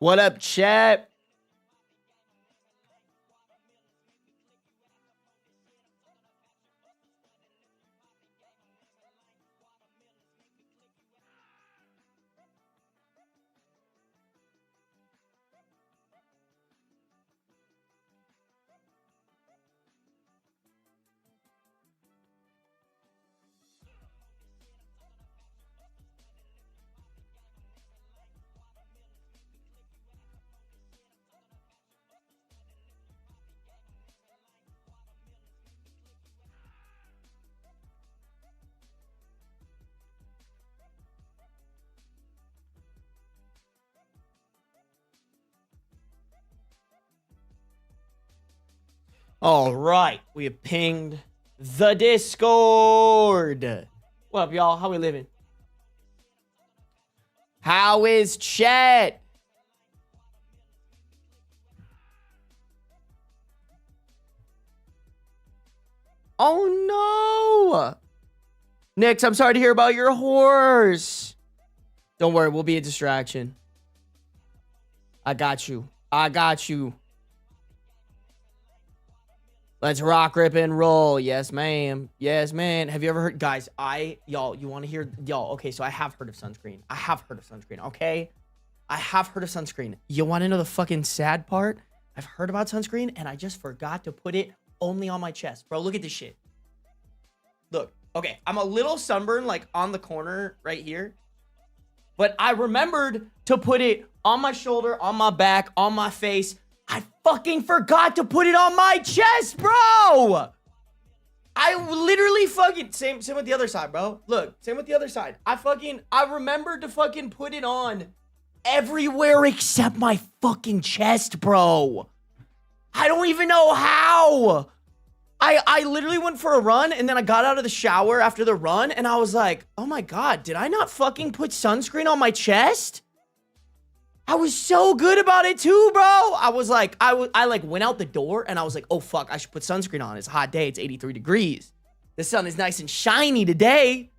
What up, chat? All right, we have pinged the Discord. What up, y'all? How we living? How is chat? Oh no! Nix, I'm sorry to hear about your horse. Don't worry, we'll be a distraction. I got you. I got you. Let's rock, rip, and roll. Yes, ma'am. Yes, man. Have you ever heard, guys? Y'all, you want to hear, y'all? Okay, so I have heard of sunscreen. Okay? I have heard of sunscreen. You want to know the fucking sad part? I've heard about sunscreen, and I just forgot to put it only on my chest. Bro, look at this shit. Look, okay, I'm a little sunburned, like, on the corner right here. But I remembered to put it on my shoulder, on my back, on my face. I fucking forgot to put it on my chest, bro. I literally fucking, same with the other side, bro. Look, same with the other side. I remembered to fucking put it on everywhere except my fucking chest, bro. I don't even know how. I literally went for a run, and then I got out of the shower after the run, and I was like, oh my God, did I not fucking put sunscreen on my chest? I was so good about it too, bro. I was like, I like went out the door and I was like, oh fuck, I should put sunscreen on. It's a hot day. It's 83 degrees. The sun is nice and shiny today.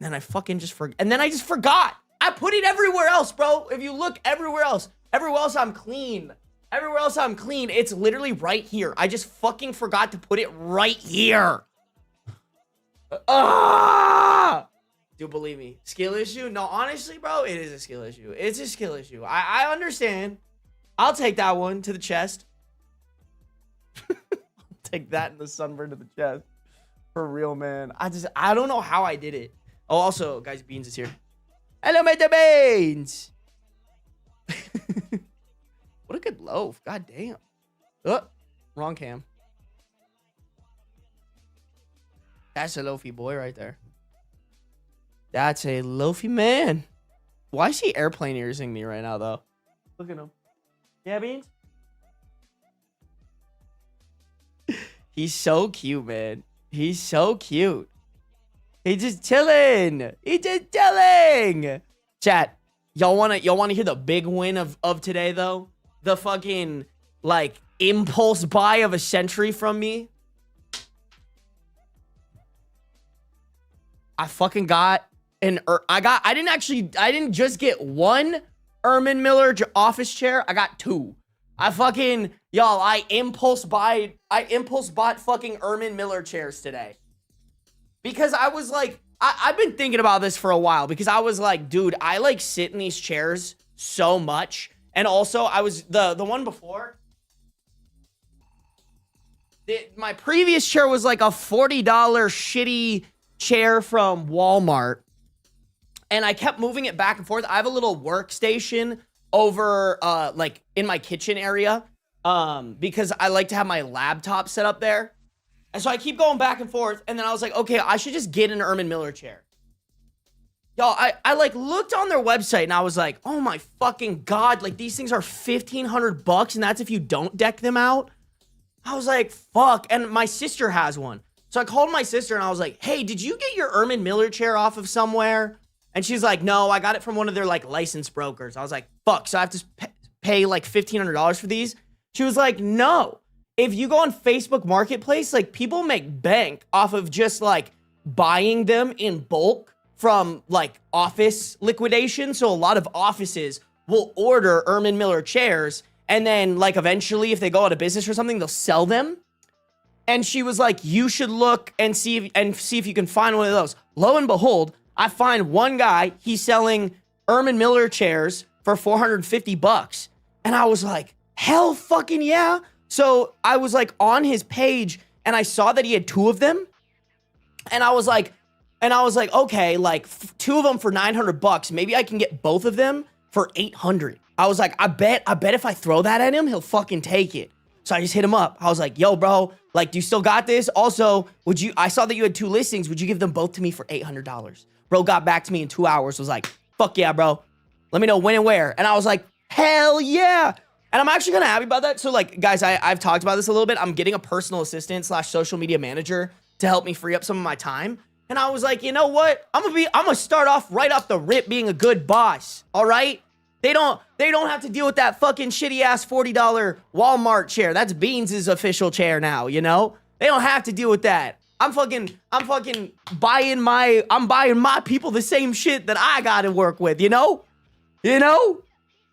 And then I fucking just forgot. And then I just forgot. I put it everywhere else, bro. If you look everywhere else I'm clean. Everywhere else I'm clean. It's literally right here. I just fucking forgot to put it right here. Do believe me, skill issue? No, honestly, bro, it is a skill issue. It's a skill issue. I understand. I'll take that one to the chest. I'll take that in the sunburn to the chest. For real, man. I don't know how I did it. Oh, also, guys, Beans is here. Hello, Mr. Beans. What a good loaf. God damn. Oh, wrong cam. That's a loafy boy right there. That's a loafy man. Why is he airplane earsing me right now, though? Look at him. Yeah, Beans? He's so cute, man. He's so cute. He's just chilling. He's just chilling. Chat, y'all wanna hear the big win of today, though? The fucking, like, impulse buy of a century from me? I fucking got... I didn't just get one Ermin Miller office chair. I got two. I impulse bought fucking Ermin Miller chairs today. Because I was like, I've been thinking about this for a while because I was like, dude, I like sit in these chairs so much. And also I was the one before. My previous chair was like a $40 shitty chair from Walmart. And I kept moving it back and forth. I have a little workstation over, like, in my kitchen area, because I like to have my laptop set up there. And so I keep going back and forth, and then I was like, okay, I should just get an Ermin Miller chair. Y'all, I like, looked on their website, and I was like, oh my fucking God, like, these things are $1,500, and that's if you don't deck them out. I was like, fuck, and my sister has one. So I called my sister, and I was like, hey, did you get your Ermin Miller chair off of somewhere? And she's like, no, I got it from one of their, like, licensed brokers. I was like, fuck, so I have to pay like, $1,500 for these? She was like, no. If you go on Facebook Marketplace, like, people make bank off of just, like, buying them in bulk from, like, office liquidation. So a lot of offices will order Erman Miller chairs, and then like eventually if they go out of business or something, they'll sell them. And she was like, you should look and see if you can find one of those. Lo and behold, I find one guy, he's selling Erman Miller chairs for $450. And I was like, hell fucking yeah. So I was like on his page and I saw that he had 2 of them. And I was like, okay, like 2 of them for $900. Maybe I can get both of them for $800. I was like, I bet if I throw that at him, he'll fucking take it. So I just hit him up. I was like, yo, bro, like, do you still got this? Also, I saw that you had 2 listings. Would you give them both to me for $800? Bro got back to me in 2 hours, was like, fuck yeah, bro. Let me know when and where. And I was like, hell yeah. And I'm actually kind of happy about that. So like, guys, I've talked about this a little bit. I'm getting a personal assistant / social media manager to help me free up some of my time. And I was like, you know what? I'm gonna start off right off the rip being a good boss. All right. They don't have to deal with that fucking shitty ass $40 Walmart chair. That's Beans' official chair now, you know? They don't have to deal with that. I'm buying my people the same shit that I gotta work with, you know? You know?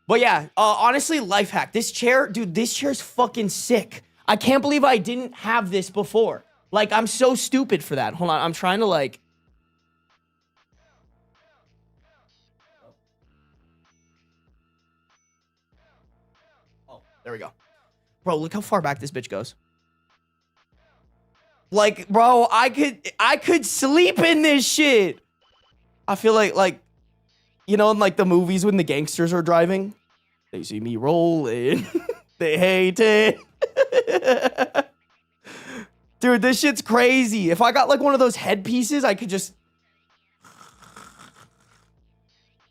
But yeah, honestly, life hack. This chair, dude, this chair's fucking sick. I can't believe I didn't have this before. Like, I'm so stupid for that. Hold on, I'm trying to like... There we go. Bro, look how far back this bitch goes. Like, bro, I could sleep in this shit. I feel like, you know, in like the movies when the gangsters are driving, they see me rolling. They hate it. Dude, this shit's crazy. If I got like one of those headpieces, I could just...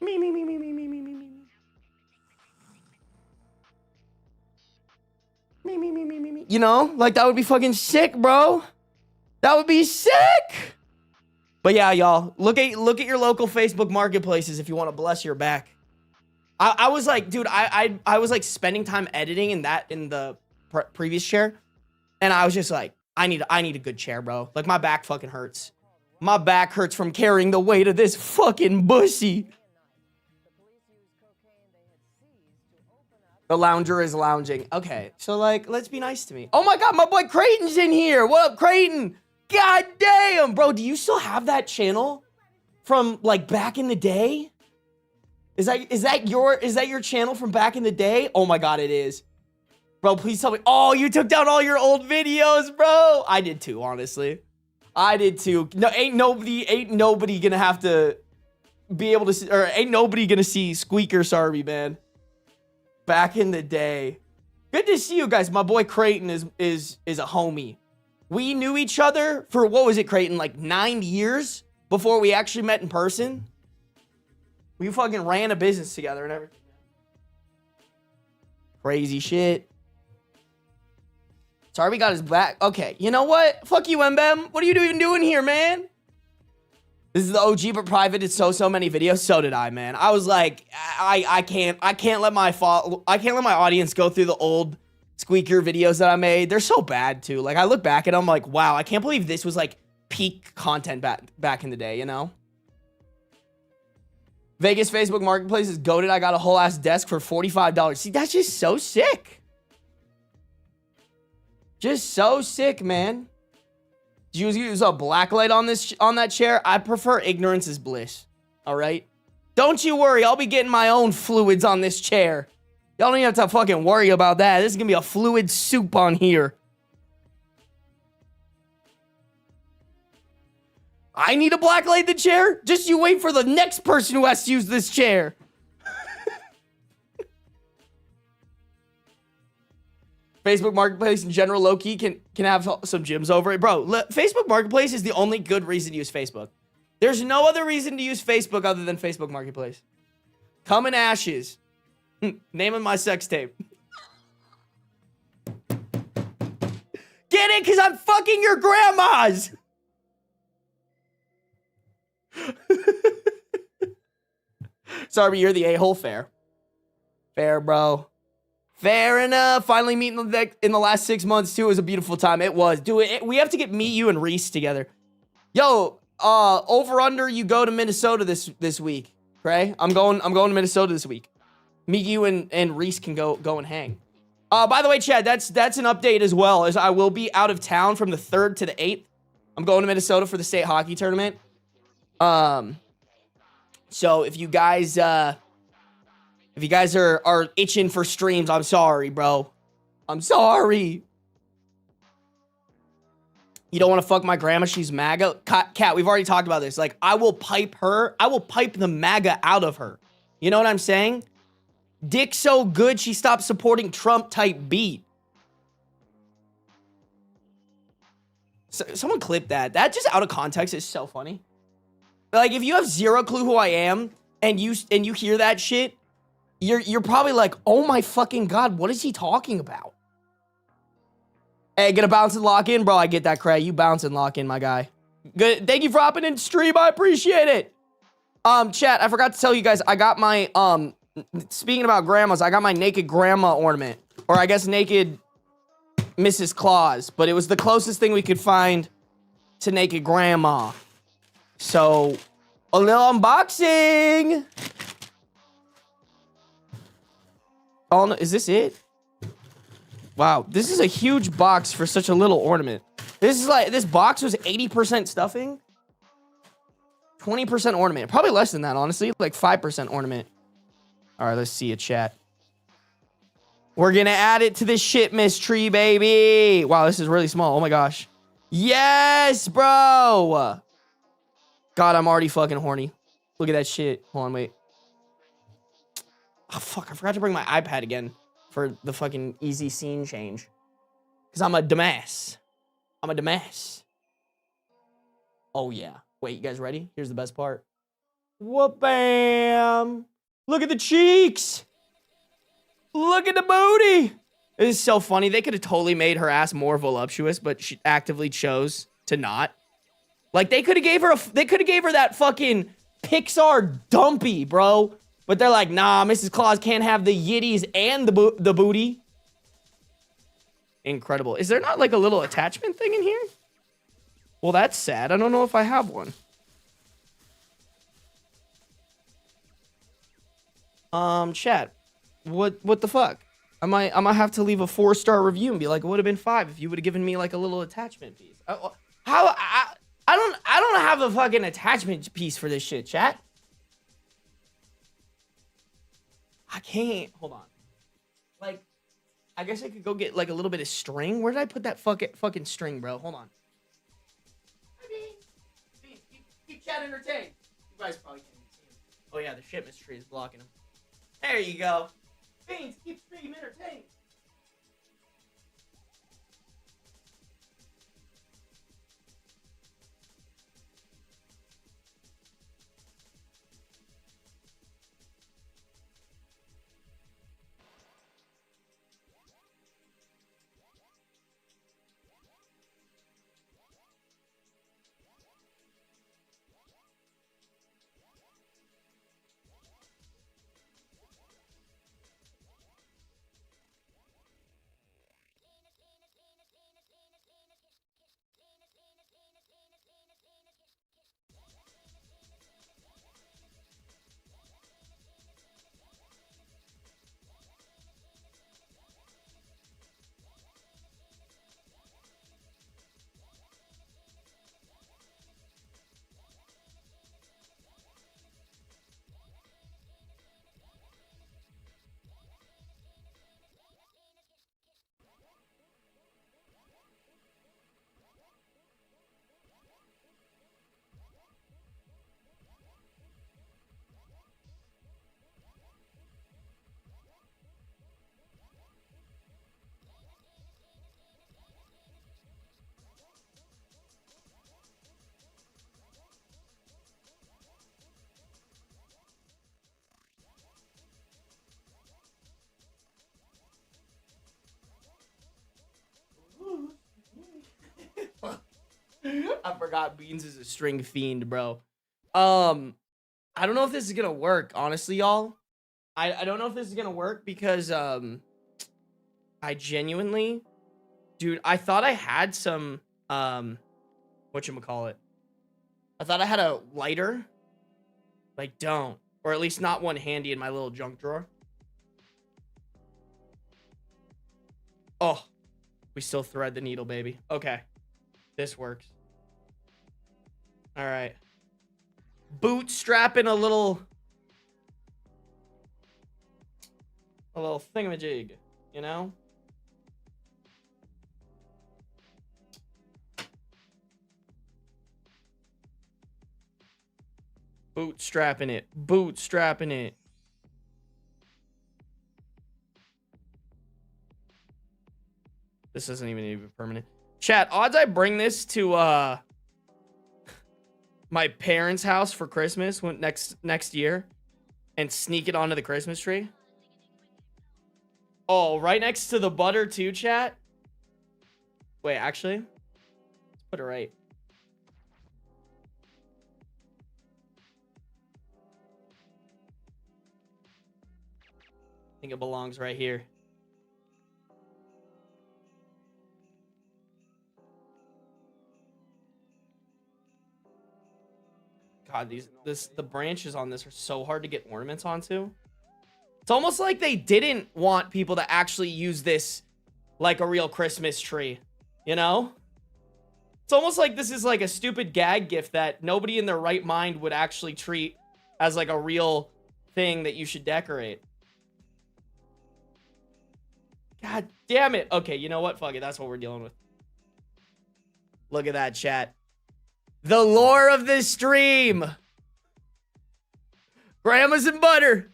Me. You know, like that would be fucking sick, bro. That would be sick. But yeah, y'all, look at your local Facebook marketplaces if you want to bless your back. I was like, dude, I was like spending time editing in the previous chair, and I was just like, I need a good chair, bro. Like my back fucking hurts. My back hurts from carrying the weight of this fucking bussy. The lounger is lounging. Okay, so like, let's be nice to me. Oh my God, my boy Creighton's in here. What up, Creighton? God damn, bro. Do you still have that channel from like back in the day? Is that your channel from back in the day? Oh my God, it is. Bro, please tell me. Oh, you took down all your old videos, bro. I did too, honestly. I did too. No, ain't nobody gonna have to be able to see, or ain't nobody gonna see Squeaker Sarby, man. Back in the day. Good to see you guys. My boy Creighton is a homie. We knew each other for, what was it, Creighton? Like 9 years before we actually met in person. We fucking ran a business together and everything. Crazy shit. Sarby got his back. Okay, you know what? Fuck you, Mbem. What are you even doing here, man? This is the OG, but private. It's so many videos. So did I, man. I was like, I can't let my audience go through the old Squeaker videos that I made. They're so bad too. Like I look back and I'm like, wow, I can't believe this was like peak content back in the day, you know? Vegas Facebook Marketplace is goated. I got a whole ass desk for $45. See, that's just so sick. Just so sick, man. Did you use a black light on that chair? I prefer ignorance is bliss. All right? Don't you worry. I'll be getting my own fluids on this chair. Y'all don't even have to fucking worry about that. This is going to be a fluid soup on here. I need to black light the chair? Just you wait for the next person who has to use this chair. Facebook Marketplace in general, low-key, can have some gyms over it. Bro, Facebook Marketplace is the only good reason to use Facebook. There's no other reason to use Facebook other than Facebook Marketplace. Come in ashes. Name of my sex tape. Get it? Because I'm fucking your grandmas. Sorry, you're the a-hole. Fair. Fair, bro. Fair enough. Finally meeting in the last 6 months, too. It was a beautiful time. It was. Dude, we have to get you and Reese together. Yo, over under, you go to Minnesota this week. Okay? I'm going to Minnesota this week. Me, you, and Reese can go and hang. By the way, Chad, that's an update as well, as I will be out of town from the 3rd to the 8th. I'm going to Minnesota for the state hockey tournament. So if you guys are itching for streams, I'm sorry, bro. I'm sorry. You don't want to fuck my grandma? She's MAGA. Cat, we've already talked about this. Like, I will pipe the MAGA out of her. You know what I'm saying? Dick so good she stopped supporting Trump type beat. So, someone clip that. That just out of context is so funny. Like, if you have zero clue who I am and you hear that shit, you're probably like, oh my fucking god, what is he talking about? Hey, get a bounce and lock in, bro. I get that, Cray. You bounce and lock in, my guy. Good. Thank you for hopping in stream. I appreciate it. Chat, I forgot to tell you guys, I got my speaking about grandmas, I got my naked grandma ornament, or I guess naked Mrs. Claus, but it was the closest thing we could find to naked grandma. So, a little unboxing. Oh, no, is this it? Wow, this is a huge box for such a little ornament. This box was 80% stuffing, 20% ornament. Probably less than that, honestly, like 5% ornament. All right, let's see it, chat. We're gonna add it to the shipment tree, baby. Wow, this is really small. Oh my gosh. Yes, bro. God, I'm already fucking horny. Look at that shit. Hold on, wait. Oh, fuck, I forgot to bring my iPad again for the fucking easy scene change. Because I'm a dumbass. I'm a dumbass. Oh, yeah. Wait, you guys ready? Here's the best part. Whoop, bam. Look at the cheeks. Look at the booty. This is so funny. They could have totally made her ass more voluptuous, but she actively chose to not. Like, they could have gave her that fucking Pixar dumpy, bro. But they're like, nah, Mrs. Claus can't have the yitties and the booty. Incredible. Is there not like a little attachment thing in here? Well, that's sad. I don't know if I have one. Chat. What the fuck? I might have to leave a 4-star review and be like, it would have been 5 if you would have given me like a little attachment piece. I don't have a fucking attachment piece for this shit, chat. I can't. Hold on. Like, I guess I could go get like a little bit of string. Where did I put that fucking string, bro? Hold on. Keep chat entertained. You guys probably can't even see him. Oh yeah, the shipment tree is blocking him. There you go. Beans, keep stream entertained. I forgot Beans is a string fiend, bro. I don't know if this is gonna work, honestly, y'all. I don't know if this is gonna work because I genuinely, dude, I thought I had some whatchamacallit. I thought I had a lighter. But I don't. Or at least not one handy in my little junk drawer. Oh, we still thread the needle, baby. Okay. This works. All right. Bootstrapping a little thingamajig, you know? Bootstrapping it. Bootstrapping it. This isn't even permanent. Chat, odds I bring this to my parents' house for Christmas next year and sneak it onto the Christmas tree. Oh, right next to the butter too, chat. Wait, actually, let's put it right. I think it belongs right here. God, the branches on this are so hard to get ornaments onto. It's almost like they didn't want people to actually use this like a real Christmas tree, you know? It's almost like this is like a stupid gag gift that nobody in their right mind would actually treat as like a real thing that you should decorate. God damn it. Okay, you know what? Fuck it. That's what we're dealing with. Look at that, chat. The lore of this stream. Grandmas and butter.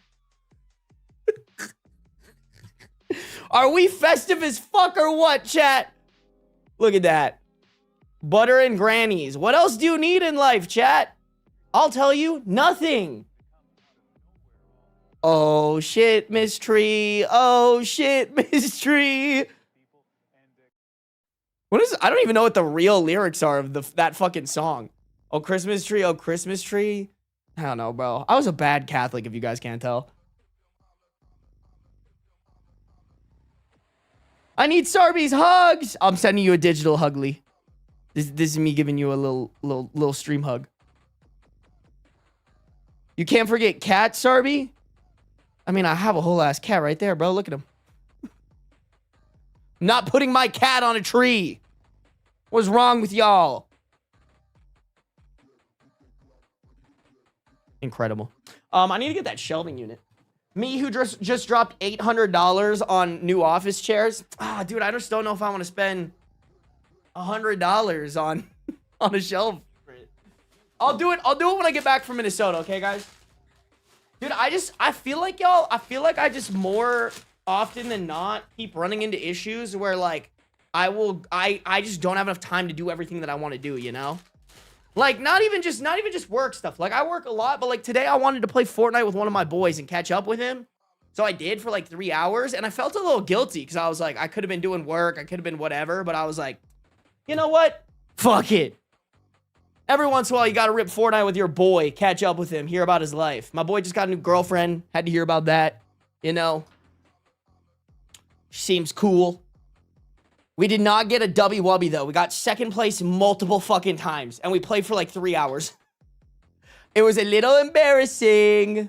Are we festive as fuck or what, chat? Look at that. Butter and grannies. What else do you need in life, chat? I'll tell you, nothing. Oh shit, Miss Tree. Oh shit, Miss Tree. What is? I don't even know what the real lyrics are of that fucking song. Oh Christmas tree, oh Christmas tree. I don't know, bro. I was a bad Catholic, if you guys can't tell. I need Sarby's hugs. I'm sending you a digital hugly. This is me giving you a little stream hug. You can't forget cat, Sarby. I mean, I have a whole ass cat right there, bro. Look at him. Not putting my cat on a tree. What's wrong with y'all? Incredible. I need to get that shelving unit. Me who just dropped $800 on new office chairs. Ah, dude, I just don't know if I want to spend $100 on a shelf. I'll do it when I get back from Minnesota, okay, guys? Dude, I feel like y'all, I just more often than not keep running into issues where like I just don't have enough time to do everything that I want to do, you know? Like not even just work stuff. Like I work a lot, but like today I wanted to play Fortnite with one of my boys and catch up with him. So I did for like 3 hours and I felt a little guilty because I was like, I could have been doing work, I could have been whatever, but I was like, you know what? Fuck it. Every once in a while, you gotta rip Fortnite with your boy, catch up with him, hear about his life. My boy just got a new girlfriend, had to hear about that, you know? She seems cool. We did not get a W Wubby, though. We got second place multiple fucking times, and we played for like 3 hours. It was a little embarrassing.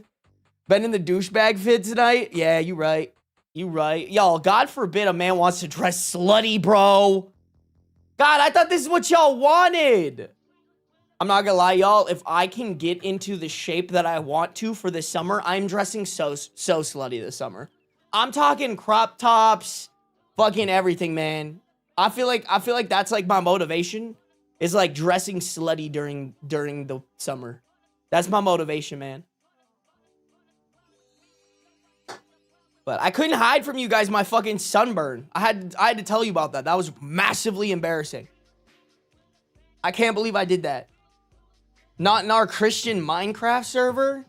Been in the douchebag fit tonight? Yeah, you right. You right. Y'all, God forbid a man wants to dress slutty, bro. God, I thought this is what y'all wanted. I'm not gonna lie, y'all. If I can get into the shape that I want to for this summer, I'm dressing so slutty this summer. I'm talking crop tops, fucking everything, man. I feel like that's like my motivation is like dressing slutty during the summer. That's my motivation, man. But I couldn't hide from you guys my fucking sunburn. I had to tell you about that. That was massively embarrassing. I can't believe I did that. Not in our Christian Minecraft server.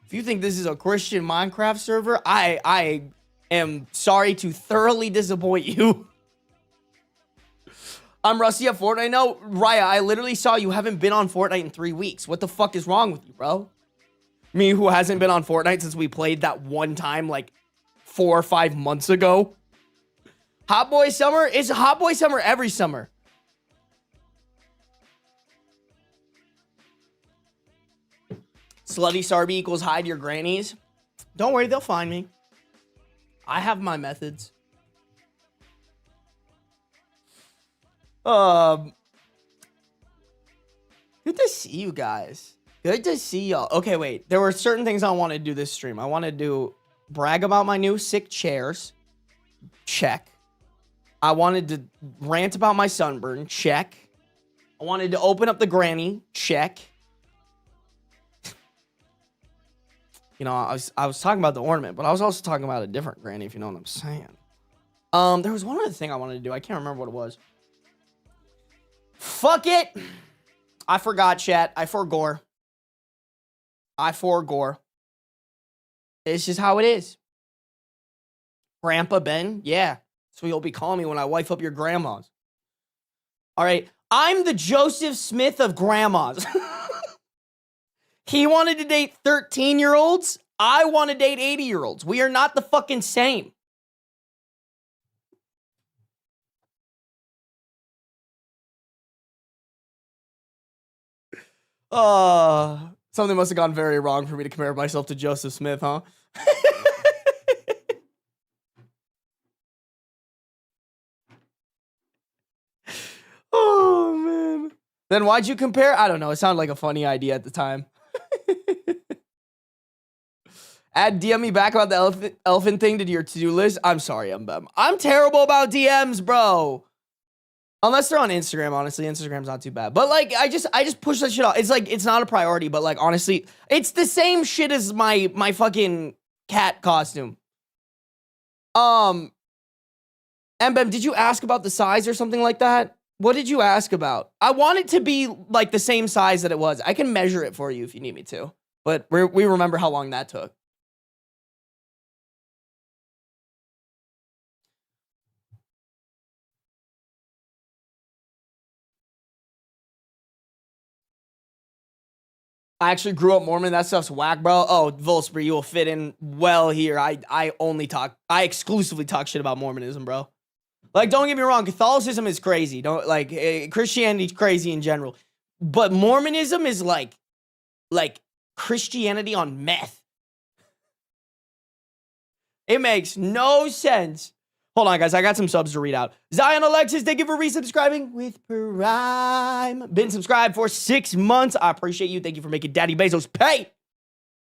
If you think this is a Christian Minecraft server, I am sorry to thoroughly disappoint you. I'm rusty at Fortnite. No, Raya, I literally saw you haven't been on Fortnite in 3 weeks. What the fuck is wrong with you, bro? Me who hasn't been on Fortnite since we played that one time like 4 or 5 months ago. Hot Boy Summer? It's Hot Boy Summer every summer. Slutty Sarby equals hide your grannies. Don't worry, they'll find me. I have my methods. Good to see you guys. Good to see y'all. Okay, wait. There were certain things I wanted to do this stream. I wanted to brag about my new sick chairs. Check. I wanted to rant about my sunburn. Check. I wanted to open up the granny. Check. You know, I was talking about the ornament, but I was also talking about a different granny, if you know what I'm saying. There was one other thing I wanted to do. I can't remember what it was. Fuck it. I forgot, chat. I forgore. It's just how it is. Grandpa Ben? Yeah. That's what you'll be calling me when I wife up your grandmas. All right. I'm the Joseph Smith of grandmas. He wanted to date 13-year-olds. I want to date 80-year-olds. We are not the fucking same. Something must have gone very wrong for me to compare myself to Joseph Smith, huh? Oh, man. Then why'd you compare? I don't know. It sounded like a funny idea at the time. Add DM me back about the elephant thing to your to-do list. I'm sorry, I'm terrible about DMs, bro. Unless they're on Instagram, honestly. Instagram's not too bad. But, like, I just push that shit off. It's, like, it's not a priority, but, like, honestly, it's the same shit as my fucking cat costume. Mbem, did you ask about the size or something like that? What did you ask about? I want it to be, like, the same size that it was. I can measure it for you if you need me to. But we remember how long that took. I actually grew up Mormon. That stuff's whack, bro. Oh, Volsper, you will fit in well here. I exclusively talk shit about Mormonism, bro. Like, don't get me wrong. Catholicism is crazy. Christianity's crazy in general. But Mormonism is like Christianity on meth. It makes no sense. Hold on, guys. I got some subs to read out. Zion Alexis, thank you for resubscribing with Prime. Been subscribed for 6 months. I appreciate you. Thank you for making Daddy Bezos pay.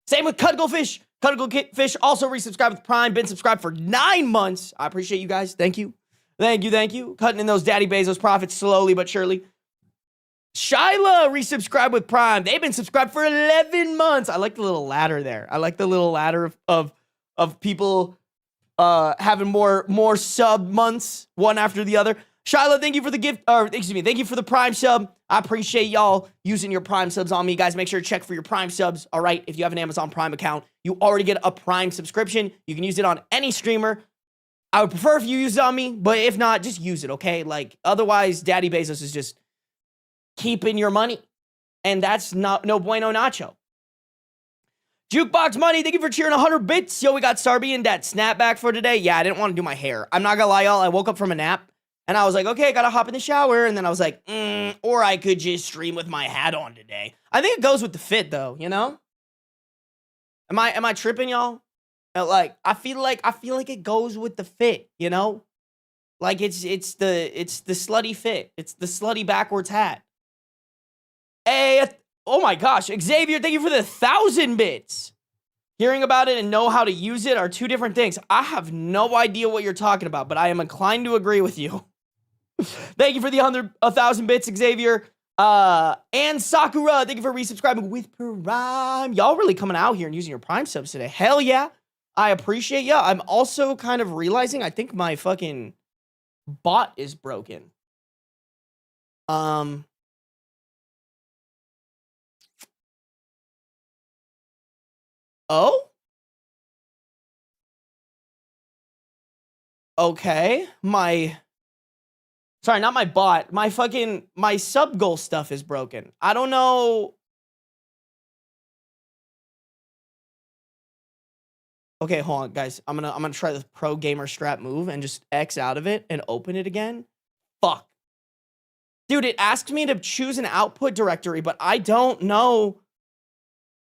Same with Cuddlefish. Cuddlefish also resubscribed with Prime. Been subscribed for 9 months. I appreciate you guys. Thank you. Thank you. Cutting in those Daddy Bezos profits slowly but surely. Shyla resubscribed with Prime. They've been subscribed for 11 months. I like the little ladder there. I like the little ladder of people having more sub months, one after the other. Shyla, thank you for the gift, thank you for the Prime sub. I appreciate y'all using your Prime subs on me. Guys, make sure to check for your Prime subs, all right? If you have an Amazon Prime account, you already get a Prime subscription. You can use it on any streamer. I would prefer if you use it on me, but if not, just use it, okay? Like, otherwise, Daddy Bezos is just keeping your money. And that's not no bueno nacho. Jukebox Money, thank you for cheering 100 bits. Yo, we got Sarby and that snapback for today. Yeah, I didn't want to do my hair. I'm not gonna lie, y'all. I woke up from a nap, and I was like, okay, I gotta hop in the shower. And then I was like, or I could just stream with my hat on today. I think it goes with the fit, though, you know? Am I tripping, y'all? Like, I feel like it goes with the fit, you know? Like, it's the slutty fit. It's the slutty backwards hat. Hey, oh my gosh, Xavier, thank you for the 1,000 bits. Hearing about it and know how to use it are two different things. I have no idea what you're talking about, but I am inclined to agree with you. Thank you for the 1,000 bits, Xavier. And Sakura, thank you for resubscribing with Prime. Y'all really coming out here and using your Prime subs today. Hell yeah. I appreciate ya. I'm also kind of realizing I think my fucking bot is broken. Oh? Okay. Sorry, not my bot. My sub goal stuff is broken. I don't know. Okay, hold on, guys. I'm gonna try the pro gamer strat move and just X out of it and open it again. Fuck. Dude, it asked me to choose an output directory, but I don't know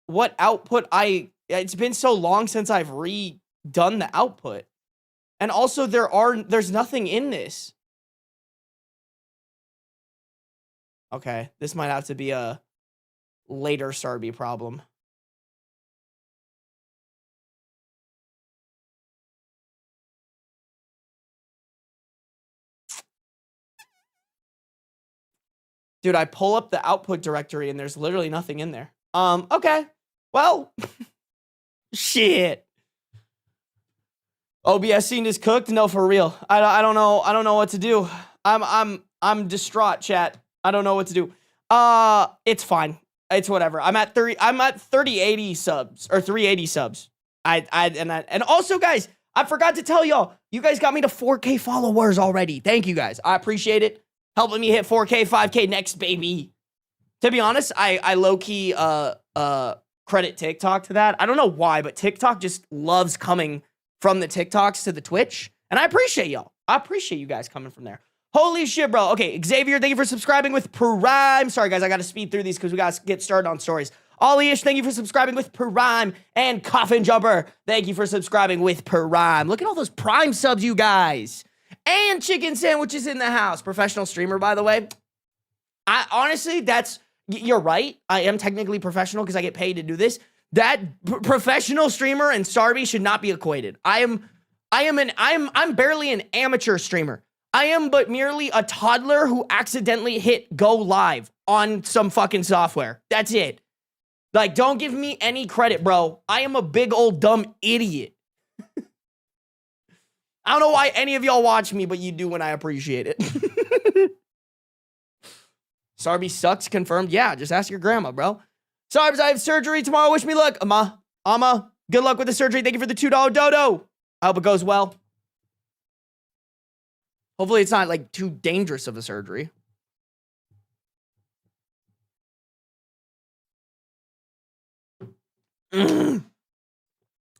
what output it's been so long since I've redone the output. And also there's nothing in this. Okay, this might have to be a later Sarby problem. Dude, I pull up the output directory and there's literally nothing in there. Okay. Well, shit. OBS scene is cooked? No, for real. I don't know. I don't know what to do. I'm distraught, chat. I don't know what to do. It's fine. It's whatever. I'm at 3080 subs or 380 subs. And also, guys, I forgot to tell y'all, you guys got me to 4K followers already. Thank you guys. I appreciate it. Helping me hit 4K, 5K next, baby. To be honest, I low-key credit TikTok to that. I don't know why, but TikTok just loves coming from the TikToks to the Twitch. And I appreciate y'all. I appreciate you guys coming from there. Holy shit, bro. Okay, Xavier, thank you for subscribing with Prime. Sorry, guys, I got to speed through these because we got to get started on stories. Ollie-ish, thank you for subscribing with Prime. And Coffin Jumper, thank you for subscribing with Prime. Look at all those Prime subs, you guys. And Chicken Sandwiches in the house. Professional streamer, by the way. Honestly, you're right. I am technically professional because I get paid to do this. That professional streamer and Sarby should not be equated. I'm barely an amateur streamer. I am but merely a toddler who accidentally hit go live on some fucking software. That's it. Like, don't give me any credit, bro. I am a big old dumb idiot. I don't know why any of y'all watch me, but you do, and I appreciate it. Sarby sucks, confirmed. Yeah, just ask your grandma, bro. Sarbs, I have surgery tomorrow. Wish me luck. Amma, good luck with the surgery. Thank you for the $2 dodo. I hope it goes well. Hopefully it's not, like, too dangerous of a surgery.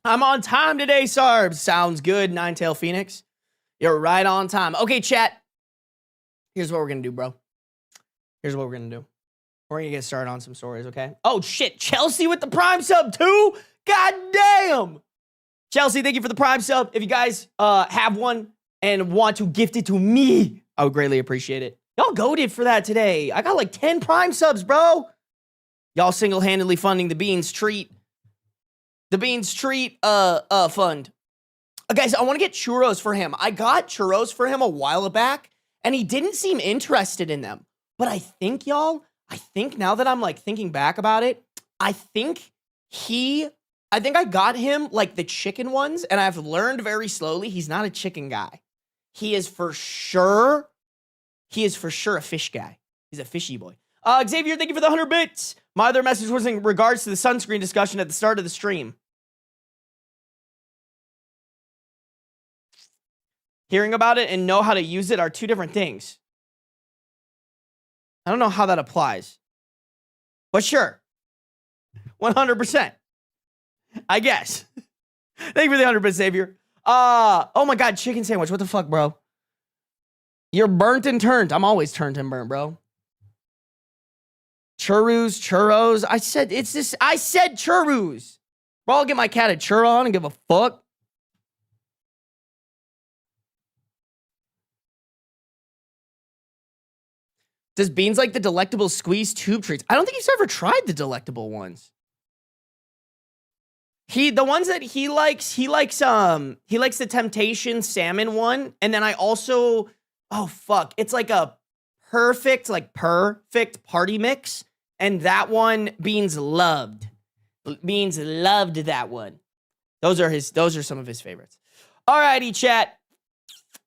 I'm on time today, Sarbs. Sounds good, Ninetail Phoenix. You're right on time. Okay, chat. Here's what we're going to do, bro. Here's what we're going to do. We're going to get started on some stories, okay? Oh, shit. Chelsea with the Prime sub, too? God damn. Chelsea, thank you for the Prime sub. If you guys have one and want to gift it to me, I would greatly appreciate it. Y'all goated for that today. I got like 10 Prime subs, bro. Y'all single-handedly funding the Beans Treat. The Beans Treat fund. Guys, I want to get churros for him. I got churros for him a while back, and he didn't seem interested in them. But I think, y'all, now that I'm, like, thinking back about it, I think I got him, like, the chicken ones, and I've learned very slowly he's not a chicken guy. He is for sure a fish guy. He's a fishy boy. Xavier, thank you for the 100 bits. My other message was in regards to the sunscreen discussion at the start of the stream. Hearing about it and know how to use it are two different things. I don't know how that applies. But sure. 100%. I guess. Thank you for the 100 bits, Xavier. Oh my God, chicken sandwich. What the fuck, bro? You're burnt and turned. I'm always turned and burnt, bro. Churros. I said churros. Bro, I'll get my cat a churro on and give a fuck. Does Beans like the delectable squeeze tube treats? I don't think he's ever tried the delectable ones. The ones that he likes the Temptation salmon one, and then I also, oh fuck, it's like a perfect party mix, and that one Beans loved. Beans loved that one. Those are some of his favorites. Alrighty, chat.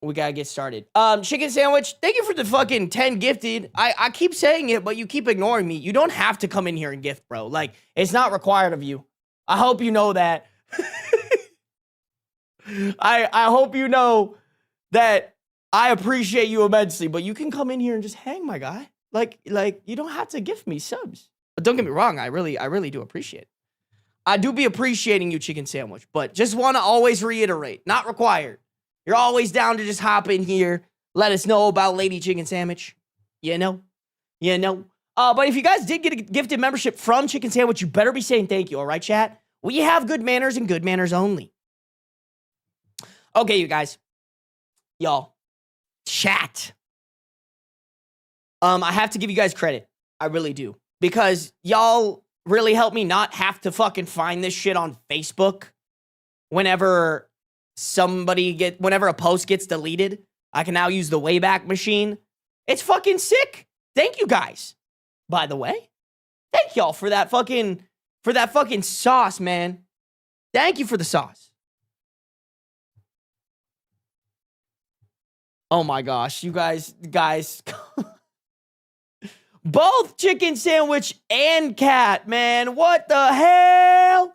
We gotta get started. Chicken sandwich, thank you for the fucking 10 gifted. I keep saying it, but you keep ignoring me. You don't have to come in here and gift, bro. Like, it's not required of you. I hope you know that. I hope you know that I appreciate you immensely, but you can come in here and just hang, my guy. Like you don't have to gift me subs. But don't get me wrong, I really do appreciate it. I do be appreciating you, chicken sandwich, but just want to always reiterate, not required. You're always down to just hop in here, let us know about Lady Chicken Sandwich. You know. But if you guys did get a gifted membership from Chicken Sandwich, you better be saying thank you, all right, chat? We have good manners and good manners only. Okay, you guys. Y'all. Chat. I have to give you guys credit. I really do. Because y'all really helped me not have to fucking find this shit on Facebook whenever whenever a post gets deleted. I can now use the Wayback Machine. It's fucking sick. Thank you guys. By the way, thank y'all for that fucking sauce, man. Thank you for the sauce. Oh my gosh, you guys. Both chicken sandwich and cat, man. What the hell?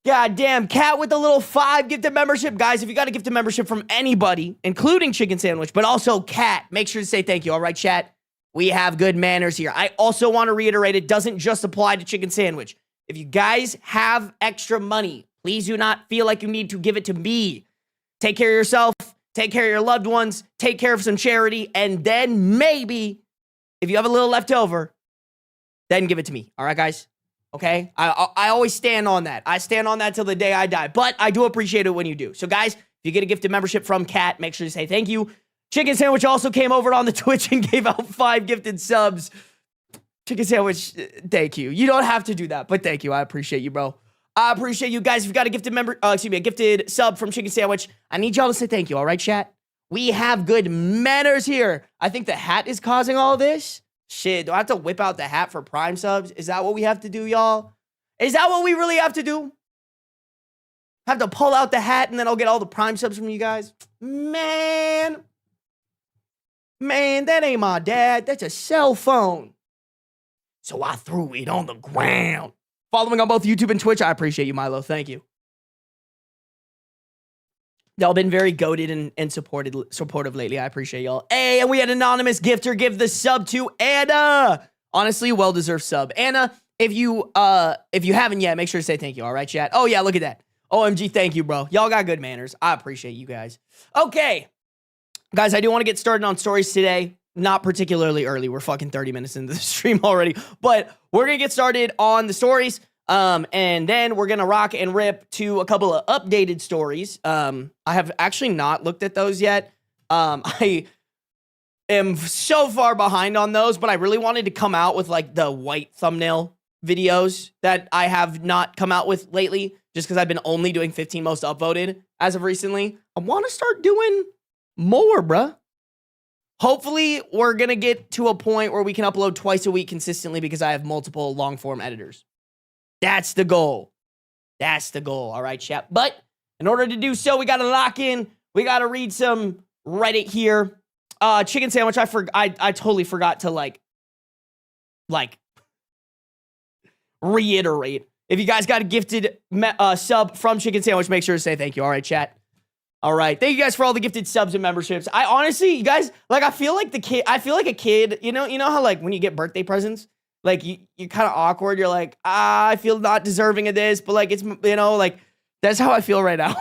Goddamn, cat with the little 5 gifted membership. Guys, if you got a gifted membership from anybody, including chicken sandwich, but also cat, make sure to say thank you. All right, chat? We have good manners here. I also want to reiterate, it doesn't just apply to chicken sandwich. If you guys have extra money, please do not feel like you need to give it to me. Take care of yourself. Take care of your loved ones. Take care of some charity. And then maybe, if you have a little left over, then give it to me. All right, guys? Okay? I always stand on that. I stand on that till the day I die. But I do appreciate it when you do. So, guys, if you get a gifted membership from Kat, make sure to say thank you. Chicken Sandwich also came over on the Twitch and gave out 5 gifted subs. Chicken Sandwich, thank you. You don't have to do that, but thank you. I appreciate you, bro. I appreciate you guys. If you've got a gifted a gifted sub from Chicken Sandwich, I need y'all to say thank you. All right, chat? We have good manners here. I think the hat is causing all this. Shit, do I have to whip out the hat for Prime subs? Is that what we have to do, y'all? Is that what we really have to do? Have to pull out the hat and then I'll get all the Prime subs from you guys? Man, that ain't my dad. That's a cell phone. So I threw it on the ground. Following on both YouTube and Twitch, I appreciate you, Milo. Thank you. Y'all been very goated and supportive lately. I appreciate y'all. Hey, and we had anonymous gifter give the sub to Anna. Honestly, well-deserved sub. Anna, if you haven't yet, make sure to say thank you. All right, chat? Oh, yeah, look at that. OMG, thank you, bro. Y'all got good manners. I appreciate you guys. Okay. Guys, I do want to get started on stories today. Not particularly early. We're fucking 30 minutes into the stream already. But we're going to get started on the stories. And then we're going to rock and rip to a couple of updated stories. I have actually not looked at those yet. I am so far behind on those, but I really wanted to come out with like the white thumbnail videos that I have not come out with lately, just because I've been only doing 15 most upvoted as of recently. I want to start doing more, bruh. Hopefully, we're going to get to a point where we can upload twice a week consistently because I have multiple long-form editors. That's the goal. That's the goal. All right, chat. But in order to do so, we got to lock in. We got to read some Reddit here. Chicken sandwich. I totally forgot to like reiterate. If you guys got a gifted sub from Chicken Sandwich, make sure to say thank you. All right, chat. All right. Thank you guys for all the gifted subs and memberships. I honestly, you guys, like, I feel like a kid, you know how like when you get birthday presents, like you're kind of awkward. You're like, I feel not deserving of this, but like, it's, like that's how I feel right now.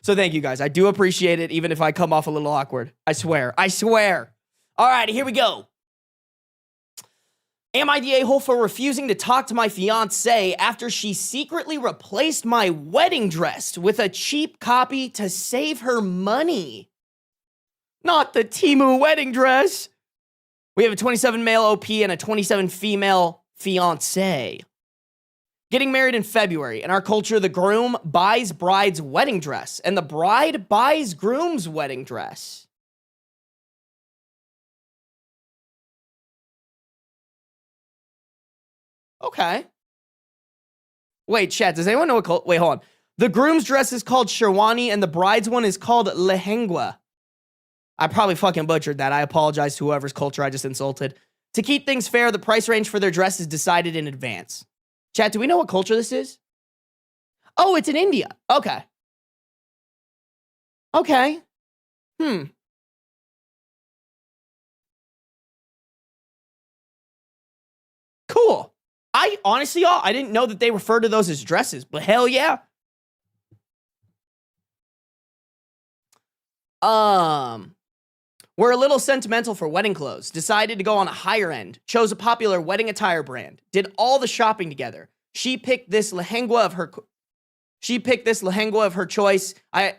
So thank you guys. I do appreciate it. Even if I come off a little awkward, I swear. All right, here we go. Am I the a-hole for refusing to talk to my fiancée after she secretly replaced my wedding dress with a cheap copy to save her money? Not the Temu wedding dress. We have a 27 male OP and a 27 female fiancée. Getting married in February. In our culture, the groom buys bride's wedding dress and the bride buys groom's wedding dress. Okay. Wait, chat, does anyone know what wait, hold on. The groom's dress is called sherwani and the bride's one is called lehengua. I probably fucking butchered that. I apologize to whoever's culture I just insulted. To keep things fair, the price range for their dress is decided in advance. Chat, do we know what culture this is? Oh, it's in India. Okay. Okay. Cool. I honestly, y'all, I didn't know that they refer to those as dresses, but hell yeah. We're a little sentimental for wedding clothes. Decided to go on a higher end. Chose a popular wedding attire brand. Did all the shopping together. She picked this lehengua of her... She picked this lehenga of her choice. I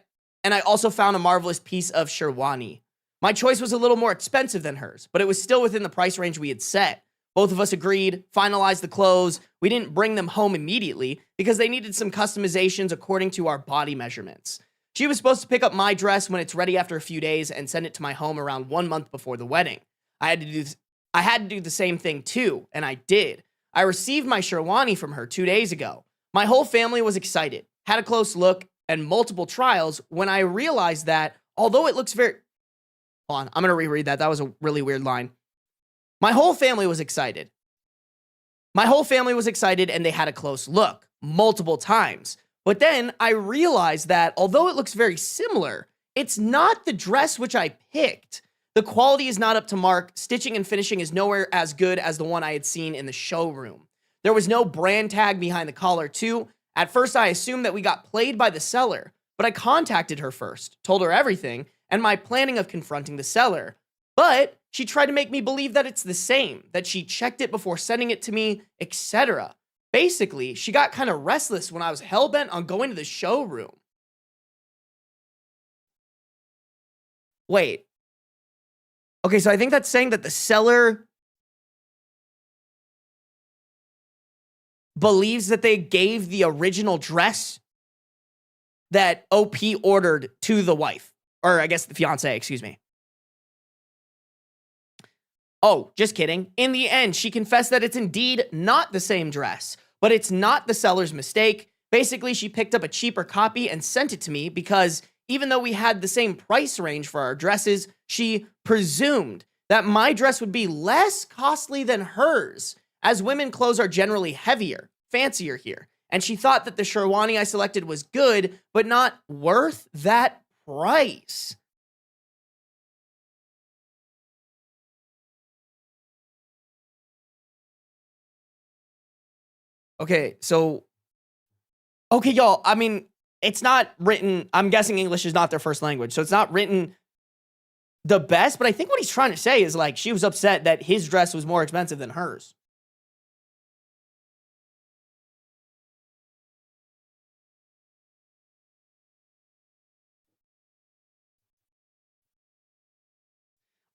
also found a marvelous piece of sherwani. My choice was a little more expensive than hers, but it was still within the price range we had set. Both of us agreed, finalized the clothes. We didn't bring them home immediately because they needed some customizations according to our body measurements. She was supposed to pick up my dress when it's ready after a few days and send it to my home around 1 month before the wedding. I had to do the same thing too, and I did. I received my sherwani from her 2 days ago. My whole family was excited, had a close look, and multiple trials when I realized that, although it looks very... Hold on, I'm going to reread that. That was a really weird line. My whole family was excited. My whole family was excited, and they had a close look multiple times. But then I realized that, although it looks very similar, it's not the dress which I picked. The quality is not up to mark. Stitching and finishing is nowhere as good as the one I had seen in the showroom. There was no brand tag behind the collar, too. At first, I assumed that we got played by the seller, but I contacted her first, told her everything, and my planning of confronting the seller. But she tried to make me believe that it's the same, that she checked it before sending it to me, etc. Basically, she got kind of restless when I was hellbent on going to the showroom. Wait. Okay, so I think that's saying that the seller believes that they gave the original dress that OP ordered to the wife. Or I guess the fiancé, excuse me. Oh, just kidding. In the end, she confessed that it's indeed not the same dress, but it's not the seller's mistake. Basically, she picked up a cheaper copy and sent it to me because even though we had the same price range for our dresses, she presumed that my dress would be less costly than hers, as women clothes are generally heavier, fancier here. And she thought that the sherwani I selected was good, but not worth that price. Okay, so... Okay, y'all, I mean, it's not written... I'm guessing English is not their first language, so it's not written the best, but I think what he's trying to say is, like, she was upset that his dress was more expensive than hers.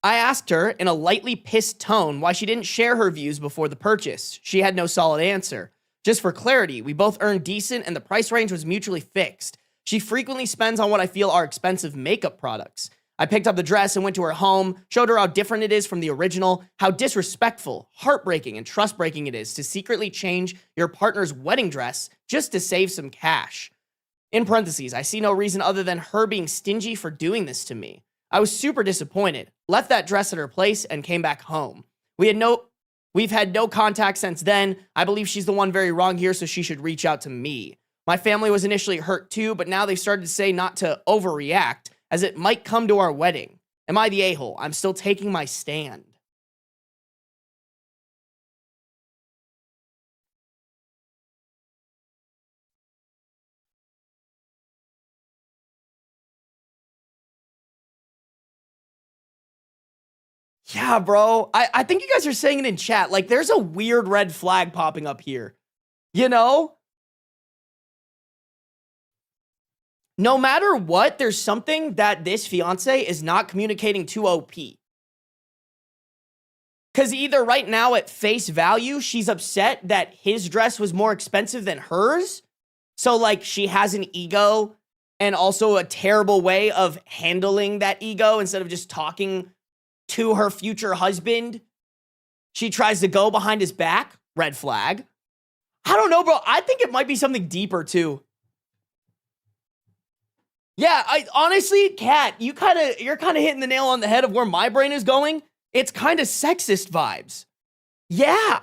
I asked her in a lightly pissed tone why she didn't share her views before the purchase. She had no solid answer. Just for clarity, we both earned decent and the price range was mutually fixed. She frequently spends on what I feel are expensive makeup products. I picked up the dress and went to her home, showed her how different it is from the original, how disrespectful, heartbreaking, and trust-breaking it is to secretly change your partner's wedding dress just to save some cash. In parentheses, I see no reason other than her being stingy for doing this to me. I was super disappointed, left that dress at her place, and came back home. We've had no contact since then. I believe she's the one very wrong here, so she should reach out to me. My family was initially hurt too, but now they've started to say not to overreact, as it might come to our wedding. Am I the a-hole? I'm still taking my stand. Yeah, bro. I think you guys are saying it in chat. Like, there's a weird red flag popping up here. You know? No matter what, there's something that this fiancé is not communicating to OP. Because either right now at face value, she's upset that his dress was more expensive than hers. So, like, she has an ego and also a terrible way of handling that ego instead of just talking to her future husband. She tries to go behind his back. Red flag. I don't know, bro. I think it might be something deeper, too. Yeah, honestly, Kat, you're kind of hitting the nail on the head of where my brain is going. It's kind of sexist vibes. Yeah.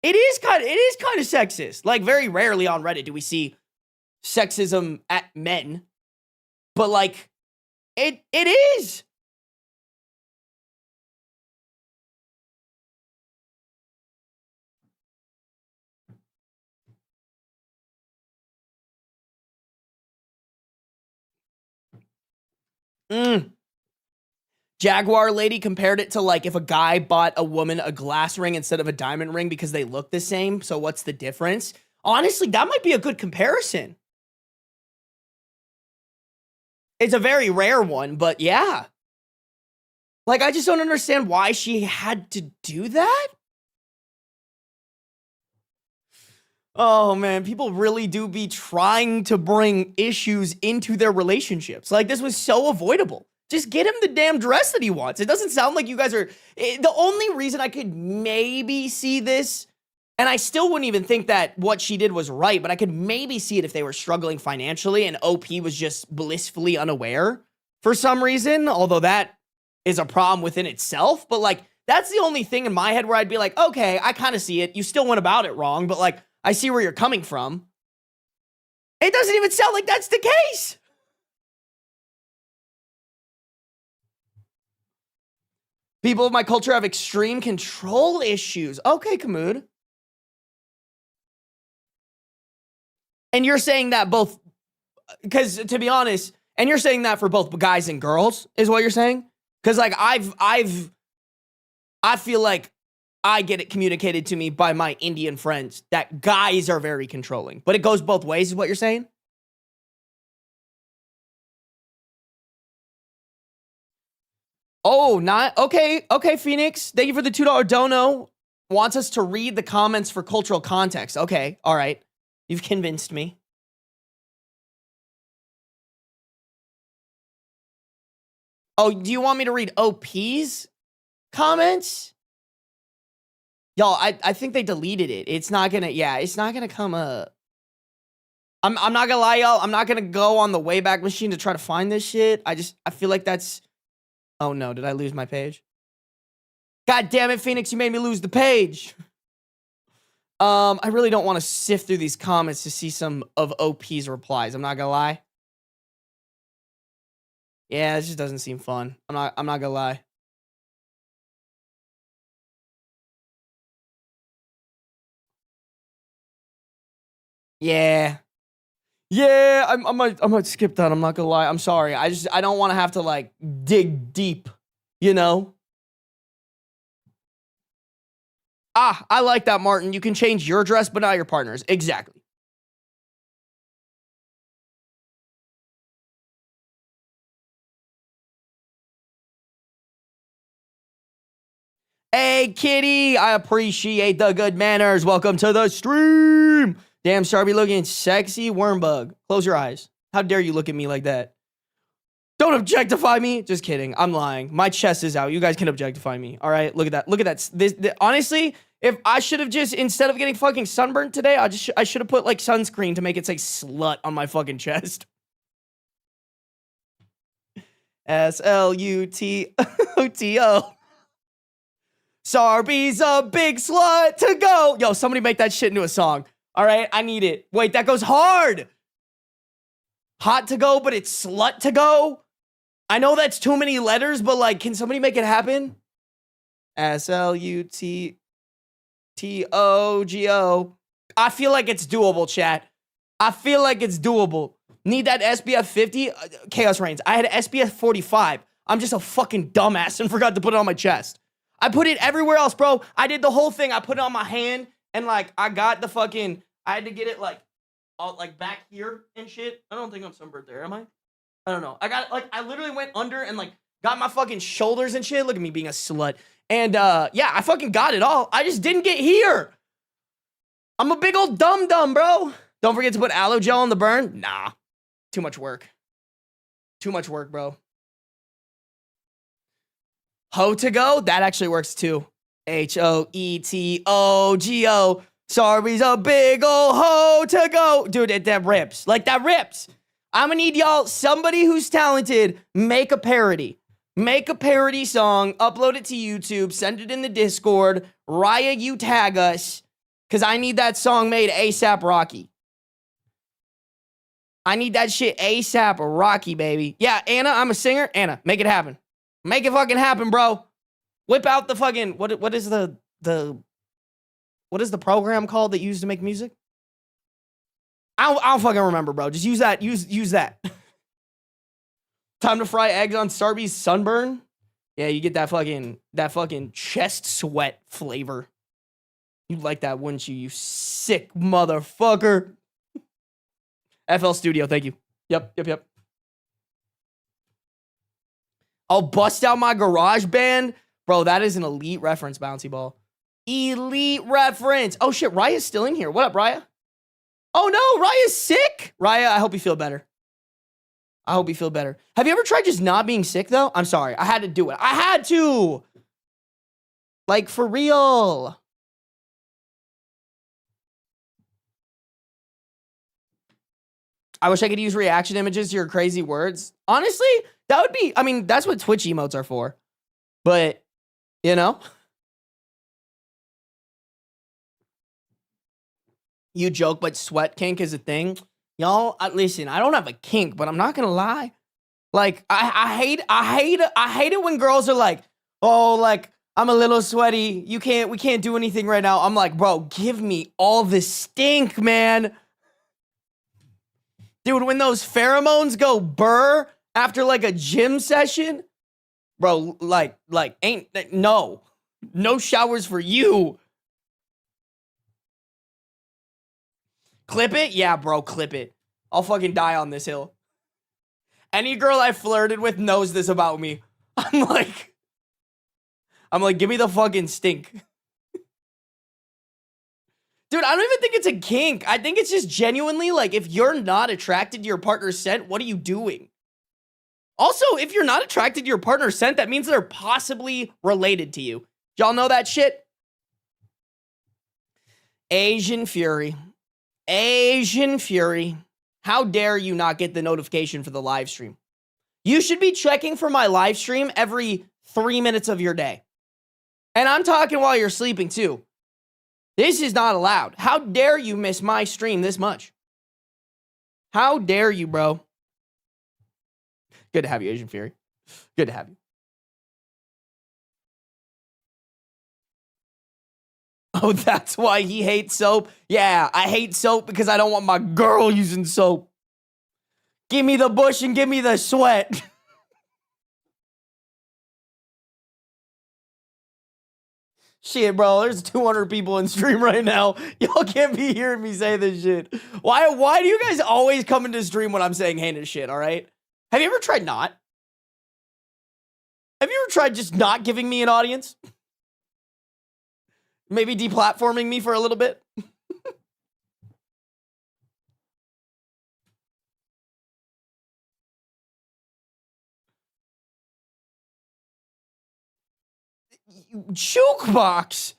It is kind of sexist. Like, very rarely on Reddit do we see sexism at men. But, like, it is. Jaguar lady compared it to, like, if a guy bought a woman a glass ring instead of a diamond ring because they look the same. So what's the difference? Honestly, that might be a good comparison. It's a very rare one, but yeah. Like, I just don't understand why she had to do that. Oh man, people really do be trying to bring issues into their relationships. Like, this was so avoidable. Just get him the damn dress that he wants. It doesn't sound like you guys are... The only reason I could maybe see this, and I still wouldn't even think that what she did was right, but I could maybe see it if they were struggling financially and OP was just blissfully unaware for some reason, although that is a problem within itself. But, like, that's the only thing in my head where I'd be like, okay, I kind of see it. You still went about it wrong, but, like, I see where you're coming from. It doesn't even sound like that's the case. People of my culture have extreme control issues. Okay, Kamud. And you're saying that both, because to be honest, and you're saying that for both guys and girls, is what you're saying? Because, like, I feel like I get it communicated to me by my Indian friends that guys are very controlling. But it goes both ways, is what you're saying? Oh, not okay. Okay, Phoenix. Thank you for the $2 dono. Wants us to read the comments for cultural context. Okay, all right. You've convinced me. Oh, do you want me to read OP's comments? Y'all, I think they deleted it. It's not gonna, yeah, it's not gonna come up. I'm not gonna lie, y'all. I'm not gonna go on the Wayback Machine to try to find this shit. I feel like that's... Oh no, did I lose my page? God damn it, Phoenix, you made me lose the page. I really don't want to sift through these comments to see some of OP's replies. I'm not gonna lie. Yeah, this just doesn't seem fun. I'm not gonna lie. Yeah. Yeah, I might skip that. I'm not gonna lie. I'm sorry. I don't want to have to, like, dig deep, you know? Ah, I like that, Martin. You can change your dress, but not your partner's. Exactly. Hey, kitty. I appreciate the good manners. Welcome to the stream. Damn, Sarby looking sexy. Wormbug. Close your eyes. How dare you look at me like that? Don't objectify me. Just kidding. I'm lying. My chest is out. You guys can objectify me. All right? Look at that. Look at that. This honestly, if I should have just, instead of getting fucking sunburned today, I should have put, like, sunscreen to make it say slut on my fucking chest. SLUTOTO. Sarby's a big slut to go. Yo, somebody make that shit into a song. All right? I need it. Wait, that goes hard. Hot to go, but it's slut to go. I know that's too many letters, but, like, can somebody make it happen? SLUTTOGO. I feel like it's doable, chat. I feel like it's doable. Need that SPF 50? Chaos Reigns. I had SPF 45. I'm just a fucking dumbass and forgot to put it on my chest. I put it everywhere else, bro. I did the whole thing. I put it on my hand, and, like, I got the fucking... I had to get it, like, all, like, back here and shit. I don't think I'm sunburned there, am I? I don't know. I got, like, I literally went under and, like, got my fucking shoulders and shit. Look at me being a slut. And, yeah, I fucking got it all. I just didn't get here. I'm a big old dum-dum, bro. Don't forget to put aloe gel on the burn. Nah. Too much work. Too much work, bro. Ho to go? That actually works, too. HOETOGO. Sarby's a big ol' ho to go. Dude, that rips. Like, that rips. I'm gonna need y'all, somebody who's talented, make a parody. Make a parody song, upload it to YouTube, send it in the Discord. Raya, you tag us, because I need that song made ASAP Rocky. I need that shit ASAP Rocky, baby. Yeah, Anna, I'm a singer. Anna, make it happen. Make it fucking happen, bro. Whip out the fucking, what is the program called that you use to make music? I don't fucking remember, bro. Just use that. Use that. Time to fry eggs on Sarby's sunburn. Yeah, you get that fucking chest sweat flavor. You'd like that, wouldn't you? You sick motherfucker. FL Studio, thank you. Yep. I'll bust out my garage band. Bro, that is an elite reference, Bouncy Ball. Elite reference. Oh, shit. Raya's still in here. What up, Raya? Oh, no. Raya's sick. Raya, I hope you feel better. I hope you feel better. Have you ever tried just not being sick, though? I'm sorry. I had to do it. I had to. Like, for real. I wish I could use reaction images to your crazy words. Honestly, that would be, I mean, that's what Twitch emotes are for. But, you know. You joke, but sweat kink is a thing. Y'all, listen, I don't have a kink, but I'm not gonna lie. Like, I hate it when girls are like, oh, like, I'm a little sweaty. We can't do anything right now. I'm like, bro, give me all the stink, man. Dude, when those pheromones go burr after like a gym session, bro, like, no showers for you. Clip it? Yeah, bro, clip it. I'll fucking die on this hill. Any girl I flirted with knows this about me. I'm like, give me the fucking stink. Dude, I don't even think it's a kink. I think it's just genuinely, like, if you're not attracted to your partner's scent, what are you doing? Also, if you're not attracted to your partner's scent, that means they're possibly related to you. Y'all know that shit? Asian Fury. Asian Fury. How dare you not get the notification for the live stream? You should be checking for my live stream every 3 minutes of your day. And I'm talking while you're sleeping, too. This is not allowed. How dare you miss my stream this much? How dare you, bro? Good to have you, Asian Fury. Good to have you. Oh, that's why he hates soap? Yeah, I hate soap because I don't want my girl using soap. Give me the bush and give me the sweat. Shit, bro, there's 200 people in stream right now. Y'all can't be hearing me say this shit. Why do you guys always come into stream when I'm saying heinous shit, all right? Have you ever tried not? Have you ever tried just not giving me an audience? Maybe deplatforming me for a little bit? Jukebox.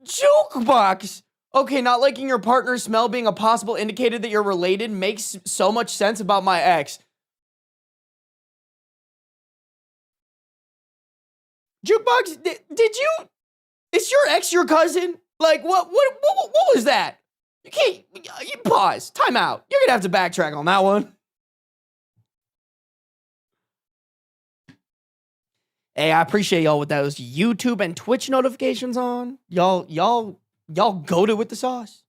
Jukebox. Okay, not liking your partner's smell being a possible indicator that you're related makes so much sense about my ex. Jukebox, did you? Is your ex your cousin? Like, what was that? You can't, you pause, time out. You're gonna have to backtrack on that one. Hey, I appreciate y'all with those YouTube and Twitch notifications on. Y'all goated with the sauce.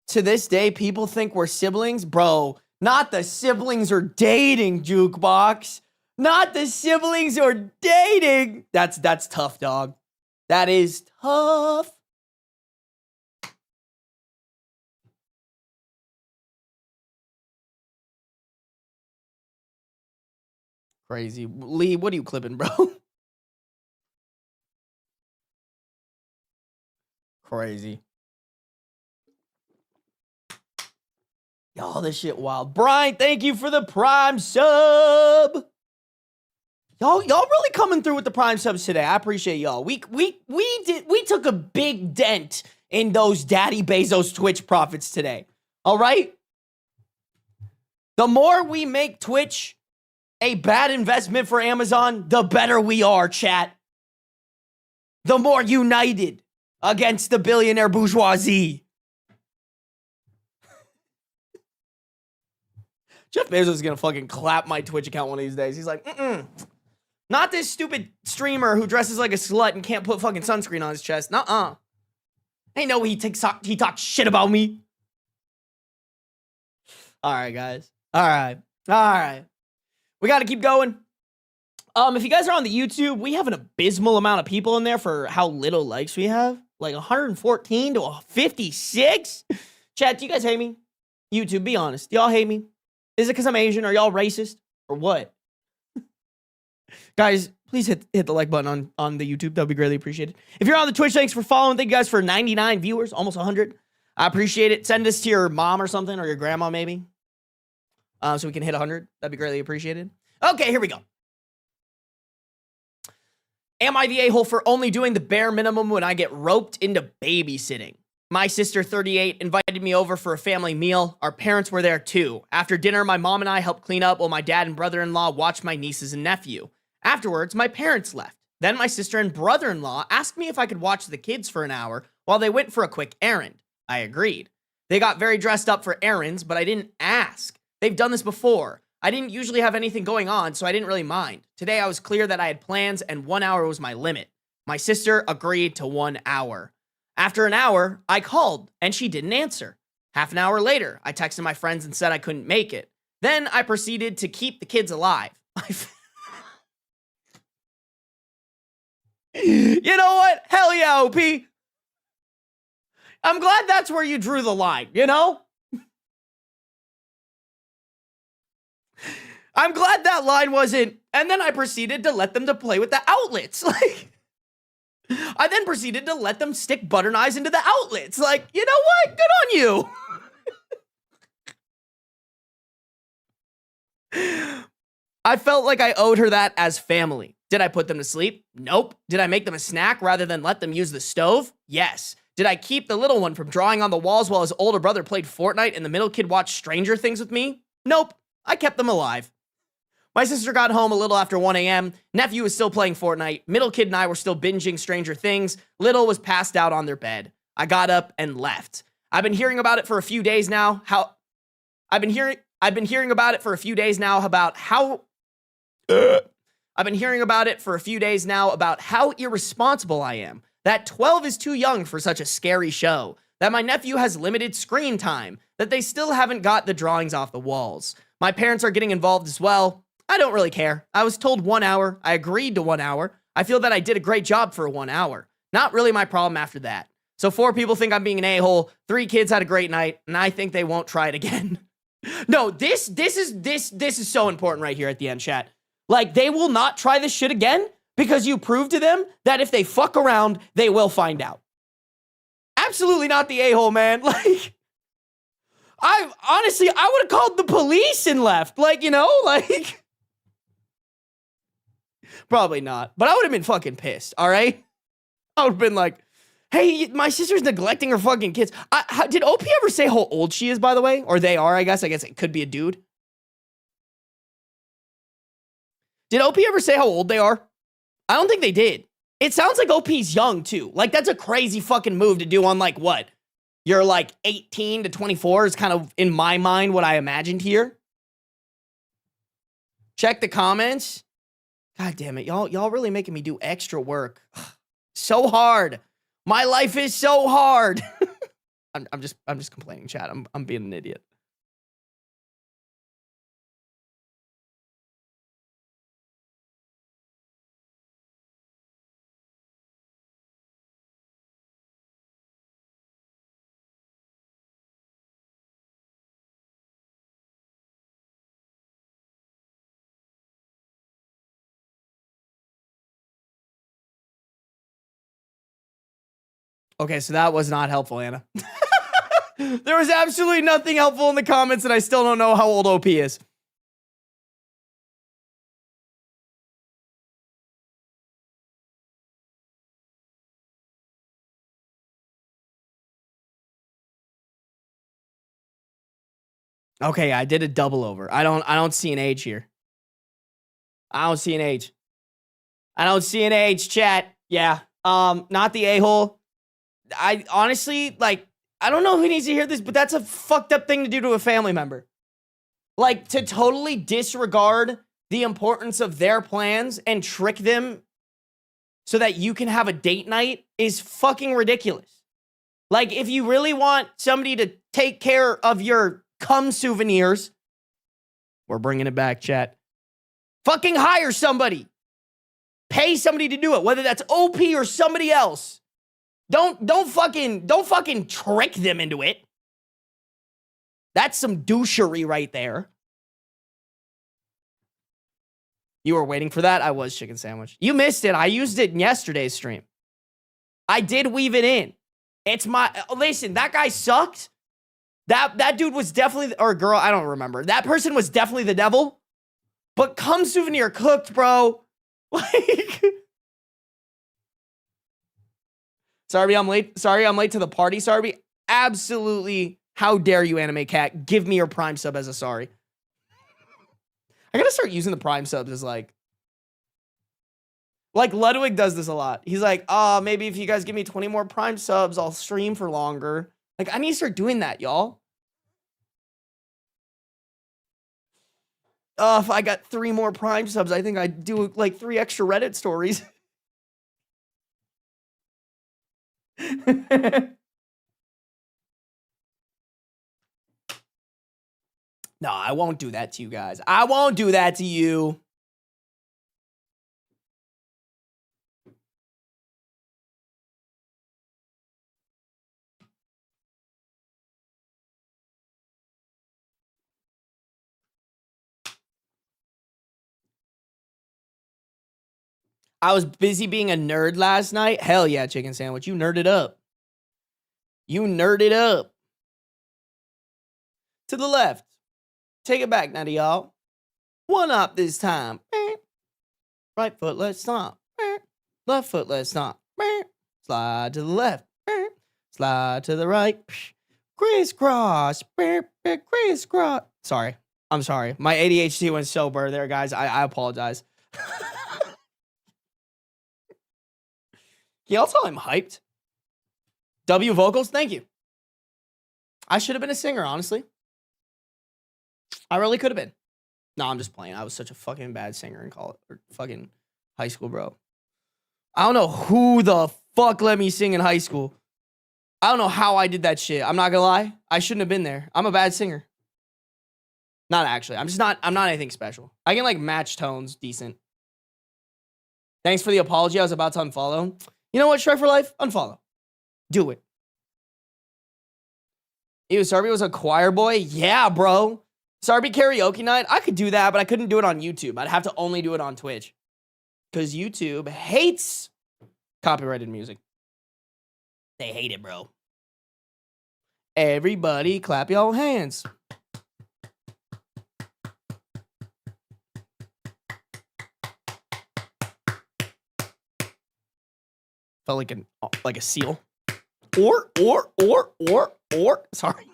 To this day, people think we're siblings. Bro, not the siblings are dating, Jukebox. Not the siblings are dating. That's tough, dog. That is tough. Crazy. Lee, what are you clipping, bro? Crazy. Y'all, this shit wild. Brian, thank you for the Prime sub. Y'all really coming through with the Prime subs today. I appreciate y'all. We took a big dent in those Daddy Bezos Twitch profits today. All right? The more we make Twitch a bad investment for Amazon, the better we are, chat. The more united against the billionaire bourgeoisie. Jeff Bezos is going to fucking clap my Twitch account one of these days. He's like, not this stupid streamer who dresses like a slut and can't put fucking sunscreen on his chest. Nuh-uh. Ain't no he talks shit about me. All right, guys. All right. We got to keep going. If you guys are on the YouTube, we have an abysmal amount of people in there for how little likes we have. Like 114 to 56. Chat, do you guys hate me? YouTube, be honest. Do y'all hate me? Is it because I'm Asian? Are y'all racist? Or what? Guys, please hit the like button on the YouTube. That would be greatly appreciated. If you're on the Twitch, thanks for following. Thank you guys for 99 viewers, almost 100. I appreciate it. Send this to your mom or something, or your grandma maybe, so we can hit 100. That'd be greatly appreciated. Okay, here we go. Am I the a-hole for only doing the bare minimum when I get roped into babysitting? My sister, 38, invited me over for a family meal. Our parents were there too. After dinner, my mom and I helped clean up while my dad and brother-in-law watched my nieces and nephew. Afterwards, my parents left. Then my sister and brother-in-law asked me if I could watch the kids for an hour while they went for a quick errand. I agreed. They got very dressed up for errands, but I didn't ask. They've done this before. I didn't usually have anything going on, so I didn't really mind. Today, I was clear that I had plans and 1 hour was my limit. My sister agreed to 1 hour. After an hour, I called, and she didn't answer. Half an hour later, I texted my friends and said I couldn't make it. Then I proceeded to keep the kids alive. You know what? Hell yeah, OP. I'm glad that's where you drew the line, you know? I'm glad that line wasn't, and then I proceeded to let them to play with the outlets. Like, I then proceeded to let them stick butter knives into the outlets. Like, you know what? Good on you. I felt like I owed her that as family. Did I put them to sleep? Nope. Did I make them a snack rather than let them use the stove? Yes. Did I keep the little one from drawing on the walls while his older brother played Fortnite and the middle kid watched Stranger Things with me? Nope. I kept them alive. My sister got home a little after 1 a.m. Nephew was still playing Fortnite. Middle kid and I were still binging Stranger Things. Little was passed out on their bed. I got up and left. I've been hearing about it for a few days now. I've been hearing about it for a few days now about how irresponsible I am. That 12 is too young for such a scary show. That my nephew has limited screen time. That they still haven't got the drawings off the walls. My parents are getting involved as well. I don't really care. I was told 1 hour. I agreed to 1 hour. I feel that I did a great job for 1 hour. Not really my problem after that. So 4 people think I'm being an a-hole. 3 kids had a great night, and I think they won't try it again. No, this is so important right here at the end, chat. Like, they will not try this shit again because you proved to them that if they fuck around, they will find out. Absolutely not the a-hole, man. Like, I would have called the police and left. Like, you know, like, probably not. But I would have been fucking pissed, all right? I would have been like, hey, my sister's neglecting her fucking kids. Did OP ever say how old she is, by the way? Or they are, I guess. I guess it could be a dude. Did OP ever say how old they are? I don't think they did. It sounds like OP's young, too. Like, that's a crazy fucking move to do on, like, what? You're, like, 18 to 24 is kind of, in my mind, what I imagined here. Check the comments. God damn it. Y'all really making me do extra work. So hard. My life is so hard. I'm just complaining, chat. I'm being an idiot. Okay, so that was not helpful, Anna. There was absolutely nothing helpful in the comments, and I still don't know how old OP is. Okay, I did a double over. I don't see an age here. I don't see an age. I don't see an age, chat. Yeah. Not the a-hole. I honestly, like, I don't know who needs to hear this, but that's a fucked up thing to do to a family member. Like, to totally disregard the importance of their plans and trick them so that you can have a date night is fucking ridiculous. Like, if you really want somebody to take care of your cum souvenirs, we're bringing it back, chat. Fucking hire somebody. Pay somebody to do it, whether that's OP or somebody else. Don't fucking trick them into it. That's some douchery right there. You were waiting for that? I was chicken sandwich. You missed it. I used it in yesterday's stream. I did weave it in. It's my... Listen, that guy sucked. That dude was definitely... Or girl, I don't remember. That person was definitely the devil. But come souvenir cooked, bro. Like... Sarby, I'm late. Sorry, I'm late to the party, Sarby. Absolutely. How dare you, Anime Cat? Give me your Prime sub as a sorry. I gotta start using the Prime subs as like Ludwig does this a lot. He's like, oh, maybe if you guys give me 20 more Prime subs, I'll stream for longer. Like, I need to start doing that, y'all. If I got 3 more Prime subs, I think I'd do like 3 extra Reddit stories. No, I won't do that to you guys. I won't do that to you. I was busy being a nerd last night. Hell yeah, chicken sandwich. You nerded up. You nerded up. To the left. Take it back now, y'all. 1 up this time. Right foot, let's stomp. Left foot, let's stomp. Slide to the left. Slide to the right. Crisscross. Crisscross. Sorry. I'm sorry. My ADHD went sober there, guys. I apologize. Can y'all tell I'm hyped? W vocals, thank you. I should have been a singer, honestly. I really could have been. No, I'm just playing. I was such a fucking bad singer in college or fucking high school, bro. I don't know who the fuck let me sing in high school. I don't know how I did that shit. I'm not gonna lie. I shouldn't have been there. I'm a bad singer. Not actually. I'm not anything special. I can like match tones decent. Thanks for the apology. I was about to unfollow. You know what, Shrek for Life? Unfollow. Do it. Ew, Sarby was a choir boy? Yeah, bro. Sarby karaoke night? I could do that, but I couldn't do it on YouTube. I'd have to only do it on Twitch. Because YouTube hates copyrighted music. They hate it, bro. Everybody clap y'all hands. Felt like a seal. Or. Sorry.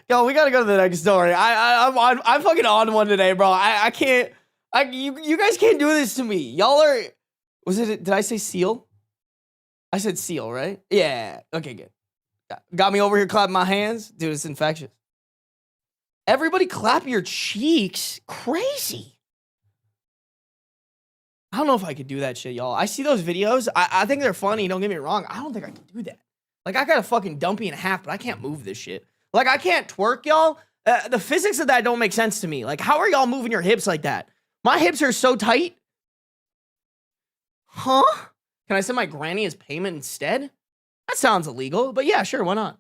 Yo, we gotta go to the next story. I'm fucking on one today, bro. I can't. You guys can't do this to me. Y'all are. Did I say seal? I said seal, right? Yeah. Okay, good. Got me over here clapping my hands, dude. It's infectious. Everybody clap your cheeks. Crazy. I don't know if I could do that shit, y'all. I see those videos. I think they're funny. Don't get me wrong. I don't think I can do that. Like, I got a fucking dumpy in half, but I can't move this shit. Like, I can't twerk, y'all. The physics of that don't make sense to me. Like, how are y'all moving your hips like that? My hips are so tight. Huh? Can I send my granny as payment instead? That sounds illegal, but yeah, sure, why not?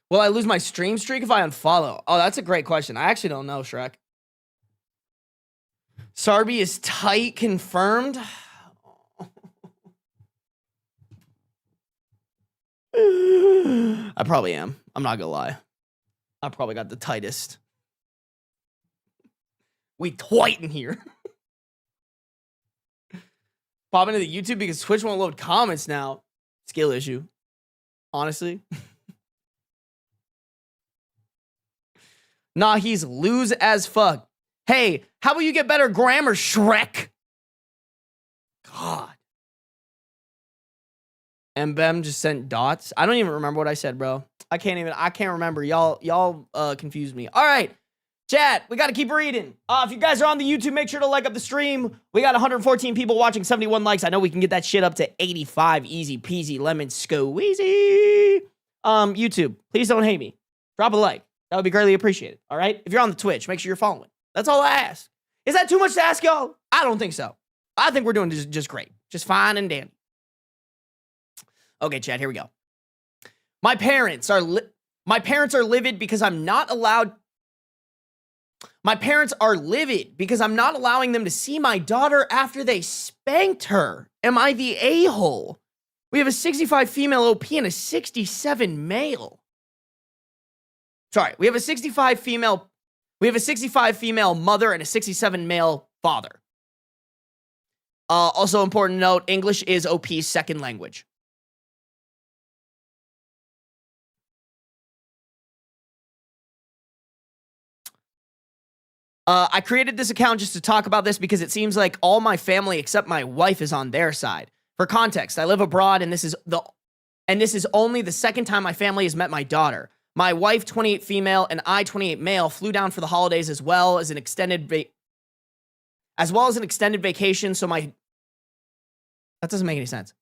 Will I lose my stream streak if I unfollow? Oh, that's a great question. I actually don't know, Shrek. Sarby is tight, confirmed. I probably am. I'm not gonna lie. I probably got the tightest. We tight in here. Pop into the YouTube because Twitch won't load comments now. Skill issue. Honestly. Nah, he's lose as fuck. Hey, how about you get better grammar, Shrek? God. Mbem just sent dots. I don't even remember what I said, bro. I can't remember. Y'all confused me. All right. Chat, we got to keep reading. If you guys are on the YouTube, make sure to like up the stream. We got 114 people watching, 71 likes. I know we can get that shit up to 85. Easy peasy, lemon squeezy. YouTube, please don't hate me. Drop a like. That would be greatly appreciated. All right. If you're on the Twitch, make sure you're following. That's all I ask. Is that too much to ask, y'all? I don't think so. I think we're doing just great. Just fine and dandy. Okay, Chad, here we go. My parents are livid because I'm not allowed. My parents are livid because I'm not allowing them to see my daughter after they spanked her. Am I the a-hole? We have a 65 female OP and a 67 male. Sorry, we have a 65 female mother and a 67 male father. Also important to note, English is OP's second language. I created this account just to talk about this because it seems like all my family except my wife is on their side. For context, I live abroad and this is only the second time my family has met my daughter. My wife, 28 female, and I, 28 male, flew down for the holidays as well as an extended vacation, so that doesn't make any sense.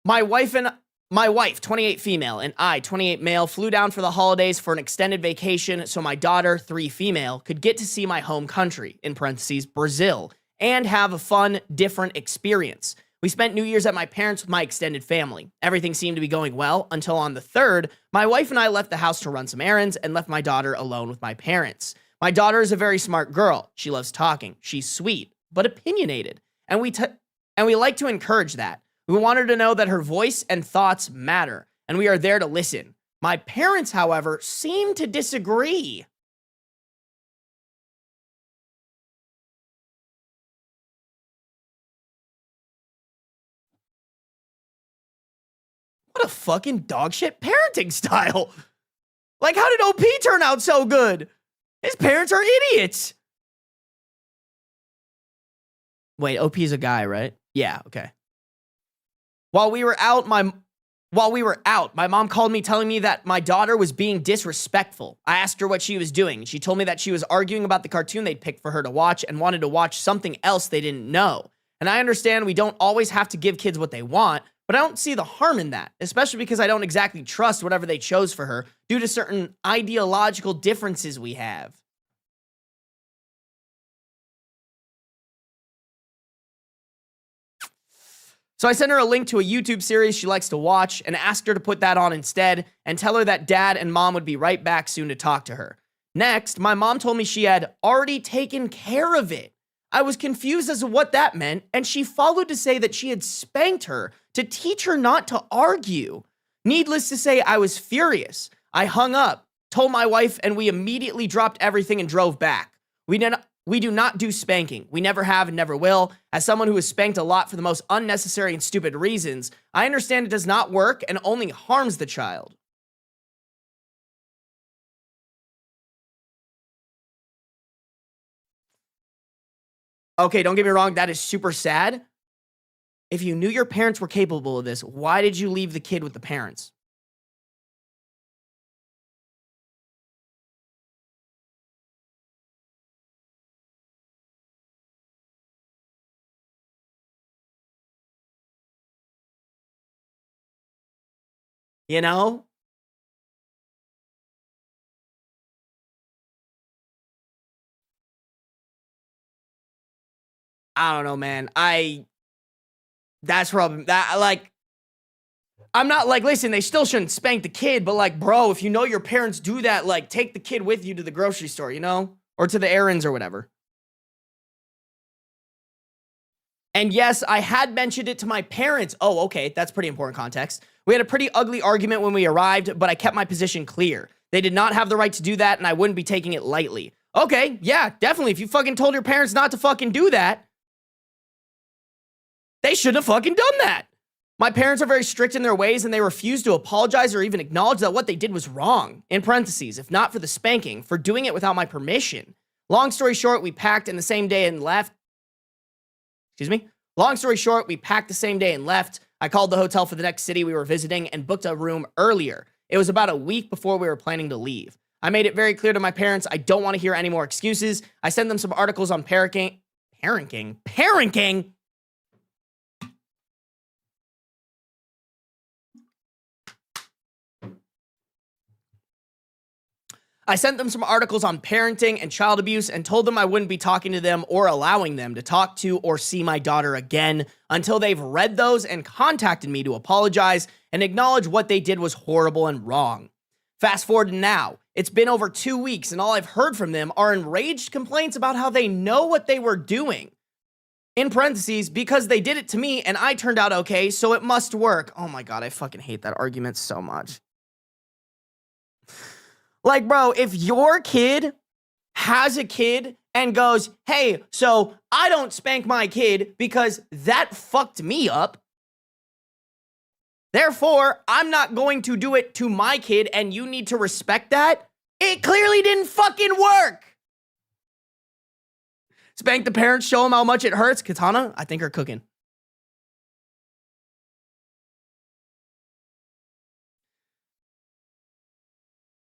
My wife, 28 female, and I, 28 male, flew down for the holidays for an extended vacation so my daughter, 3 female, could get to see my home country, in parentheses, Brazil, and have a fun, different experience. We spent New Year's at my parents' with my extended family. Everything seemed to be going well until on the 3rd, my wife and I left the house to run some errands and left my daughter alone with my parents. My daughter is a very smart girl. She loves talking. She's sweet, but opinionated. And we like to encourage that. We want her to know that her voice and thoughts matter, and we are there to listen. My parents, however, seem to disagree. What a fucking dogshit parenting style. Like, how did OP turn out so good? His parents are idiots. Wait, OP's a guy, right? Yeah, okay. While we were out, my mom called me telling me that my daughter was being disrespectful. I asked her what she was doing. She told me that she was arguing about the cartoon they'd picked for her to watch and wanted to watch something else they didn't know. And I understand we don't always have to give kids what they want, but I don't see the harm in that, especially because I don't exactly trust whatever they chose for her due to certain ideological differences we have. So I sent her a link to a YouTube series she likes to watch and asked her to put that on instead and tell her that dad and mom would be right back soon to talk to her. Next, my mom told me she had already taken care of it. I was confused as to what that meant, and she followed to say that she had spanked her to teach her not to argue. Needless to say, I was furious. I hung up, told my wife, and we immediately dropped everything and drove back. We do not do spanking. We never have and never will. As someone who has spanked a lot for the most unnecessary and stupid reasons, I understand it does not work and only harms the child. Okay, don't get me wrong, that is super sad. If you knew your parents were capable of this, why did you leave the kid with the parents? You know? I don't know, man. That's probably that. Like, I'm not like, listen, they still shouldn't spank the kid, but like, bro, if you know your parents do that, like, take the kid with you to the grocery store, you know, or to the errands or whatever. And yes, I had mentioned it to my parents. Oh, okay, that's pretty important context. We had a pretty ugly argument when we arrived, but I kept my position clear. They did not have the right to do that, and I wouldn't be taking it lightly. Okay, yeah, definitely. If you fucking told your parents not to fucking do that, they shouldn't have fucking done that. My parents are very strict in their ways, and they refuse to apologize or even acknowledge that what they did was wrong. In parentheses, if not for the spanking, for doing it without my permission. Long story short, we packed in the same day and left. Excuse me? Long story short, we packed the same day and left. I called the hotel for the next city we were visiting and booked a room earlier. It was about a week before we were planning to leave. I made it very clear to my parents I don't want to hear any more excuses. I sent them some articles on parenting. I sent them some articles on parenting and child abuse and told them I wouldn't be talking to them or allowing them to talk to or see my daughter again until they've read those and contacted me to apologize and acknowledge what they did was horrible and wrong. Fast forward to now. It's been over 2 weeks and all I've heard from them are enraged complaints about how they know what they were doing. In parentheses, because they did it to me and I turned out okay, so it must work. Oh my God, I fucking hate that argument so much. Like, bro, if your kid has a kid and goes, hey, so I don't spank my kid because that fucked me up. Therefore, I'm not going to do it to my kid and you need to respect that. It clearly didn't fucking work. Spank the parents, show them how much it hurts. Katana, I think, are cooking.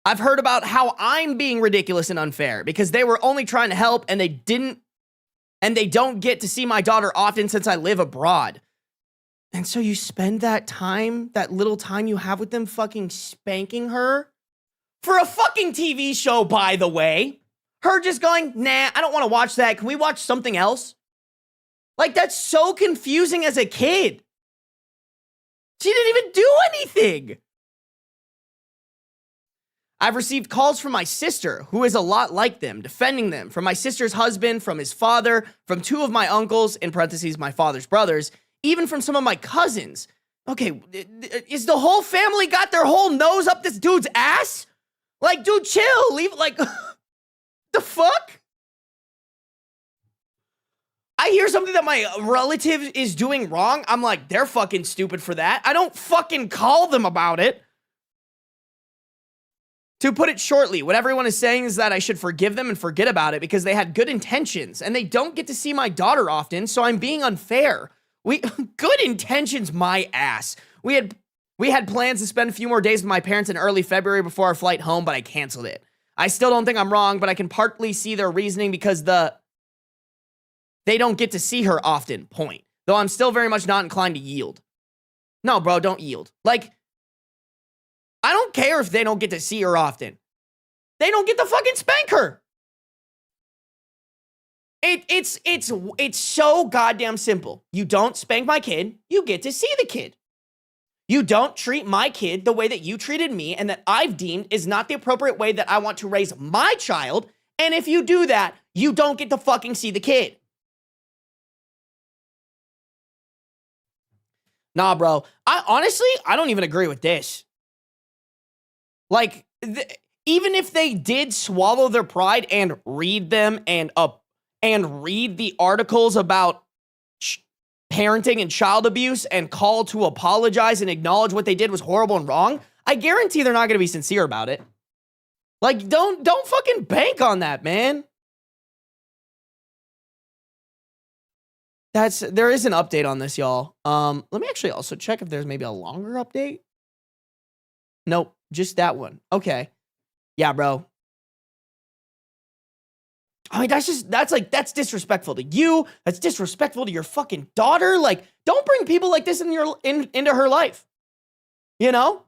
I've heard about how I'm being ridiculous and unfair because they were only trying to help and they don't get to see my daughter often since I live abroad. And so you spend that time, that little time you have with them fucking spanking her for a fucking TV show, by the way. Her just going, nah, I don't want to watch that. Can we watch something else? Like, that's so confusing as a kid. She didn't even do anything. I've received calls from my sister, who is a lot like them, defending them, from my sister's husband, from his father, from 2 of my uncles, in parentheses, my father's brothers, even from some of my cousins. Okay, is the whole family got their whole nose up this dude's ass? Like, dude, chill, leave, like, the fuck? I hear something that my relative is doing wrong, I'm like, they're fucking stupid for that. I don't fucking call them about it. To put it shortly, what everyone is saying is that I should forgive them and forget about it because they had good intentions and they don't get to see my daughter often, so I'm being unfair. Good intentions, my ass. We had plans to spend a few more days with my parents in early February before our flight home, but I canceled it. I still don't think I'm wrong, but I can partly see their reasoning because they don't get to see her often, point. Though I'm still very much not inclined to yield. No, bro, don't yield. Like, I don't care if they don't get to see her often. They don't get to fucking spank her. It's so goddamn simple. You don't spank my kid, you get to see the kid. You don't treat my kid the way that you treated me and that I've deemed is not the appropriate way that I want to raise my child. And if you do that, you don't get to fucking see the kid. Nah, bro. I don't even agree with this. Like, even if they did swallow their pride and read them and read the articles about parenting and child abuse and call to apologize and acknowledge what they did was horrible and wrong, I guarantee they're not going to be sincere about it. Like, don't fucking bank on that, man. There is an update on this, y'all. Let me actually also check if there's maybe a longer update. Nope, just that one. Okay. Yeah, bro. I mean, that's disrespectful to you. That's disrespectful to your fucking daughter. Like, don't bring people like this into her life. You know?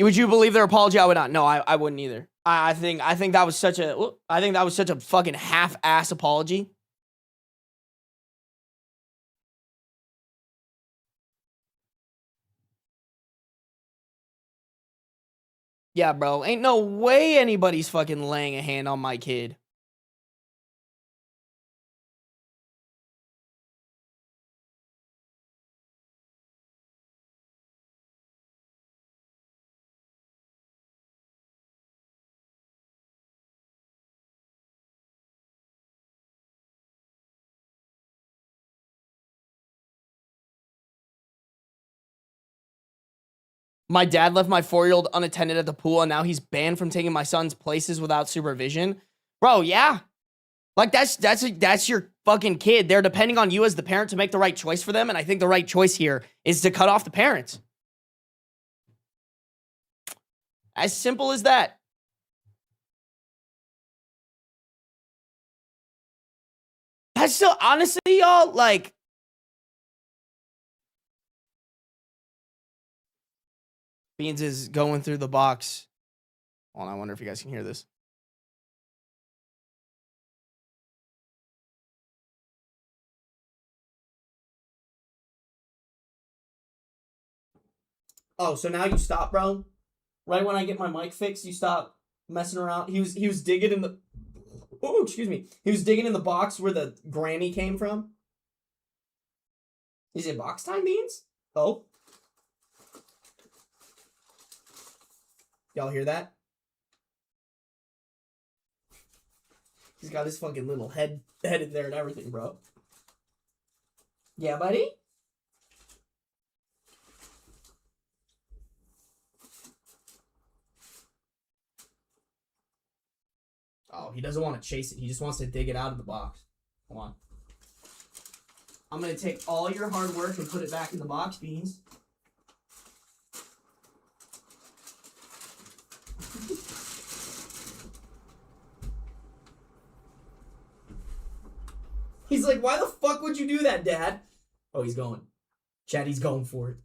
Would you believe their apology? I would not. No, I wouldn't either. I think that was such a fucking half-ass apology. Yeah, bro. Ain't no way anybody's fucking laying a hand on my kid. My dad left my 4-year-old unattended at the pool, and now he's banned from taking my son's places without supervision. Bro, yeah. Like, that's your fucking kid. They're depending on you as the parent to make the right choice for them, and I think the right choice here is to cut off the parents. As simple as that. still, honestly, y'all, like, Beans is going through the box. Hold on, I wonder if you guys can hear this. Oh, so now you stop, bro? Right when I get my mic fixed, you stop messing around. He was digging in the... Oh, excuse me. He was digging in the box where the granny came from. Is it box time, Beans? Oh. Y'all hear that? He's got his fucking little head in there and everything, bro. Yeah, buddy? Oh, he doesn't want to chase it. He just wants to dig it out of the box. Come on. I'm going to take all your hard work and put it back in the box, Beans. He's like, why the fuck would you do that, Dad? Oh, he's going. Chad, he's going for it.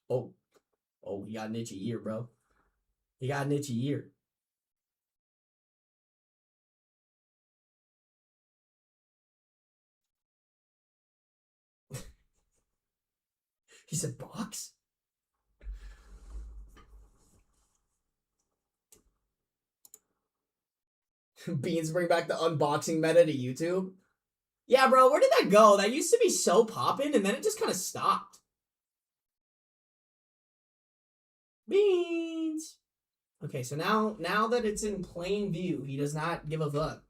Oh. Oh, he got an itchy ear, bro. He got an itchy ear. He said box? Beans bring back the unboxing meta to YouTube? Yeah, bro, where did that go? That used to be so poppin', and then it just kind of stopped. Beans! Okay, so now that it's in plain view, he does not give a fuck.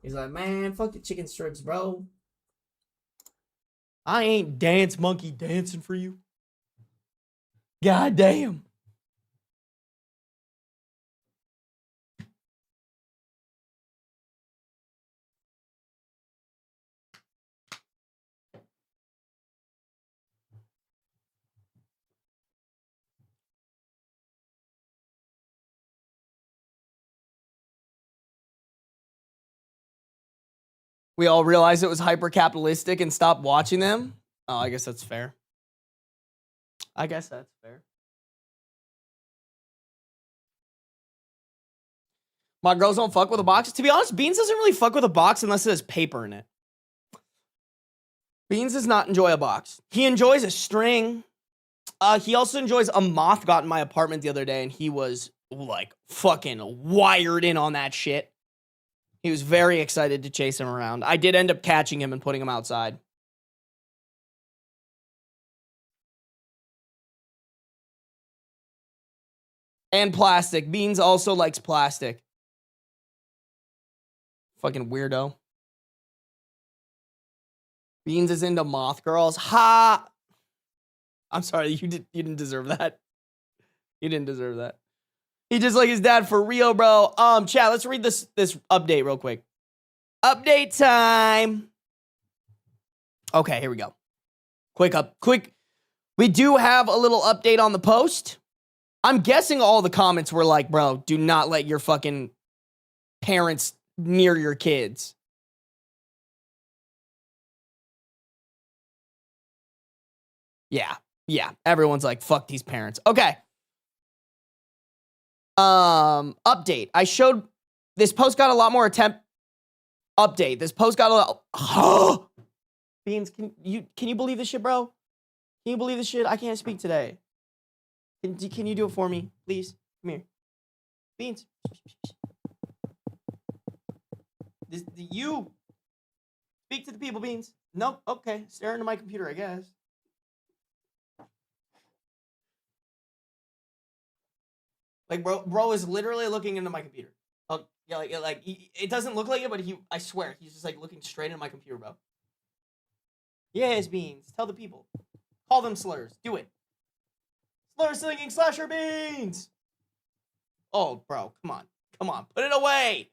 He's like, man, fuck the chicken strips, bro. I ain't dance monkey dancing for you. God damn. We all realized it was hyper capitalistic and stopped watching them. Oh, I guess that's fair. I guess that's fair. My girls don't fuck with a box. To be honest, Beans doesn't really fuck with a box unless it has paper in it. Beans does not enjoy a box. He enjoys a string. He also enjoys a moth got in my apartment the other day, and he was like fucking wired in on that shit. He was very excited to chase him around. I did end up catching him and putting him outside. And plastic. Beans also likes plastic. Fucking weirdo. Beans is into moth girls. Ha! I'm sorry, you didn't deserve that. You didn't deserve that. He just like his dad for real, bro. Chat, let's read this update real quick. Update time. Okay, here we go. Quick. We do have a little update on the post. I'm guessing all the comments were like, bro, do not let your fucking parents near your kids. Yeah. Everyone's like, fuck these parents. Okay. Update. I showed this post got a lot more attempt. Update. This post got a lot. Beans, can you believe this shit, bro? Can you believe this shit? I can't speak today. Can you do it for me, please? Come here. Beans. You speak to the people, Beans. Nope. Okay. Stare into my computer, I guess. Like, bro is literally looking into my computer. Oh, yeah, like it doesn't look like it, but I swear, he's just like looking straight into my computer, bro. Yes, Beans. Tell the people. Call them slurs. Do it. Slur slinging slasher Beans. Oh, bro, come on. Put it away.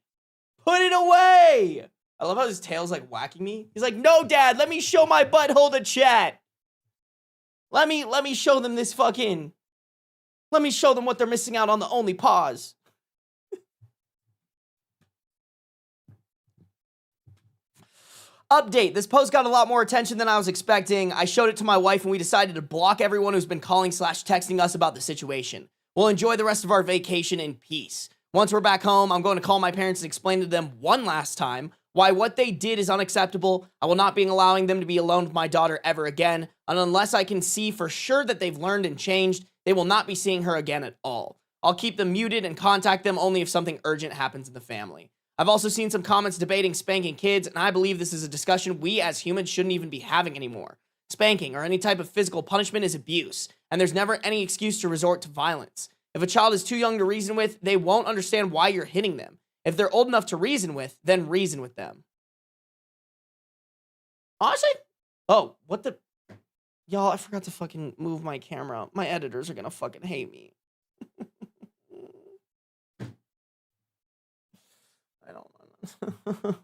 I love how his tail's like whacking me. He's like, no, Dad, let me show my butthole to chat. Let me show them this fucking... Let me show them what they're missing out on the only pause. Update. This post got a lot more attention than I was expecting. I showed it to my wife and we decided to block everyone who's been calling/texting us about the situation. We'll enjoy the rest of our vacation in peace. Once we're back home, I'm going to call my parents and explain to them one last time why what they did is unacceptable. I will not be allowing them to be alone with my daughter ever again. And unless I can see for sure that they've learned and changed, they will not be seeing her again at all. I'll keep them muted and contact them only if something urgent happens in the family. I've also seen some comments debating spanking kids, and I believe this is a discussion we as humans shouldn't even be having anymore. Spanking or any type of physical punishment is abuse, and there's never any excuse to resort to violence. If a child is too young to reason with, they won't understand why you're hitting them. If they're old enough to reason with, then reason with them. Honestly, oh, what the... Y'all, I forgot to fucking move my camera. My editors are gonna fucking hate me. I don't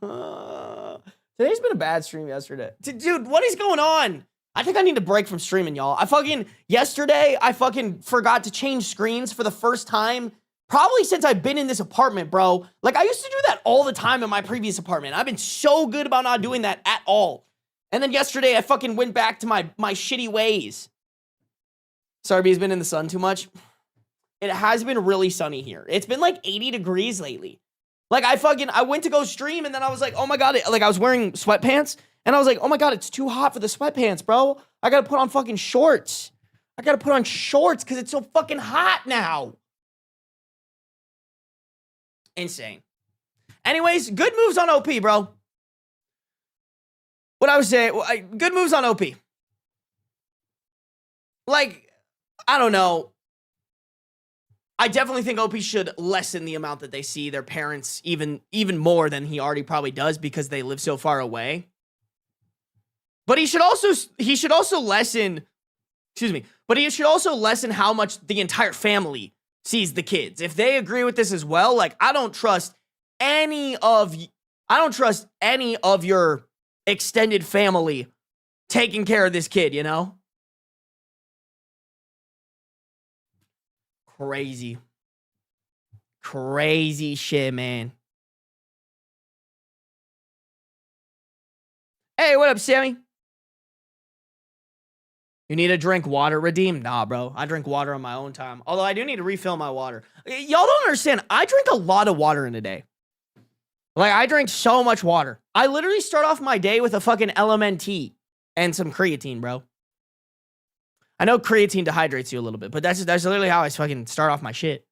know. Today's been a bad stream yesterday. Dude, what is going on? I think I need a break from streaming, y'all. Yesterday, I fucking forgot to change screens for the first time, probably since I've been in this apartment, bro. Like, I used to do that all the time in my previous apartment. I've been so good about not doing that at all. And then yesterday, I fucking went back to my shitty ways. Sarby has been in the sun too much. It has been really sunny here. It's been like 80 degrees lately. Like, I went to go stream, and then I was like, oh my god, I was wearing sweatpants, and I was like, oh my god, it's too hot for the sweatpants, bro. I gotta put on fucking shorts. I gotta put on shorts, because it's so fucking hot now. Insane. Anyways, good moves on OP, bro. What I was saying, good moves on OP. Like, I don't know. I definitely think OP should lessen the amount that they see their parents even more than he already probably does because they live so far away. But he should also lessen, but he should also lessen how much the entire family sees the kids. If they agree with this as well, like, I don't trust any of your extended family taking care of this kid, you know? Crazy shit, man. Hey, what up, Sammy? You need to drink water, Redeem? Nah, bro. I drink water on my own time. Although I do need to refill my water. Y'all don't understand. I drink a lot of water in a day. Like, I drink so much water. I literally start off my day with a fucking LMNT and some creatine, bro. I know creatine dehydrates you a little bit, but that's literally how I fucking start off my shit.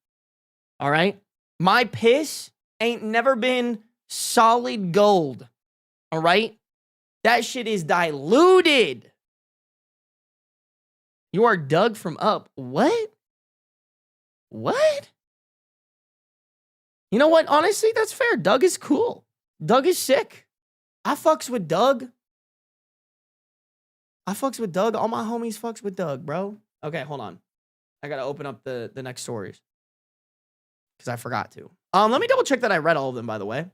All right? My piss ain't never been solid gold. All right? That shit is diluted. You are Doug from Up. What? What? You know what? Honestly, that's fair. Doug is cool. Doug is sick. I fucks with Doug. All my homies fucks with Doug, bro. Okay, hold on. I gotta open up the next stories. Because I forgot to. Let me double check that I read all of them, by the way.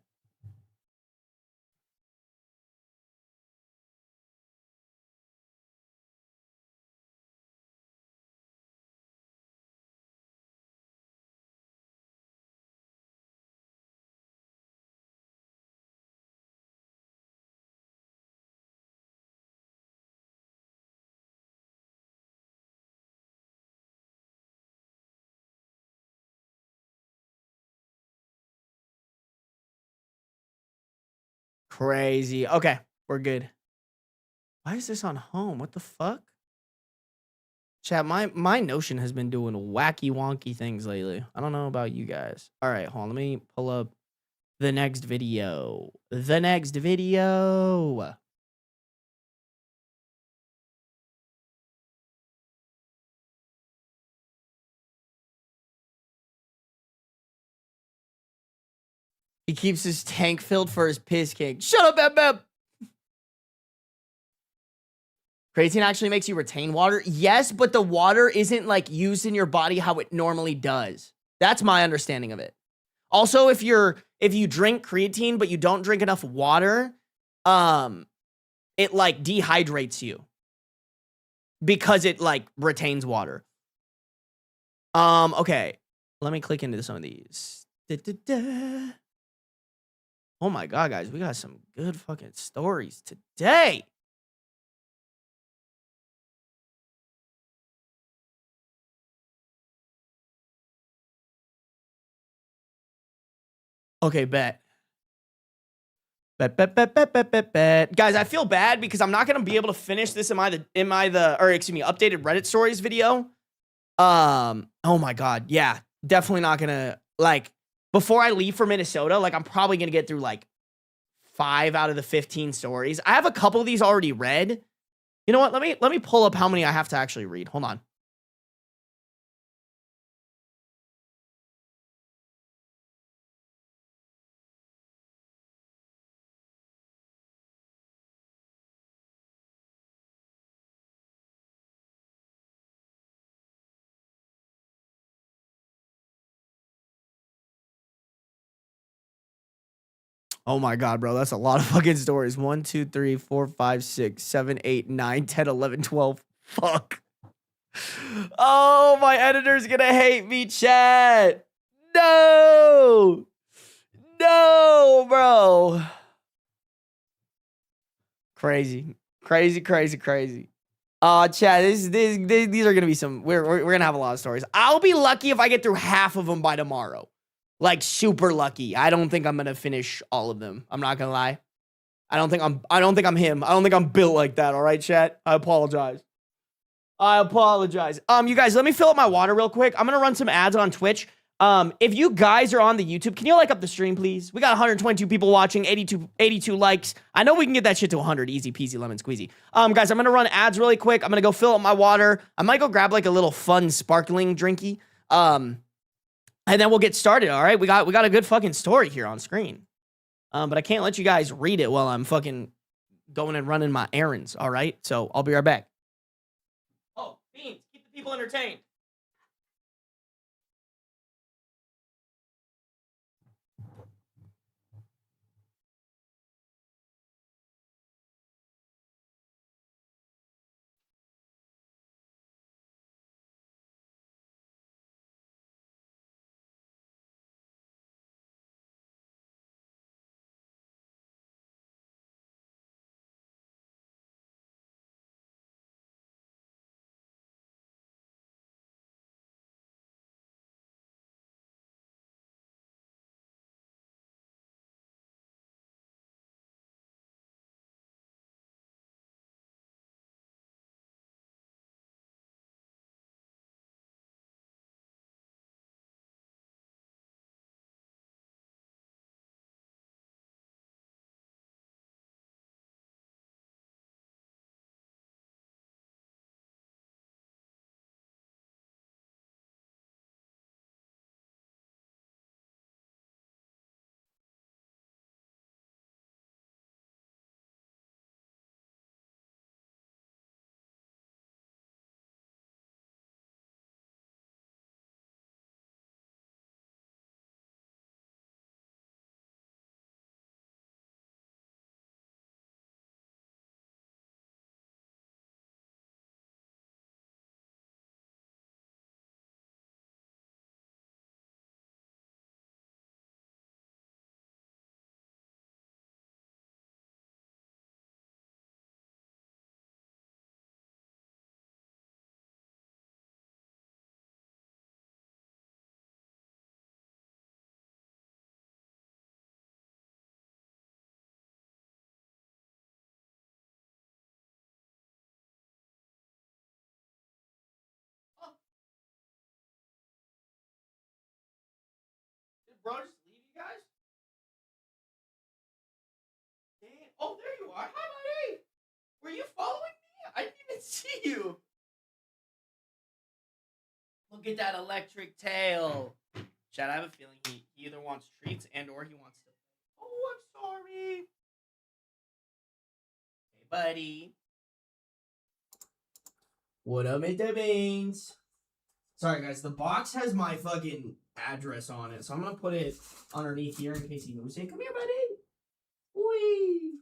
Crazy. Okay, we're good. Why is this on home? What the fuck? Chat, my Notion has been doing wacky wonky things lately. I don't know about you guys. All right, hold on. Let me pull up the next video. He keeps his tank filled for his piss king. Shut up, Beb Beb. Creatine actually makes you retain water. Yes, but the water isn't like used in your body how it normally does. That's my understanding of it. Also, if you drink creatine but you don't drink enough water, it like dehydrates you. because it like retains water. Okay. Let me click into some of these. Oh my god, guys, we got some good fucking stories today. Okay, bet. Bet. Guys, I feel bad because I'm not gonna be able to finish this in my updated Reddit stories video. Oh my god, yeah. Definitely not gonna, like, before I leave for Minnesota, like, I'm probably gonna get through like 5 out of the 15 stories. I have a couple of these already read. You know what? Let me pull up how many I have to actually read. Hold on. Oh my god, bro. That's a lot of fucking stories. 1, 2, 3, 4, 5, 6, 7, 8, 9, 10, 11, 12. Fuck. Oh, my editor's gonna hate me, chat. No. No, bro. Crazy. Crazy. Chat, these are gonna be some. We're gonna have a lot of stories. I'll be lucky if I get through half of them by tomorrow. Like, super lucky. I don't think I'm gonna finish all of them. I'm not gonna lie. I don't think I'm him. I don't think I'm built like that. All right, chat. I apologize. You guys, let me fill up my water real quick. I'm gonna run some ads on Twitch. If you guys are on the YouTube, can you like up the stream, please? We got 122 people watching, 82 likes. I know we can get that shit to 100. Easy peasy lemon squeezy. Guys, I'm gonna run ads really quick. I'm gonna go fill up my water. I might go grab like a little fun sparkling drinky. And then we'll get started, all right? We got a good fucking story here on screen. But I can't let you guys read it while I'm fucking going and running my errands, all right? So I'll be right back. Oh, Beans, keep the people entertained. Did bro just leave you guys? Damn. Oh, there you are. Hi, buddy. Were you following me? I didn't even see you. Look at that electric tail. Chad, I have a feeling he either wants treats and or he wants to. Oh, I'm sorry. Hey, buddy. What up, Mr. Beans? Sorry, guys. The box has my fucking address on it, so I'm gonna put it underneath here in case he moves it. Come here, buddy. Wee.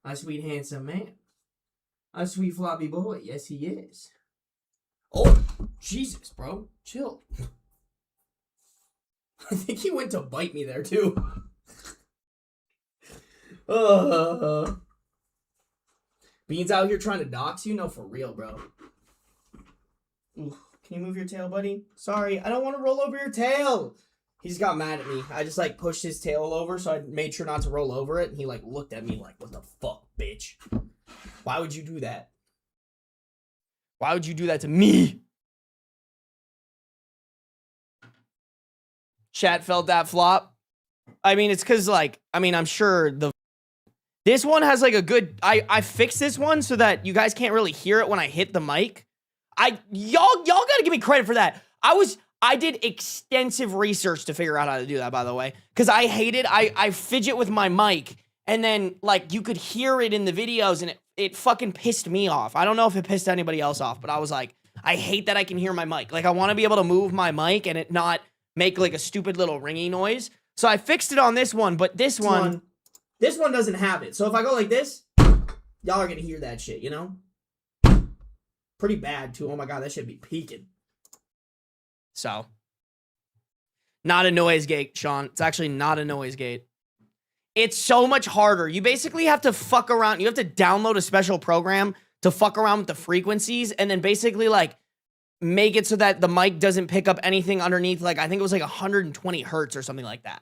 A sweet, handsome man. A sweet, floppy boy. Yes, he is. Oh, Jesus, bro. Chill. I think he went to bite me there, too. Beans out here trying to dox you? No, for real, bro. Ooh, can you move your tail, buddy? Sorry, I don't want to roll over your tail. He just got mad at me. I just, like, pushed his tail over, so I made sure not to roll over it. And he, like, looked at me like, what the fuck, bitch? Why would you do that? Why would you do that to me? Chat felt that flop. I mean, it's because, like, I mean, I'm sure this one has, like, a good... I fixed this one so that you guys can't really hear it when I hit the mic. Y'all gotta give me credit for that. I did extensive research to figure out how to do that, by the way. Because I hated... I fidget with my mic, and then, like, you could hear it in the videos, and it fucking pissed me off. I don't know if it pissed anybody else off, but I was like, I hate that I can hear my mic. Like, I want to be able to move my mic and it not make, like, a stupid little ringing noise. So I fixed it on this one, but this one doesn't have it. So if I go like this, y'all are gonna hear that shit, you know? Pretty bad, too. Oh my god, that should be peaking. So. Not a noise gate, Sean. It's actually not a noise gate. It's so much harder. You basically have to fuck around. You have to download a special program to fuck around with the frequencies and then basically, like, make it so that the mic doesn't pick up anything underneath, like, I think it was like 120 hertz or something like that.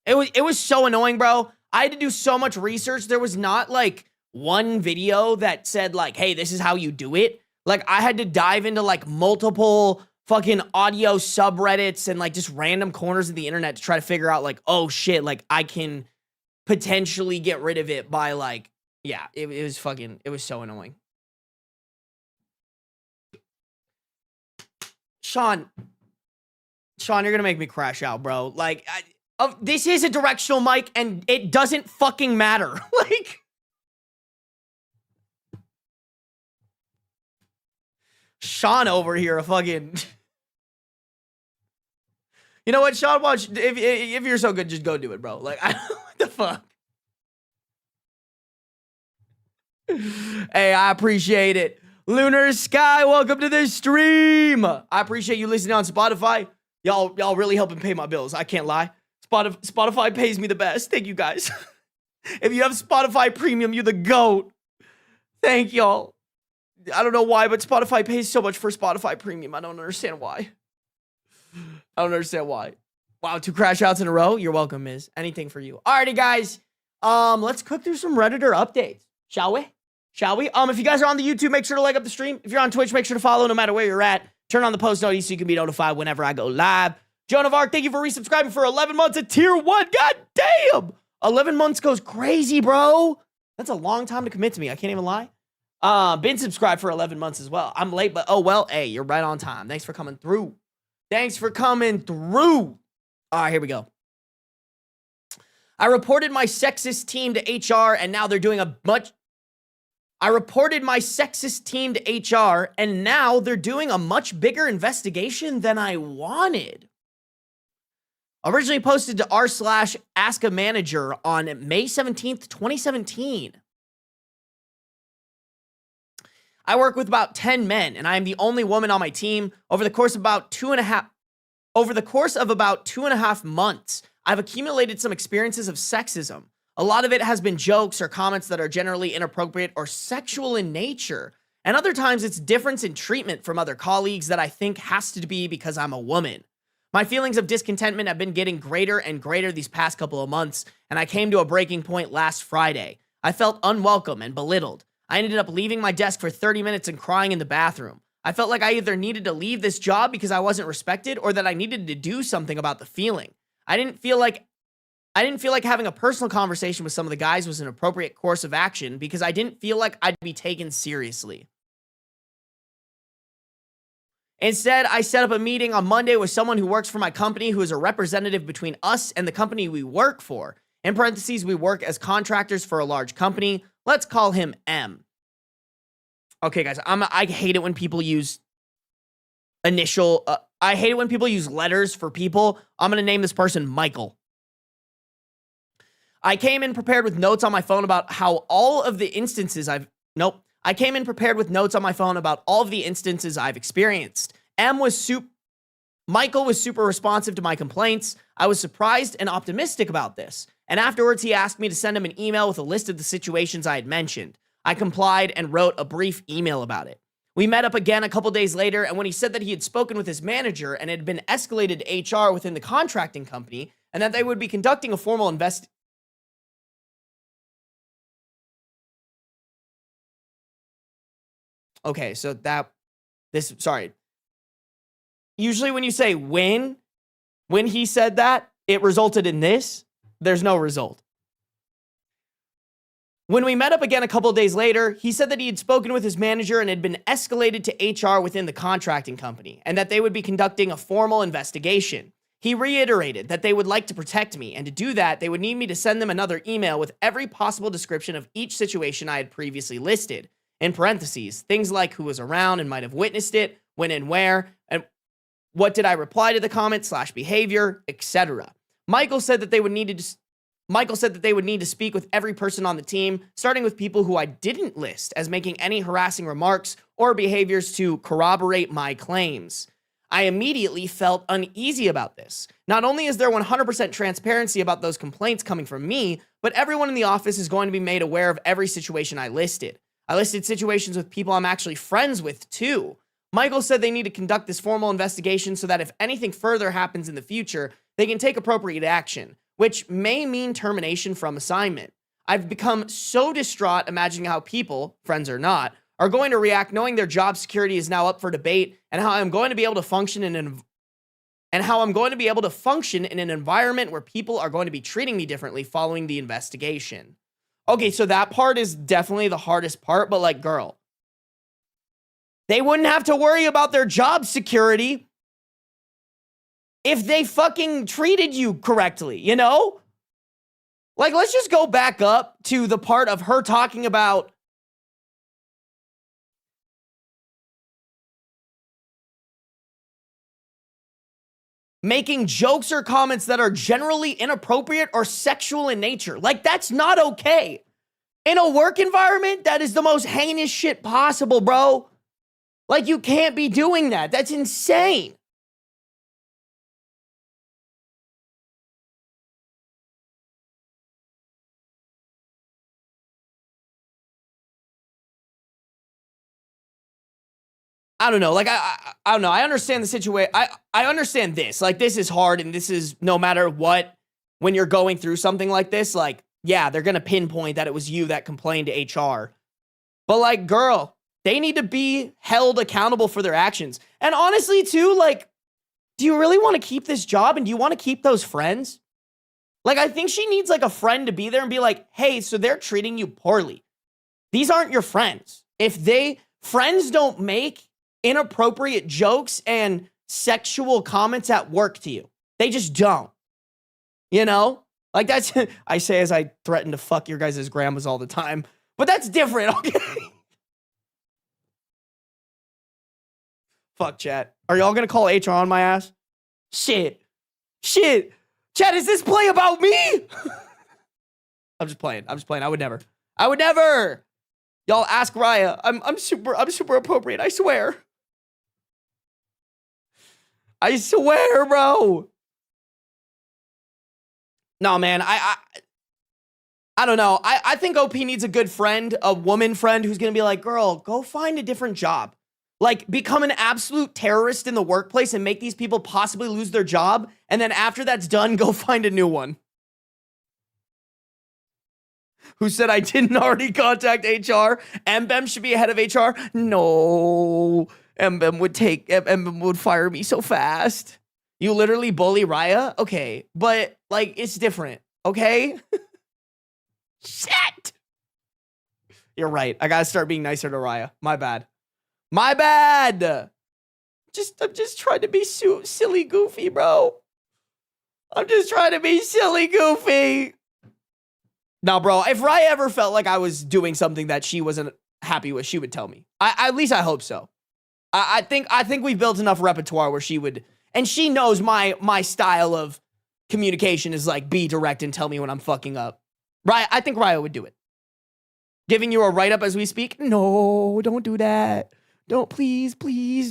It was so annoying, bro. I had to do so much research. There was not, like, one video that said, like, hey, this is how you do it. Like, I had to dive into, like, multiple fucking audio subreddits and, like, just random corners of the internet to try to figure out, like, oh, shit, like, I can potentially get rid of it by, like, yeah, it was so annoying. Sean, you're gonna make me crash out, bro. Like, this is a directional mic, and it doesn't fucking matter. Like, Sean over here, a fucking... You know what, Sean? Watch, if you're so good, just go do it, bro. Like, what the fuck? Hey, I appreciate it. Lunar Sky, welcome to the stream. I appreciate you listening on Spotify. Y'all really helping pay my bills. I can't lie. Spotify pays me the best. Thank you, guys. If you have Spotify Premium, you're the GOAT. Thank y'all. I don't know why, but Spotify pays so much for Spotify Premium. I don't understand why. I don't understand why. Wow, 2 crash outs in a row. You're welcome, Miz. Anything for you. Alrighty, guys. Let's click through some Redditor updates, shall we? If you guys are on the YouTube, make sure to like up the stream. If you're on Twitch, make sure to follow no matter where you're at. Turn on the post notifications so you can be notified whenever I go live. Joan of Arc, thank you for resubscribing for 11 months at tier 1. God damn! 11 months goes crazy, bro. That's a long time to commit to me. I can't even lie. Been subscribed for 11 months as well. I'm late, but oh well. Hey, you're right on time. Thanks for coming through. All right, here we go. I reported my sexist team to HR, and now they're doing a much bigger investigation than I wanted. Originally posted to r/ask-a-manager on May 17th, 2017. I work with about 10 men, and I am the only woman on my team. Over the course of about 2.5 months, I've accumulated some experiences of sexism. A lot of it has been jokes or comments that are generally inappropriate or sexual in nature. And other times it's difference in treatment from other colleagues that I think has to be because I'm a woman. My feelings of discontentment have been getting greater and greater these past couple of months, and I came to a breaking point last Friday. I felt unwelcome and belittled. I ended up leaving my desk for 30 minutes and crying in the bathroom. I felt like I either needed to leave this job because I wasn't respected or that I needed to do something about the feeling. I didn't feel like having a personal conversation with some of the guys was an appropriate course of action because I didn't feel like I'd be taken seriously. Instead, I set up a meeting on Monday with someone who works for my company who is a representative between us and the company we work for. In parentheses, we work as contractors for a large company. Let's call him M. Okay, guys, I hate it when people use I hate it when people use letters for people. I'm going to name this person Michael. I came in prepared with notes on my phone about how all of the instances I came in prepared with notes on my phone about all of the instances I've experienced. Michael was super responsive to my complaints. I was surprised and optimistic about this. And afterwards, he asked me to send him an email with a list of the situations I had mentioned. I complied and wrote a brief email about it. We met up again a couple days later, and when he said that he had spoken with his manager and it had been escalated to HR within the contracting company, and that they would be conducting a formal Okay, so usually when you say when he said that, it resulted in this. There's no result. When we met up again a couple of days later, he said that he had spoken with his manager and had been escalated to HR within the contracting company, and that they would be conducting a formal investigation. He reiterated that they would like to protect me, and to do that, they would need me to send them another email with every possible description of each situation I had previously listed. In parentheses, things like who was around and might have witnessed it, when and where, and what did I reply to the comment / behavior, etc. Michael said that they would need to speak with every person on the team, starting with people who I didn't list as making any harassing remarks or behaviors to corroborate my claims. I immediately felt uneasy about this. Not only is there 100% transparency about those complaints coming from me, but everyone in the office is going to be made aware of every situation I listed. I listed situations with people I'm actually friends with, too. Michael said they need to conduct this formal investigation so that if anything further happens in the future, they can take appropriate action, which may mean termination from assignment. I've become so distraught imagining how people, friends or not, are going to react knowing their job security is now up for debate, and how I'm going to be able to function in an environment where people are going to be treating me differently following the investigation. Okay, so that part is definitely the hardest part, but like, girl, they wouldn't have to worry about their job security if they fucking treated you correctly, you know? Like, let's just go back up to the part of her talking about making jokes or comments that are generally inappropriate or sexual in nature. Like, that's not okay. In a work environment, that is the most heinous shit possible, bro. Like, you can't be doing that. That's insane. I don't know. Like, I don't know. I understand the situation. I understand this. Like, this is hard, and this is no matter what, when you're going through something like this, like, yeah, they're going to pinpoint that it was you that complained to HR. But, like, girl, they need to be held accountable for their actions. And honestly, too, like, do you really want to keep this job, and do you want to keep those friends? Like, I think she needs, like, a friend to be there and be like, hey, so they're treating you poorly. These aren't your friends. Friends don't make inappropriate jokes and sexual comments at work to you. They just don't. You know? Like, that's, I say as I threaten to fuck your guys' grandmas all the time, but that's different, okay? Fuck, chat. Are y'all gonna call HR on my ass? Shit. Chat, is this play about me? I'm just playing. I would never. Y'all ask Raya. I'm super appropriate, I swear. I swear, bro. No, man, I don't know. I think OP needs a good friend, a woman friend who's gonna be like, girl, go find a different job. Like, become an absolute terrorist in the workplace and make these people possibly lose their job. And then after that's done, go find a new one. Who said I didn't already contact HR? Mbem should be ahead of HR? No. Mbem would fire me so fast. You literally bully Raya? Okay, but, like, it's different, okay? Shit! You're right. I gotta start being nicer to Raya. My bad. I'm just trying to be silly goofy, bro. I'm just trying to be silly goofy. Now, bro, if Raya ever felt like I was doing something that she wasn't happy with, she would tell me. At least I hope so. I think we've built enough repertoire where she would, and she knows my style of communication is like, be direct and tell me when I'm fucking up. I think Ryo would do it. Giving you a write-up as we speak? No, don't do that. Don't, please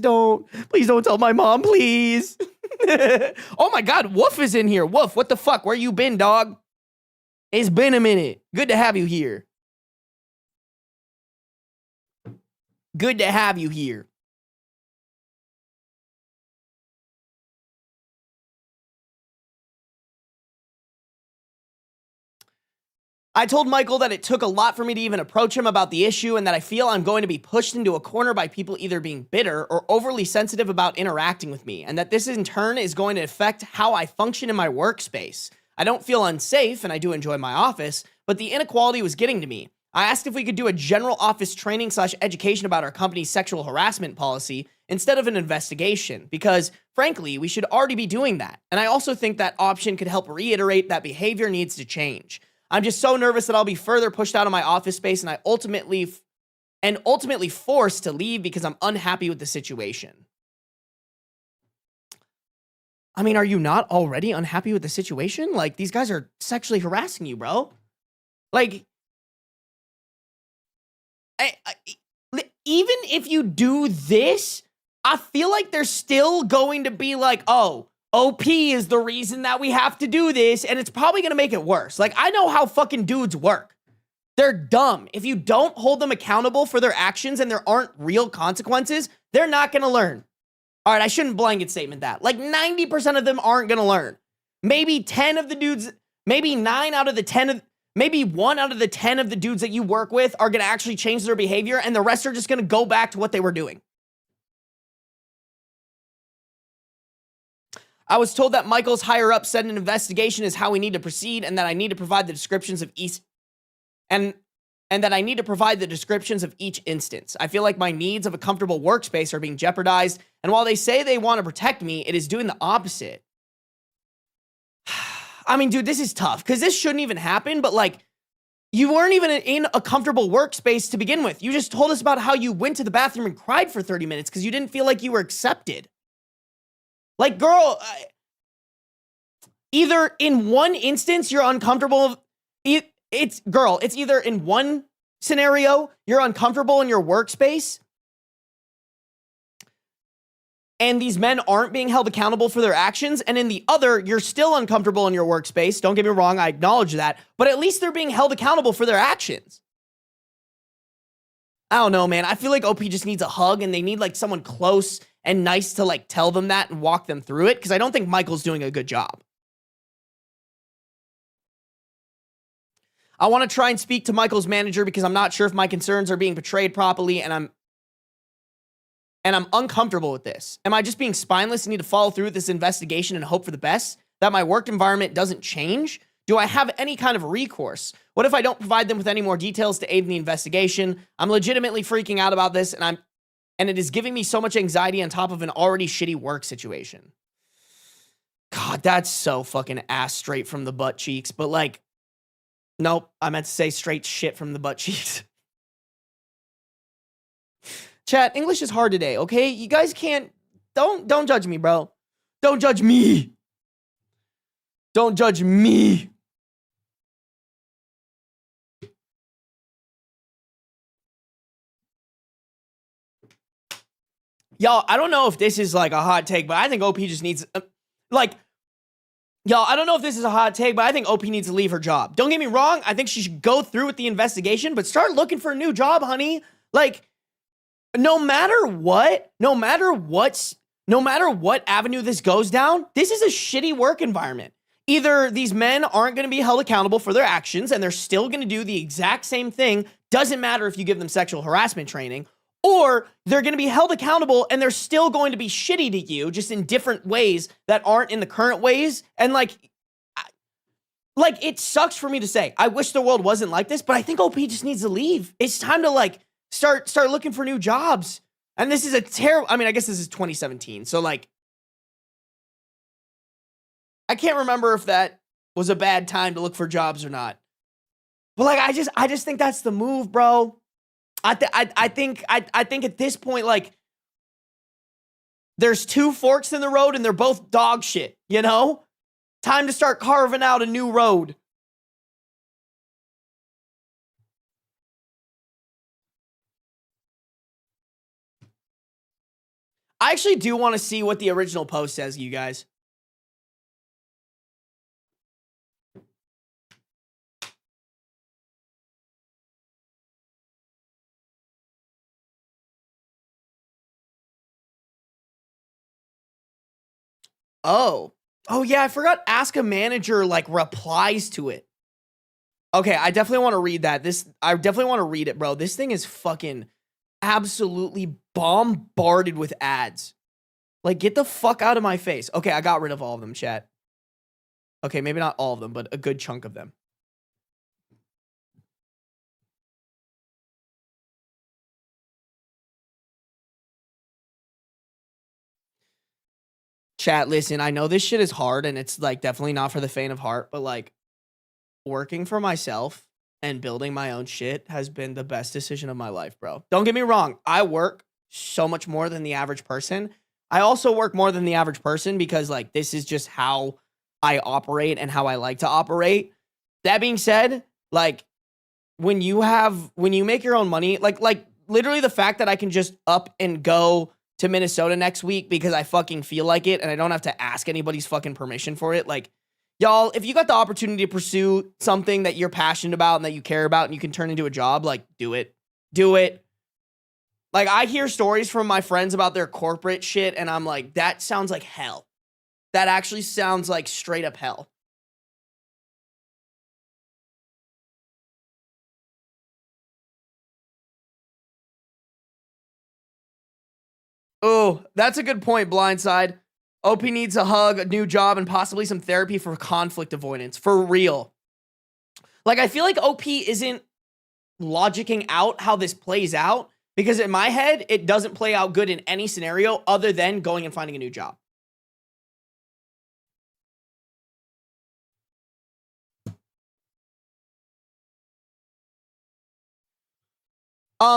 don't. Please don't tell my mom, please. Oh my God, Woof is in here. Woof, what the fuck? Where you been, dog? It's been a minute. Good to have you here. Good to have you here. I told Michael that it took a lot for me to even approach him about the issue and that I feel I'm going to be pushed into a corner by people either being bitter or overly sensitive about interacting with me, and that this in turn is going to affect how I function in my workspace. I don't feel unsafe, and I do enjoy my office, but the inequality was getting to me. I asked if we could do a general office training / education about our company's sexual harassment policy instead of an investigation, because frankly, we should already be doing that. And I also think that option could help reiterate that behavior needs to change. I'm just so nervous that I'll be further pushed out of my office space and ultimately forced to leave because I'm unhappy with the situation. I mean, are you not already unhappy with the situation? Like, these guys are sexually harassing you, bro. Like, even if you do this, I feel like they're still going to be like, oh, OP is the reason that we have to do this, and it's probably going to make it worse. Like, I know how fucking dudes work. They're dumb. If you don't hold them accountable for their actions and there aren't real consequences, they're not going to learn. All right, I shouldn't blanket statement that. Like, 90% of them aren't going to learn. Maybe 10 of the dudes, maybe 9 out of the 10 of, maybe 1 out of the 10 of the dudes that you work with are going to actually change their behavior, and the rest are just going to go back to what they were doing. I was told that Michael's higher up said an investigation is how we need to proceed, and that I need to provide the descriptions of each and that I need to provide the descriptions of each instance. I feel like my needs of a comfortable workspace are being jeopardized, and while they say they want to protect me, it is doing the opposite. I mean, dude, this is tough because this shouldn't even happen, but like, you weren't even in a comfortable workspace to begin with. You just told us about how you went to the bathroom and cried for 30 minutes because you didn't feel like you were accepted. Like, girl, either in one instance you're uncomfortable. It's either in one scenario you're uncomfortable in your workspace and these men aren't being held accountable for their actions, and in the other you're still uncomfortable in your workspace. Don't get me wrong, I acknowledge that, but at least they're being held accountable for their actions. I don't know, man. I feel like OP just needs a hug, and they need like someone close and nice to like tell them that and walk them through it, because I don't think Michael's doing a good job. I want to try and speak to Michael's manager because I'm not sure if my concerns are being portrayed properly, and I'm uncomfortable with this. Am I just being spineless and need to follow through with this investigation and hope for the best, that my work environment doesn't change? Do I have any kind of recourse? What if I don't provide them with any more details to aid in the investigation? I'm legitimately freaking out about this, and it is giving me so much anxiety on top of an already shitty work situation. God, that's so fucking ass straight from the butt cheeks, but like, nope, I meant to say straight shit from the butt cheeks. Chat, English is hard today, okay? You guys can't, don't judge me, bro. Don't judge me. Don't judge me. Y'all, I don't know if this is like a hot take, but I think OP just needs, y'all, I don't know if this is a hot take, but I think OP needs to leave her job. Don't get me wrong. I think she should go through with the investigation, but start looking for a new job, honey. Like, no matter what avenue this goes down, this is a shitty work environment. Either these men aren't going to be held accountable for their actions and they're still going to do the exact same thing, doesn't matter if you give them sexual harassment training, or they're going to be held accountable and they're still going to be shitty to you, just in different ways that aren't in the current ways. And like, it sucks for me to say. I wish the world wasn't like this, but I think OP just needs to leave. It's time to like start looking for new jobs. And this is a terrible, I mean, I guess this is 2017. So like, I can't remember if that was a bad time to look for jobs or not. But like, I just think that's the move, bro. I think at this point, like, there's two forks in the road and they're both dog shit, you know? Time to start carving out a new road. I actually do want to see what the original post says, you guys. Oh. Oh, yeah, I forgot ask a manager, like, replies to it. Okay, I definitely want to read that. I definitely want to read it, bro. This thing is fucking absolutely bombarded with ads. Like, get the fuck out of my face. Okay, I got rid of all of them, chat. Okay, maybe not all of them, but a good chunk of them. Chat, listen, I know this shit is hard and it's like definitely not for the faint of heart, but like working for myself and building my own shit has been the best decision of my life, bro. Don't get me wrong. I work so much more than the average person. I also work more than the average person because like this is just how I operate and how I like to operate. That being said, like when you make your own money, like literally the fact that I can just up and go to Minnesota next week because I fucking feel like it and I don't have to ask anybody's fucking permission for it. Like, y'all, if you got the opportunity to pursue something that you're passionate about and that you care about and you can turn into a job, like, do it. Do it. Like, I hear stories from my friends about their corporate shit and I'm like, that sounds like hell. That actually sounds like straight up hell. Oh, that's a good point, Blindside. OP needs a hug, a new job, and possibly some therapy for conflict avoidance. For real. Like, I feel like OP isn't logicking out how this plays out because in my head, it doesn't play out good in any scenario other than going and finding a new job.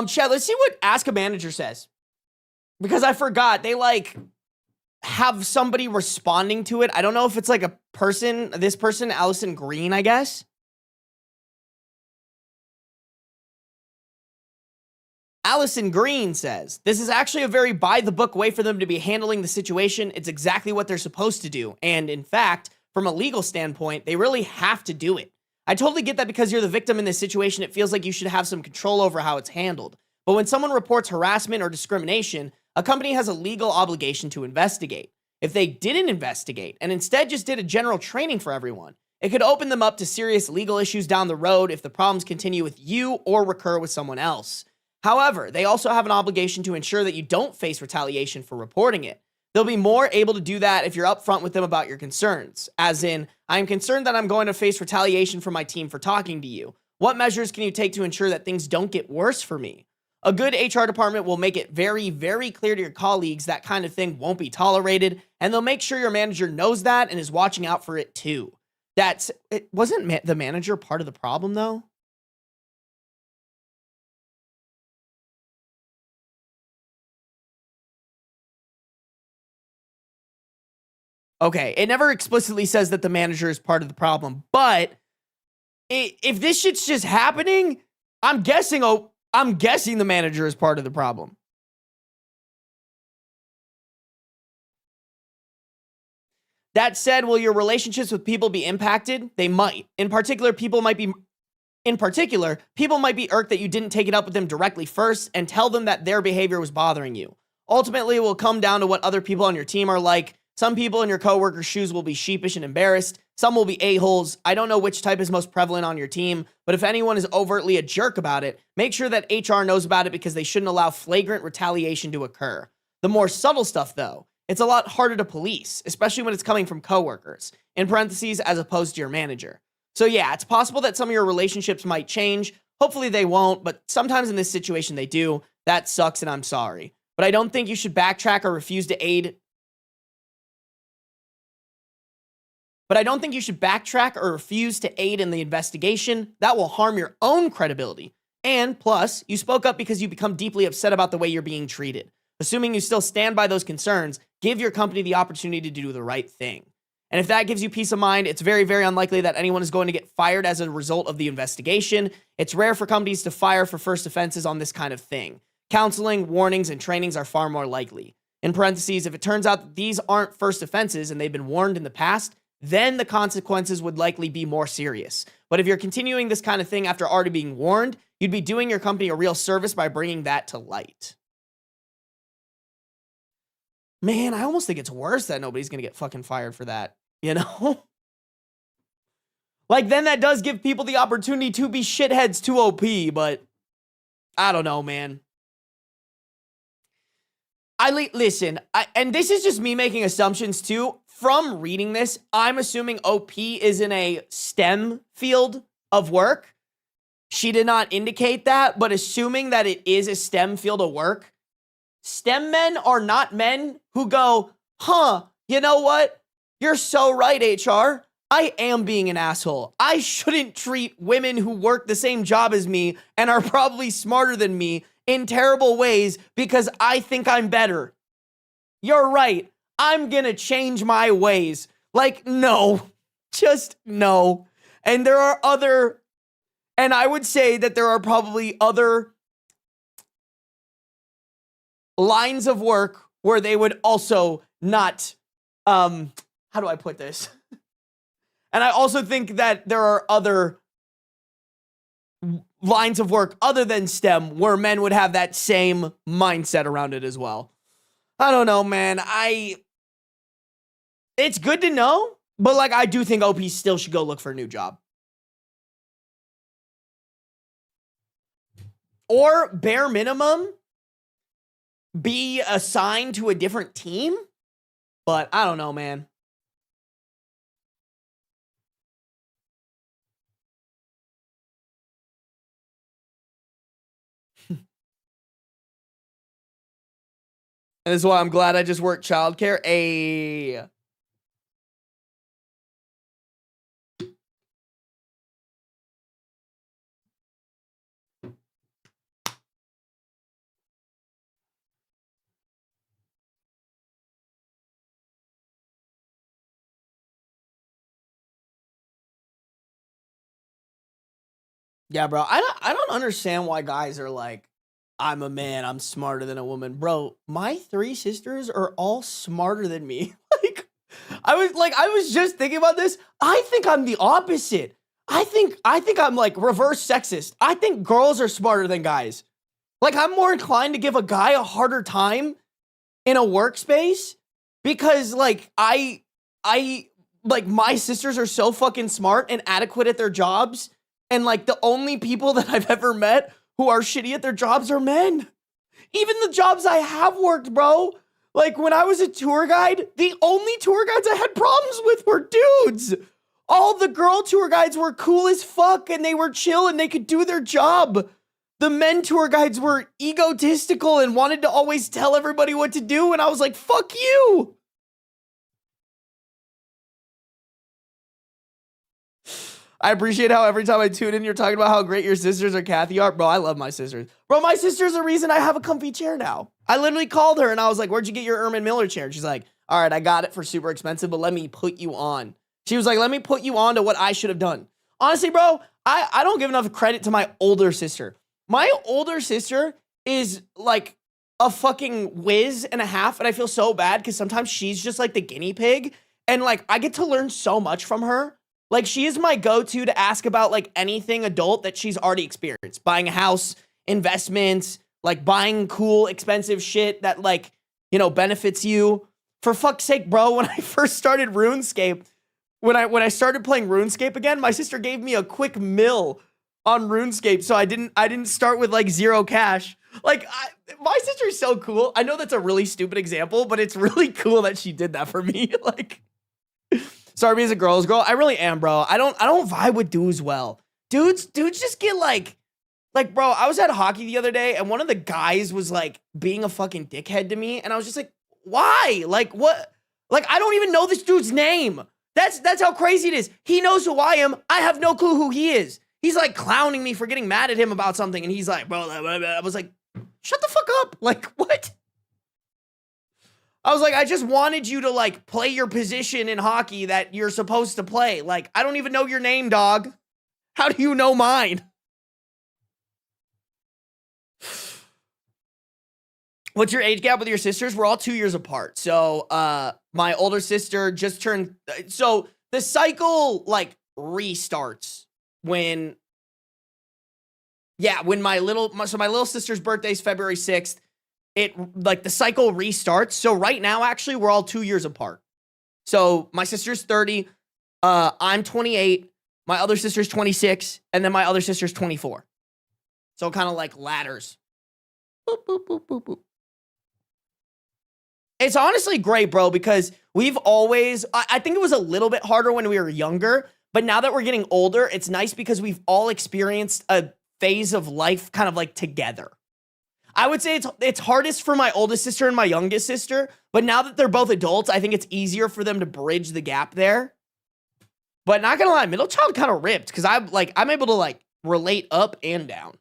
Chad, let's see what Ask a Manager says. Because I forgot, they like have somebody responding to it. I don't know if it's like a person, this person, Allison Green, I guess. Allison Green says, this is actually a very by-the-book way for them to be handling the situation. It's exactly what they're supposed to do. And in fact, from a legal standpoint, they really have to do it. I totally get that because you're the victim in this situation, it feels like you should have some control over how it's handled. But when someone reports harassment or discrimination, a company has a legal obligation to investigate. If they didn't investigate and instead just did a general training for everyone, it could open them up to serious legal issues down the road if the problems continue with you or recur with someone else. However, they also have an obligation to ensure that you don't face retaliation for reporting it. They'll be more able to do that if you're upfront with them about your concerns. As in, I'm concerned that I'm going to face retaliation from my team for talking to you. What measures can you take to ensure that things don't get worse for me? A good HR department will make it very, very clear to your colleagues that kind of thing won't be tolerated, and they'll make sure your manager knows that and is watching out for it too. Wasn't the manager part of the problem though? Okay, it never explicitly says that the manager is part of the problem, but if this shit's just happening, I'm guessing the manager is part of the problem. That said, will your relationships with people be impacted? They might. In particular, people might be irked that you didn't take it up with them directly first and tell them that their behavior was bothering you. Ultimately, it will come down to what other people on your team are like. Some people in your coworkers' shoes will be sheepish and embarrassed. Some will be a-holes. I don't know which type is most prevalent on your team, but if anyone is overtly a jerk about it, make sure that HR knows about it because they shouldn't allow flagrant retaliation to occur. The more subtle stuff, though, it's a lot harder to police, especially when it's coming from coworkers, in parentheses, as opposed to your manager. So yeah, it's possible that some of your relationships might change. Hopefully they won't, but sometimes in this situation they do. That sucks and I'm sorry. But I don't think you should backtrack or refuse to aid in the investigation. That will harm your own credibility. And plus, you spoke up because you become deeply upset about the way you're being treated. Assuming you still stand by those concerns, give your company the opportunity to do the right thing. And if that gives you peace of mind, it's very, very unlikely that anyone is going to get fired as a result of the investigation. It's rare for companies to fire for first offenses on this kind of thing. Counseling, warnings, and trainings are far more likely. in parentheses, if it turns out that these aren't first offenses and they've been warned in the past, then the consequences would likely be more serious. But if you're continuing this kind of thing after already being warned, you'd be doing your company a real service by bringing that to light. Man, I almost think it's worse that nobody's going to get fucking fired for that, you know? Like, then that does give people the opportunity to be shitheads to OP, but I don't know, man. Listen, and this is just me making assumptions too. From reading this, I'm assuming OP is in a STEM field of work. She did not indicate that, but assuming that it is a STEM field of work, STEM men are not men who go, huh, you know what? You're so right, HR. I am being an asshole. I shouldn't treat women who work the same job as me and are probably smarter than me in terrible ways because I think I'm better. You're right. I'm gonna change my ways. Like, no. Just no. And there are other, and I would say that there are probably other lines of work where they would also not, how do I put this? And I also think that there are other lines of work other than STEM where men would have that same mindset around it as well. I don't know, man. It's good to know, but like, I do think OP still should go look for a new job. Or bare minimum, be assigned to a different team. But I don't know, man. And this is why I'm glad I just worked childcare. Yeah, bro. I don't understand why guys are like, I'm a man, I'm smarter than a woman. Bro, my 3 sisters are all smarter than me. I was just thinking about this. I think I'm the opposite. I think I'm like reverse sexist. I think girls are smarter than guys. Like, I'm more inclined to give a guy a harder time in a workspace because like like my sisters are so fucking smart and adequate at their jobs. And like the only people that I've ever met who are shitty at their jobs are men. Even the jobs I have worked, bro. Like when I was a tour guide, the only tour guides I had problems with were dudes. All the girl tour guides were cool as fuck and they were chill and they could do their job. The men tour guides were egotistical and wanted to always tell everybody what to do. And I was like, fuck you. I appreciate how every time I tune in, you're talking about how great your sisters or Kathy are. Bro, I love my sisters. Bro, my sister's the reason I have a comfy chair now. I literally called her and I was like, where'd you get your Erman Miller chair? And she's like, all right, I got it for super expensive, but let me put you on. She was like, let me put you on to what I should have done. Honestly, bro, I don't give enough credit to my older sister. My older sister is like a fucking whiz and a half, and I feel so bad because sometimes she's just like the guinea pig. And like, I get to learn so much from her. Like, she is my go-to to ask about, like, anything adult that she's already experienced. Buying a house, investments, like, buying cool, expensive shit that, like, you know, benefits you. For fuck's sake, bro, when I first started RuneScape, when I started playing RuneScape again, my sister gave me a quick mill on RuneScape, so I didn't start with, like, 0 cash. Like, my sister is so cool. I know that's a really stupid example, but it's really cool that she did that for me. Like... Sarby is a girl's girl. I really am, bro. I don't vibe with dudes well. Dudes just get like, bro, I was at hockey the other day and one of the guys was like being a fucking dickhead to me. And I was just like, why? Like, what? Like, I don't even know this dude's name. That's how crazy it is. He knows who I am. I have no clue who he is. He's like clowning me for getting mad at him about something. And he's like, bro, I was like, shut the fuck up. Like, what? I was like, I just wanted you to, like, play your position in hockey that you're supposed to play. Like, I don't even know your name, dog. How do you know mine? What's your age gap with your sisters? We're all 2 years apart. So, my older sister just turned, so the cycle like restarts when my little sister's birthday is February 6th. It like the cycle restarts. So right now, actually, we're all 2 years apart. So my sister's 30, I'm 28, my other sister's 26, and then my other sister's 24. So kind of like ladders. Boop, boop, boop, boop, boop. It's honestly great, bro, because we've always, I think it was a little bit harder when we were younger, but now that we're getting older, it's nice because we've all experienced a phase of life kind of like together. I would say it's hardest for my oldest sister and my youngest sister, but now that they're both adults, I think it's easier for them to bridge the gap there. But not gonna lie, middle child kind of ripped because I'm able to like relate up and down.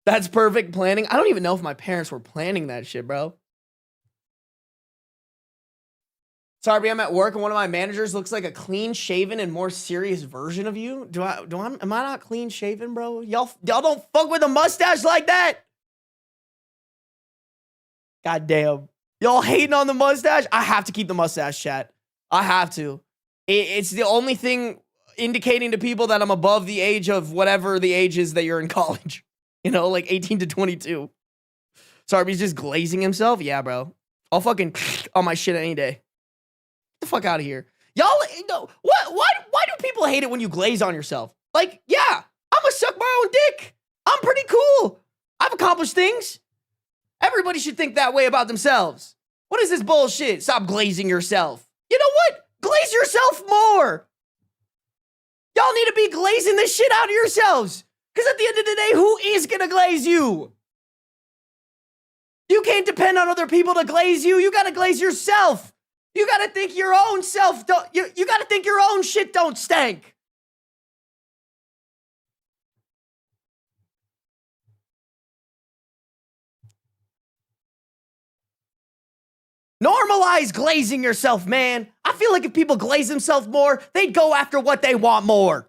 That's perfect planning. I don't even know if my parents were planning that shit, bro. Sarby, I'm at work and one of my managers looks like a clean-shaven and more serious version of you. Am I not clean-shaven, bro? Y'all don't fuck with a mustache like that. God damn. Y'all hating on the mustache? I have to keep the mustache, chat. I have to. It's the only thing indicating to people that I'm above the age of whatever the age is that you're in college. You know, like 18 to 22. Sarby's just glazing himself? Yeah, bro. I'll fucking on my shit any day. Get the fuck out of here. Y'all, no, why do people hate it when you glaze on yourself? Like, yeah, I'm gonna suck my own dick. I'm pretty cool. I've accomplished things. Everybody should think that way about themselves. What is this bullshit? Stop glazing yourself. You know what? Glaze yourself more. Y'all need to be glazing this shit out of yourselves. Because at the end of the day, who is going to glaze you? You can't depend on other people to glaze you. You got to glaze yourself. You got to think your own self. You got to think your own shit don't stink. Normalize glazing yourself, man. I feel like if people glaze themselves more, they'd go after what they want more.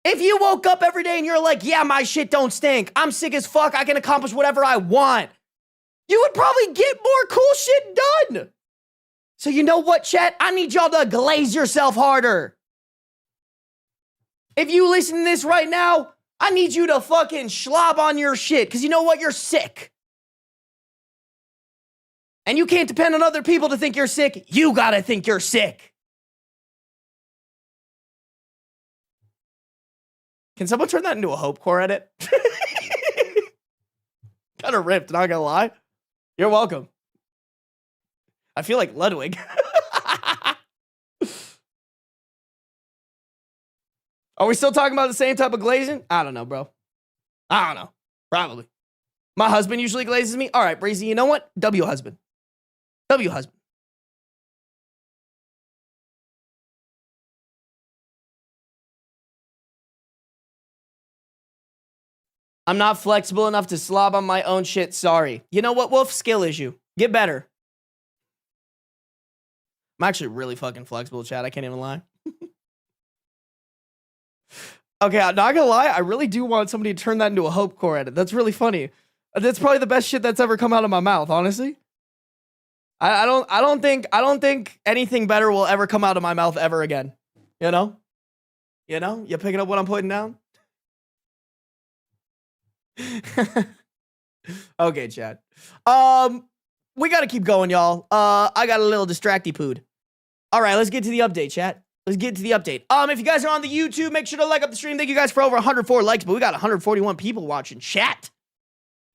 If you woke up every day and you're like, yeah, my shit don't stink. I'm sick as fuck. I can accomplish whatever I want. You would probably get more cool shit done. So you know what, chat? I need y'all to glaze yourself harder. If you listen to this right now, I need you to fucking slob on your shit. Because you know what? You're sick. And you can't depend on other people to think you're sick. You gotta think you're sick. Can someone turn that into a Hope Core edit? Kind of ripped, not gonna lie. You're welcome. I feel like Ludwig. Are we still talking about the same type of glazing? I don't know, bro. I don't know. Probably. My husband usually glazes me. All right, Breezy, you know what? W husband. W husband. I'm not flexible enough to slob on my own shit. Sorry. You know what, Wolf? Skill issue. Get better. I'm actually really fucking flexible, chat. I can't even lie. Okay, I'm not gonna lie. I really do want somebody to turn that into a Hope Core edit. That's really funny. That's probably the best shit that's ever come out of my mouth, honestly. I don't think anything better will ever come out of my mouth ever again. You know? You know? You picking up what I'm putting down? Okay, chat. We gotta keep going, y'all. I got a little distracty-pooed. All right, let's get to the update, chat. Let's get to the update. If you guys are on the YouTube, make sure to like up the stream. Thank you guys for over 104 likes, but we got 141 people watching chat.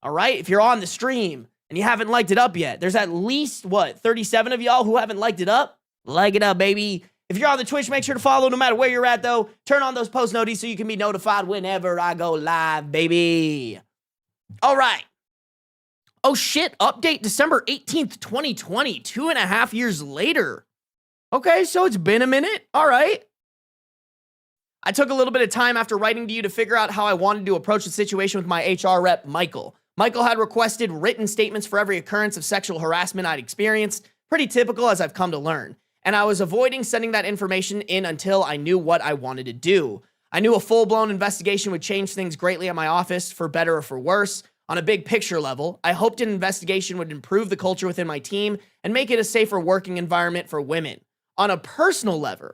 All right, if you're on the stream and you haven't liked it up yet, there's at least, 37 of y'all who haven't liked it up? Like it up, baby. If you're on the Twitch, make sure to follow no matter where you're at, though. Turn on those post notifications so you can be notified whenever I go live, baby. All right. Oh, shit. Update December 18th, 2020. 2.5 years later. Okay, so it's been a minute. All right. I took a little bit of time after writing to you to figure out how I wanted to approach the situation with my HR rep, Michael. Michael had requested written statements for every occurrence of sexual harassment I'd experienced. Pretty typical, as I've come to learn. And I was avoiding sending that information in until I knew what I wanted to do. I knew a full-blown investigation would change things greatly at my office, for better or for worse. On a big picture level, I hoped an investigation would improve the culture within my team and make it a safer working environment for women. On a personal level,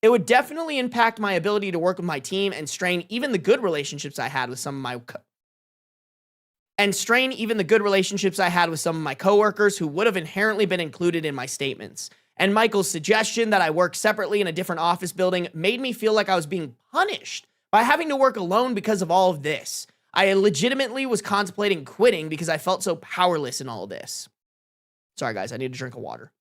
it would definitely impact my ability to work with my team and strain even the good relationships I had with some of my coworkers who would have inherently been included in my statements. And Michael's suggestion that I work separately in a different office building made me feel like I was being punished by having to work alone because of all of this. I legitimately was contemplating quitting because I felt so powerless in all of this. Sorry, guys, I need to drink of water.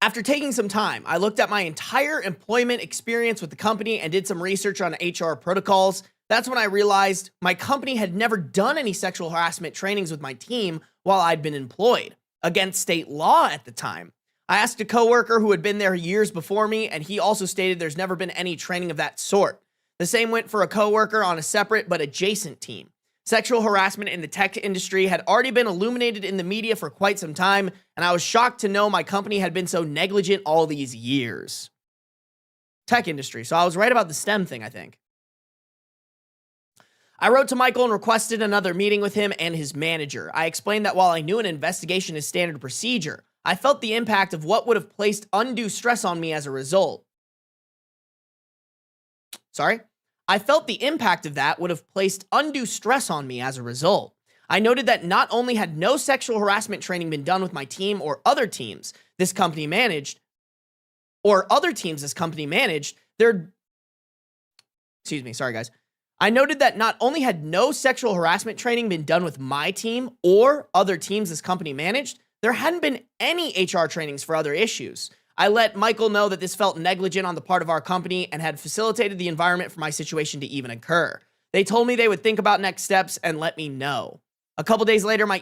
After taking some time, I looked at my entire employment experience with the company and did some research on HR protocols. That's when I realized my company had never done any sexual harassment trainings with my team while I'd been employed, against state law at the time. I asked a coworker who had been there years before me, and he also stated there's never been any training of that sort. The same went for a coworker on a separate but adjacent team. Sexual harassment in the tech industry had already been illuminated in the media for quite some time, and I was shocked to know my company had been so negligent all these years. Tech industry. So I was right about the STEM thing, I think. I wrote to Michael and requested another meeting with him and his manager. I explained that while I knew an investigation is standard procedure, I felt the impact of what would have placed undue stress on me as a result. I felt the impact of that would have placed undue stress on me as a result. I noted that not only had no sexual harassment training been done with my team or other teams this company managed, I noted that not only had no sexual harassment training been done with my team or other teams this company managed, there hadn't been any HR trainings for other issues. I let Michael know that this felt negligent on the part of our company and had facilitated the environment for my situation to even occur. They told me they would think about next steps and let me know. A couple days later, they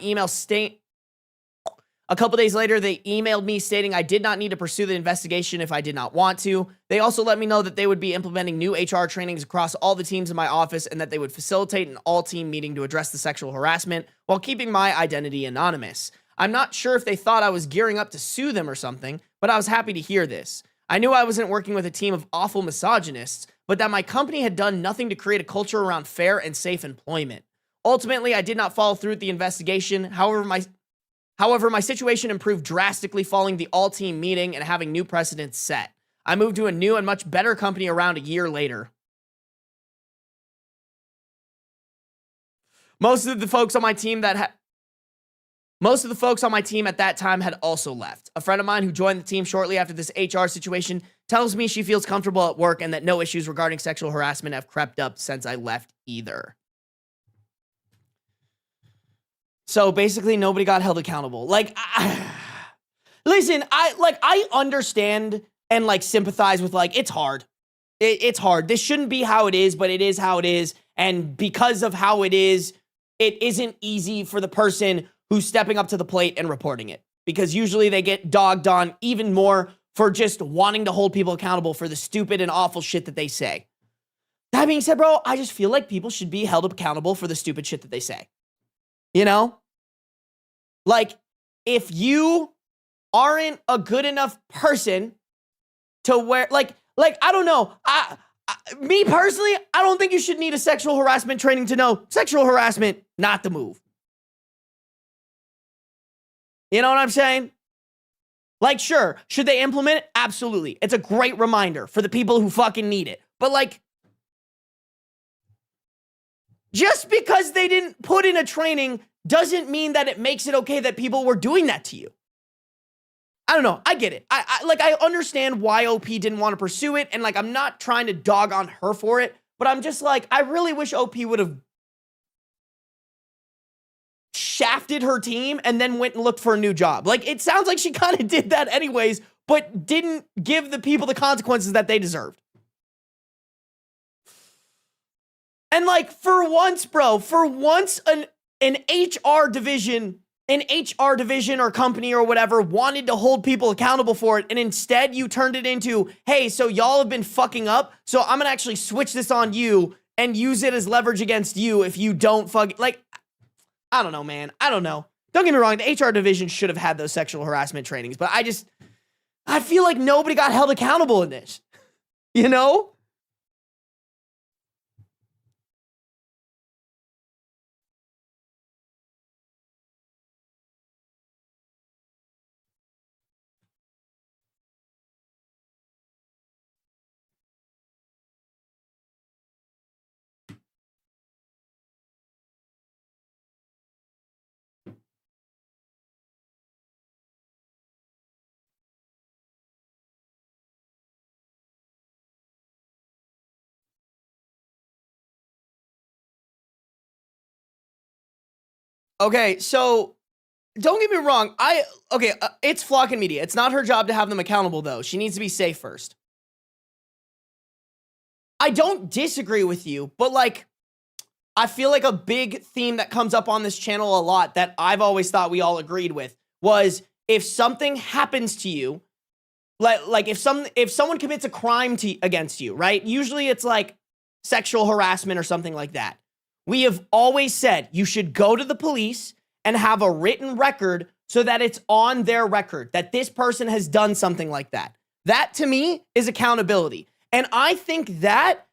emailed me stating I did not need to pursue the investigation if I did not want to. They also let me know that they would be implementing new HR trainings across all the teams in my office and that they would facilitate an all-team meeting to address the sexual harassment while keeping my identity anonymous. I'm not sure if they thought I was gearing up to sue them or something, but I was happy to hear this. I knew I wasn't working with a team of awful misogynists, but that my company had done nothing to create a culture around fair and safe employment. Ultimately, I did not follow through with the investigation. However, my situation improved drastically following the all-team meeting and having new precedents set. I moved to a new and much better company around a year later. Most of the folks on my team at that time had also left. A friend of mine who joined the team shortly after this HR situation tells me she feels comfortable at work and that no issues regarding sexual harassment have crept up since I left either. So basically nobody got held accountable. Listen, I understand and sympathize with it's hard. It's hard. This shouldn't be how it is, but it is how it is. And because of how it isn't easy for the person who's stepping up to the plate and reporting it, because usually they get dogged on even more for just wanting to hold people accountable for the stupid and awful shit that they say. That being said, bro, I just feel like people should be held accountable for the stupid shit that they say. You know? If you aren't a good enough person to wear, I don't know. Me personally, I don't think you should need a sexual harassment training to know sexual harassment, not the move. You know what I'm saying? Sure, should they implement it? Absolutely. It's a great reminder for the people who fucking need it. But just because they didn't put in a training doesn't mean that it makes it okay that people were doing that to you. I don't know. I get it. I understand why OP didn't want to pursue it, and I'm not trying to dog on her for it, but I'm just I really wish OP would have shafted her team and then went and looked for a new job. It sounds like she kind of did that anyways, but didn't give the people the consequences that they deserved. And for once, bro, an HR division or company or whatever wanted to hold people accountable for it, and instead you turned it into, hey, so y'all have been fucking up, so I'm gonna actually switch this on you and use it as leverage against you if you don't I don't know, man. I don't know. Don't get me wrong. The HR division should have had those sexual harassment trainings, but I feel like nobody got held accountable in this. You know? Okay, so don't get me wrong. It's Flock and Media. It's not her job to have them accountable, though. She needs to be safe first. I don't disagree with you, but like, I feel like a big theme that comes up on this channel a lot that I've always thought we all agreed with was if something happens to you, like if someone commits a crime against you, right? Usually it's like sexual harassment or something like that. We have always said you should go to the police and have a written record so that it's on their record that this person has done something like that. That to me is accountability. And I think that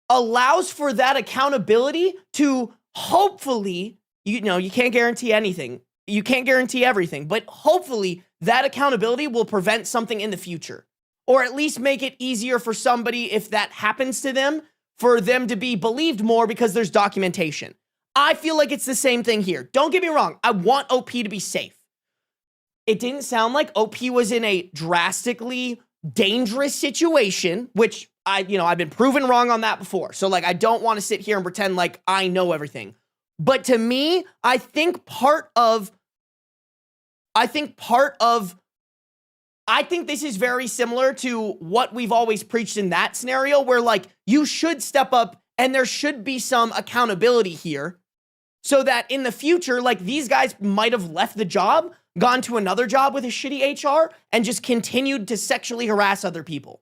allows for that accountability to hopefully, you can't guarantee anything. You can't guarantee everything, but hopefully that accountability will prevent something in the future, or at least make it easier for somebody, if that happens to them, for them to be believed more because there's documentation. I feel like it's the same thing here. Don't get me wrong. I want OP to be safe. It didn't sound like OP was in a drastically dangerous situation, which I've been proven wrong on that before. So like, I don't want to sit here and pretend like I know everything. But to me, I think this is very similar to what we've always preached in that scenario, where like you should step up and there should be some accountability here so that in the future, like these guys might have left the job, gone to another job with a shitty HR, and just continued to sexually harass other people.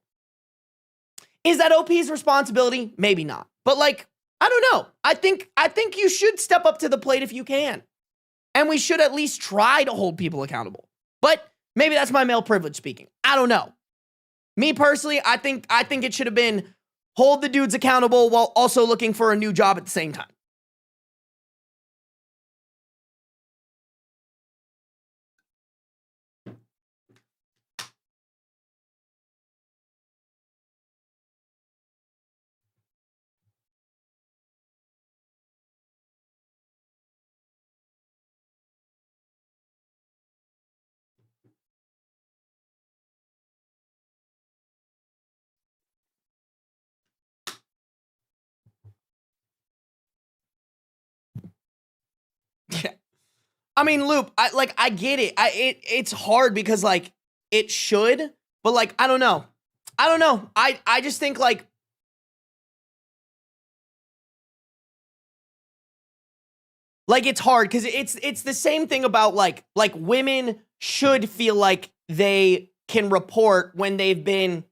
Is that OP's responsibility? Maybe not. But like, I don't know. I think you should step up to the plate if you can. And we should at least try to hold people accountable. But maybe that's my male privilege speaking. I don't know. Me personally, I think it should have been hold the dudes accountable while also looking for a new job at the same time. Yeah. I mean, Loop, I get it. It's hard because like it should, but like I don't know. I just think like it's hard because it's the same thing about like women should feel like they can report when they've been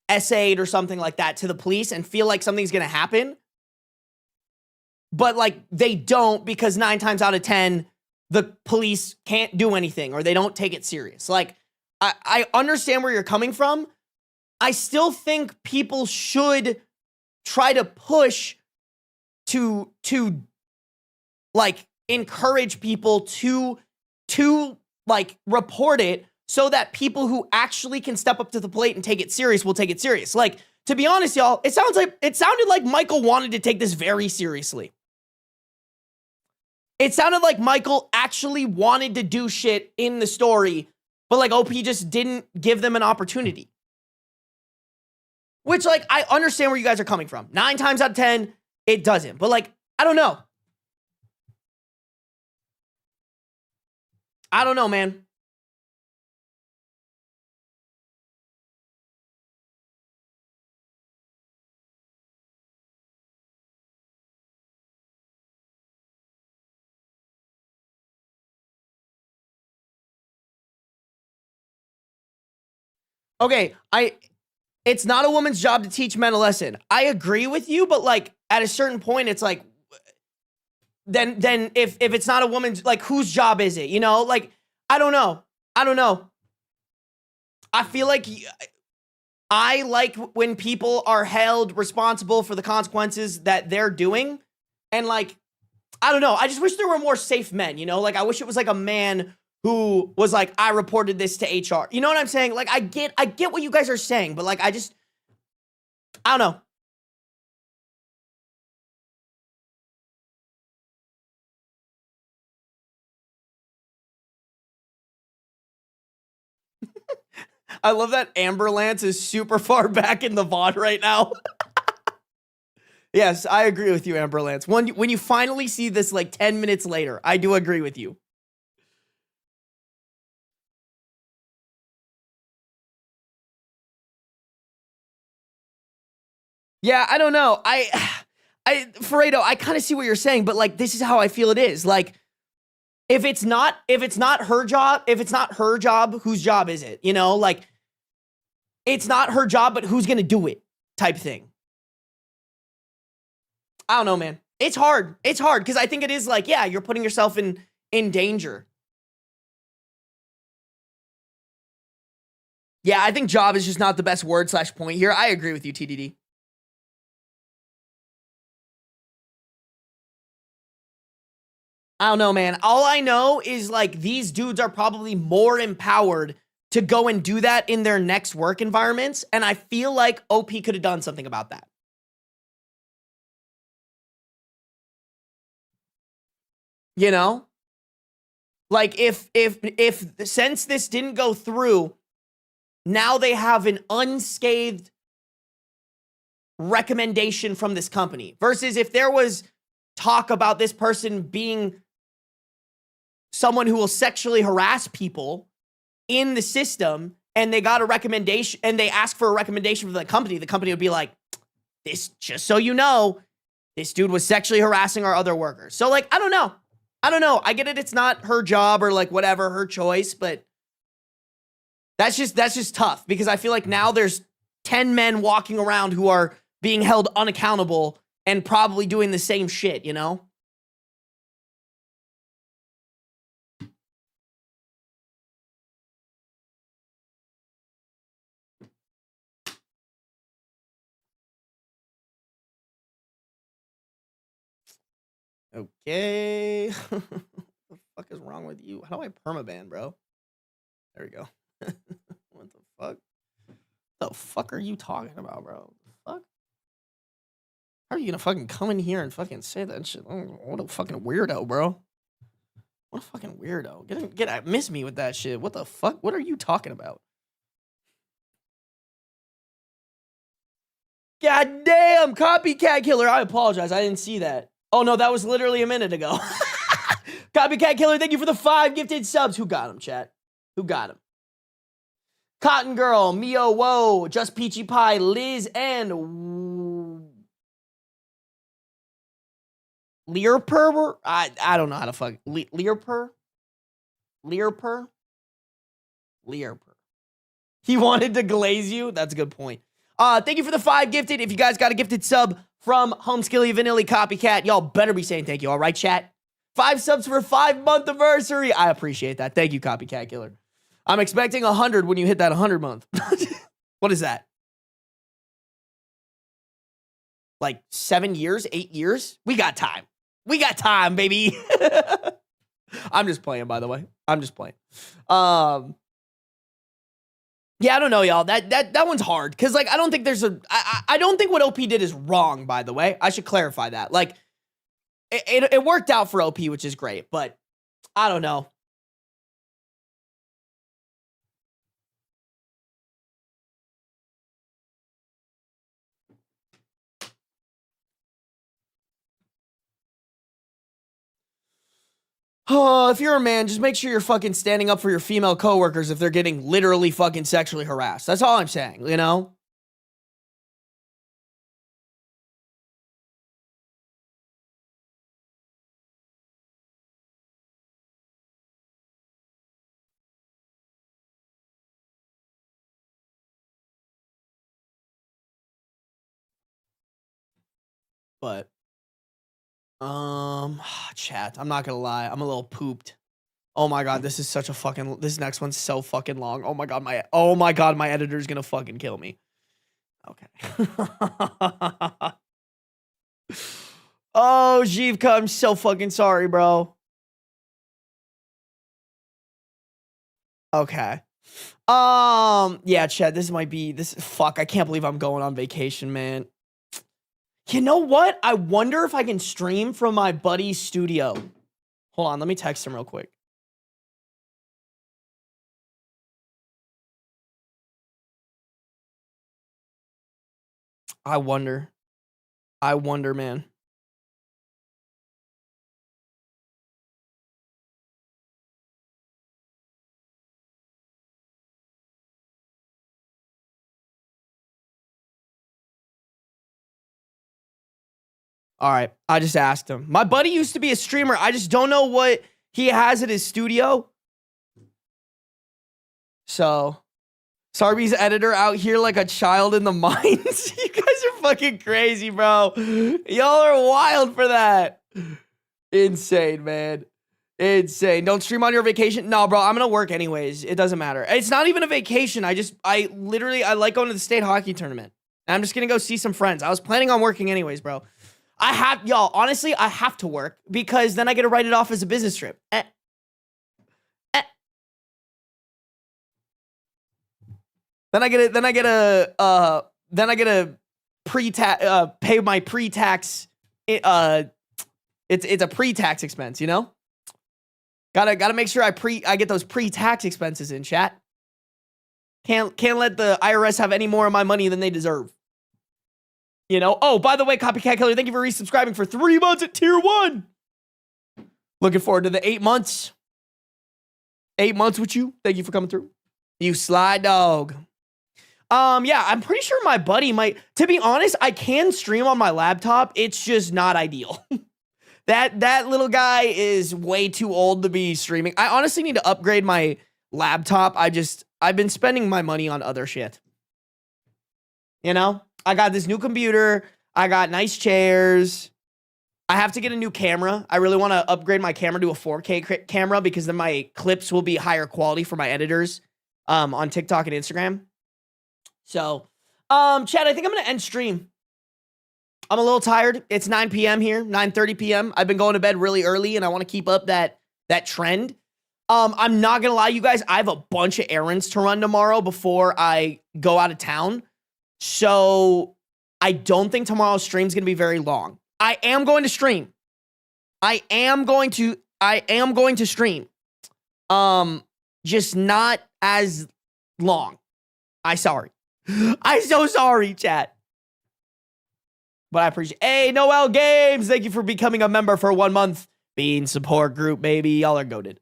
SA'd or something like that to the police and feel like something's gonna happen. But like they don't, because 9 times out of 10, the police can't do anything or they don't take it serious. Like I understand where you're coming from. I still think people should try to push to like encourage people to like report it so that people who actually can step up to the plate and take it serious will take it serious. Like, to be honest, y'all, it sounded like Michael wanted to take this very seriously. It sounded like Michael actually wanted to do shit in the story, but like OP just didn't give them an opportunity. Which, like, I understand where you guys are coming from. 9 times out of 10, it doesn't. But like, I don't know. I don't know, man. Okay, it's not a woman's job to teach men a lesson. I agree with you, but like at a certain point, it's like then if it's not a woman's, like, whose job is it? You know, like, I don't know. I don't know. I feel like I like when people are held responsible for the consequences that they're doing. And like, I don't know. I just wish there were more safe men, you know? Like, I wish it was like a man who was like, I reported this to HR. You know what I'm saying? Like, I get what you guys are saying, but like, I don't know. I love that Amber Lance is super far back in the VOD right now. Yes, I agree with you, Amber Lance. When you finally see this like 10 minutes later, I do agree with you. Yeah, I don't know. Fredo, I kind of see what you're saying, but like, this is how I feel it is. Like, if it's not her job, whose job is it? You know, like, it's not her job, but who's gonna do it? Type thing. I don't know, man. It's hard. It's hard because I think it is like, yeah, you're putting yourself in danger. Yeah, I think job is just not the best word / point here. I agree with you, TDD. I don't know, man. All I know is like these dudes are probably more empowered to go and do that in their next work environments. And I feel like OP could have done something about that. You know? Like if since this didn't go through, now they have an unscathed recommendation from this company versus if there was talk about this person being someone who will sexually harass people in the system and they got a recommendation and they ask for a recommendation from the company would be like, this, just so you know, this dude was sexually harassing our other workers. So like, I don't know. I get it. It's not her job or like whatever, her choice, but that's just tough because I feel like now there's 10 men walking around who are being held unaccountable and probably doing the same shit, you know? Okay. What the fuck is wrong with you? How do I permaban, bro? There we go. What the fuck? What the fuck are you talking about, bro? The fuck? How are you gonna fucking come in here and fucking say that shit? What a fucking weirdo, bro. What a fucking weirdo. Miss me with that shit. What the fuck? What are you talking about? God damn, copycat killer. I apologize. I didn't see that. Oh no, that was literally a minute ago. Copycat killer, thank you for the 5 gifted subs. Who got him, chat? Who got him? Cotton Girl, Mio Whoa, Just Peachy Pie, Liz, and Learper? I don't know how to fuck. Learper? Learper? Learper. He wanted to glaze you? That's a good point. Thank you for the 5 gifted. If you guys got a gifted sub from Homeskilly Vanilli Copycat, y'all better be saying thank you, all right, chat? 5 subs for a 5-month anniversary. I appreciate that. Thank you, Copycat Killer. I'm expecting 100 when you hit that 100 month. What is that? Like 7 years, 8 years? We got time. We got time, baby. I'm just playing, by the way. I'm just playing. Yeah, I don't know, y'all. That one's hard because, like, I don't think there's I don't think what OP did is wrong. By the way, I should clarify that. Like, it worked out for OP, which is great, but I don't know. Oh, if you're a man, just make sure you're fucking standing up for your female coworkers if they're getting literally fucking sexually harassed. That's all I'm saying, you know? But Chat. I'm not gonna lie. I'm a little pooped. Oh my god, this is such a fucking. This next one's so fucking long. Oh my god, my editor's gonna fucking kill me. Okay. Oh, Jivka, I'm so fucking sorry, bro. Okay. Yeah, Chad, this might be this. Fuck, I can't believe I'm going on vacation, man. You know what? I wonder if I can stream from my buddy's studio. Hold on, let me text him real quick. I wonder, man. All right, I just asked him. My buddy used to be a streamer. I just don't know what he has at his studio. So, Sarby's editor out here like a child in the mines. You guys are fucking crazy, bro. Y'all are wild for that. Insane, man. Insane. Don't stream on your vacation. No, bro, I'm gonna work anyways. It doesn't matter. It's not even a vacation. I like going to the state hockey tournament. And I'm just gonna go see some friends. I was planning on working anyways, bro. Honestly, I have to work because then I get to write it off as a business trip. Then I get to pay my pre-tax. It's a pre-tax expense, you know? Gotta make sure I get those pre-tax expenses in, chat. Can't let the IRS have any more of my money than they deserve. You know? Oh, by the way, Copycat Killer, thank you for resubscribing for 3 months at tier 1. Looking forward to the 8 months. 8 months with you. Thank you for coming through. You sly dog. Yeah, I'm pretty sure my buddy might. To be honest, I can stream on my laptop. It's just not ideal. That little guy is way too old to be streaming. I honestly need to upgrade my laptop. I've been spending my money on other shit. You know? I got this new computer. I got nice chairs. I have to get a new camera. I really want to upgrade my camera to a 4K camera because then my clips will be higher quality for my editors on TikTok and Instagram. So, Chad, I think I'm going to end stream. I'm a little tired. It's 9 p.m. here, 9:30 p.m. I've been going to bed really early, and I want to keep up that trend. I'm not going to lie, you guys. I have a bunch of errands to run tomorrow before I go out of town. So, I don't think tomorrow's stream is going to be very long. I am going to stream. I am going to stream. Just not as long. I'm so sorry, chat. But I appreciate. Hey, Noel Games, thank you for becoming a member for 1 month. Bean support group, baby. Y'all are goated.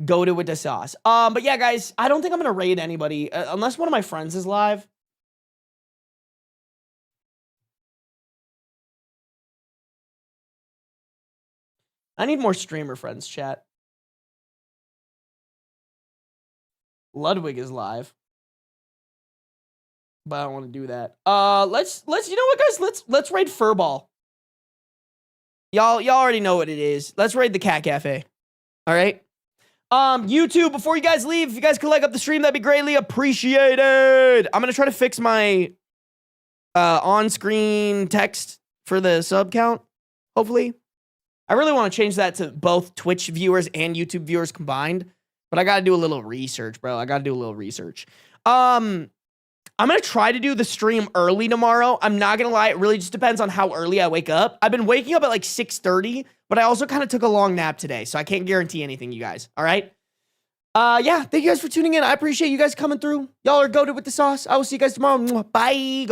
Goated with the sauce. But yeah, guys, I don't think I'm gonna raid anybody unless one of my friends is live. I need more streamer friends, chat. Ludwig is live. But I don't want to do that. Let's you know what, guys? Let's raid Furball. Y'all already know what it is. Let's raid the Cat Cafe. All right. YouTube, before you guys leave, if you guys could like up the stream, that'd be greatly appreciated. I'm gonna try to fix my on-screen text for the sub count, hopefully. I really want to change that to both Twitch viewers and YouTube viewers combined, but I gotta do a little research, bro. I gotta do a little research. I'm going to try to do the stream early tomorrow. I'm not going to lie. It really just depends on how early I wake up. I've been waking up at like 6:30, but I also kind of took a long nap today, so I can't guarantee anything, you guys. All right? Yeah, thank you guys for tuning in. I appreciate you guys coming through. Y'all are goated with the sauce. I will see you guys tomorrow. Bye.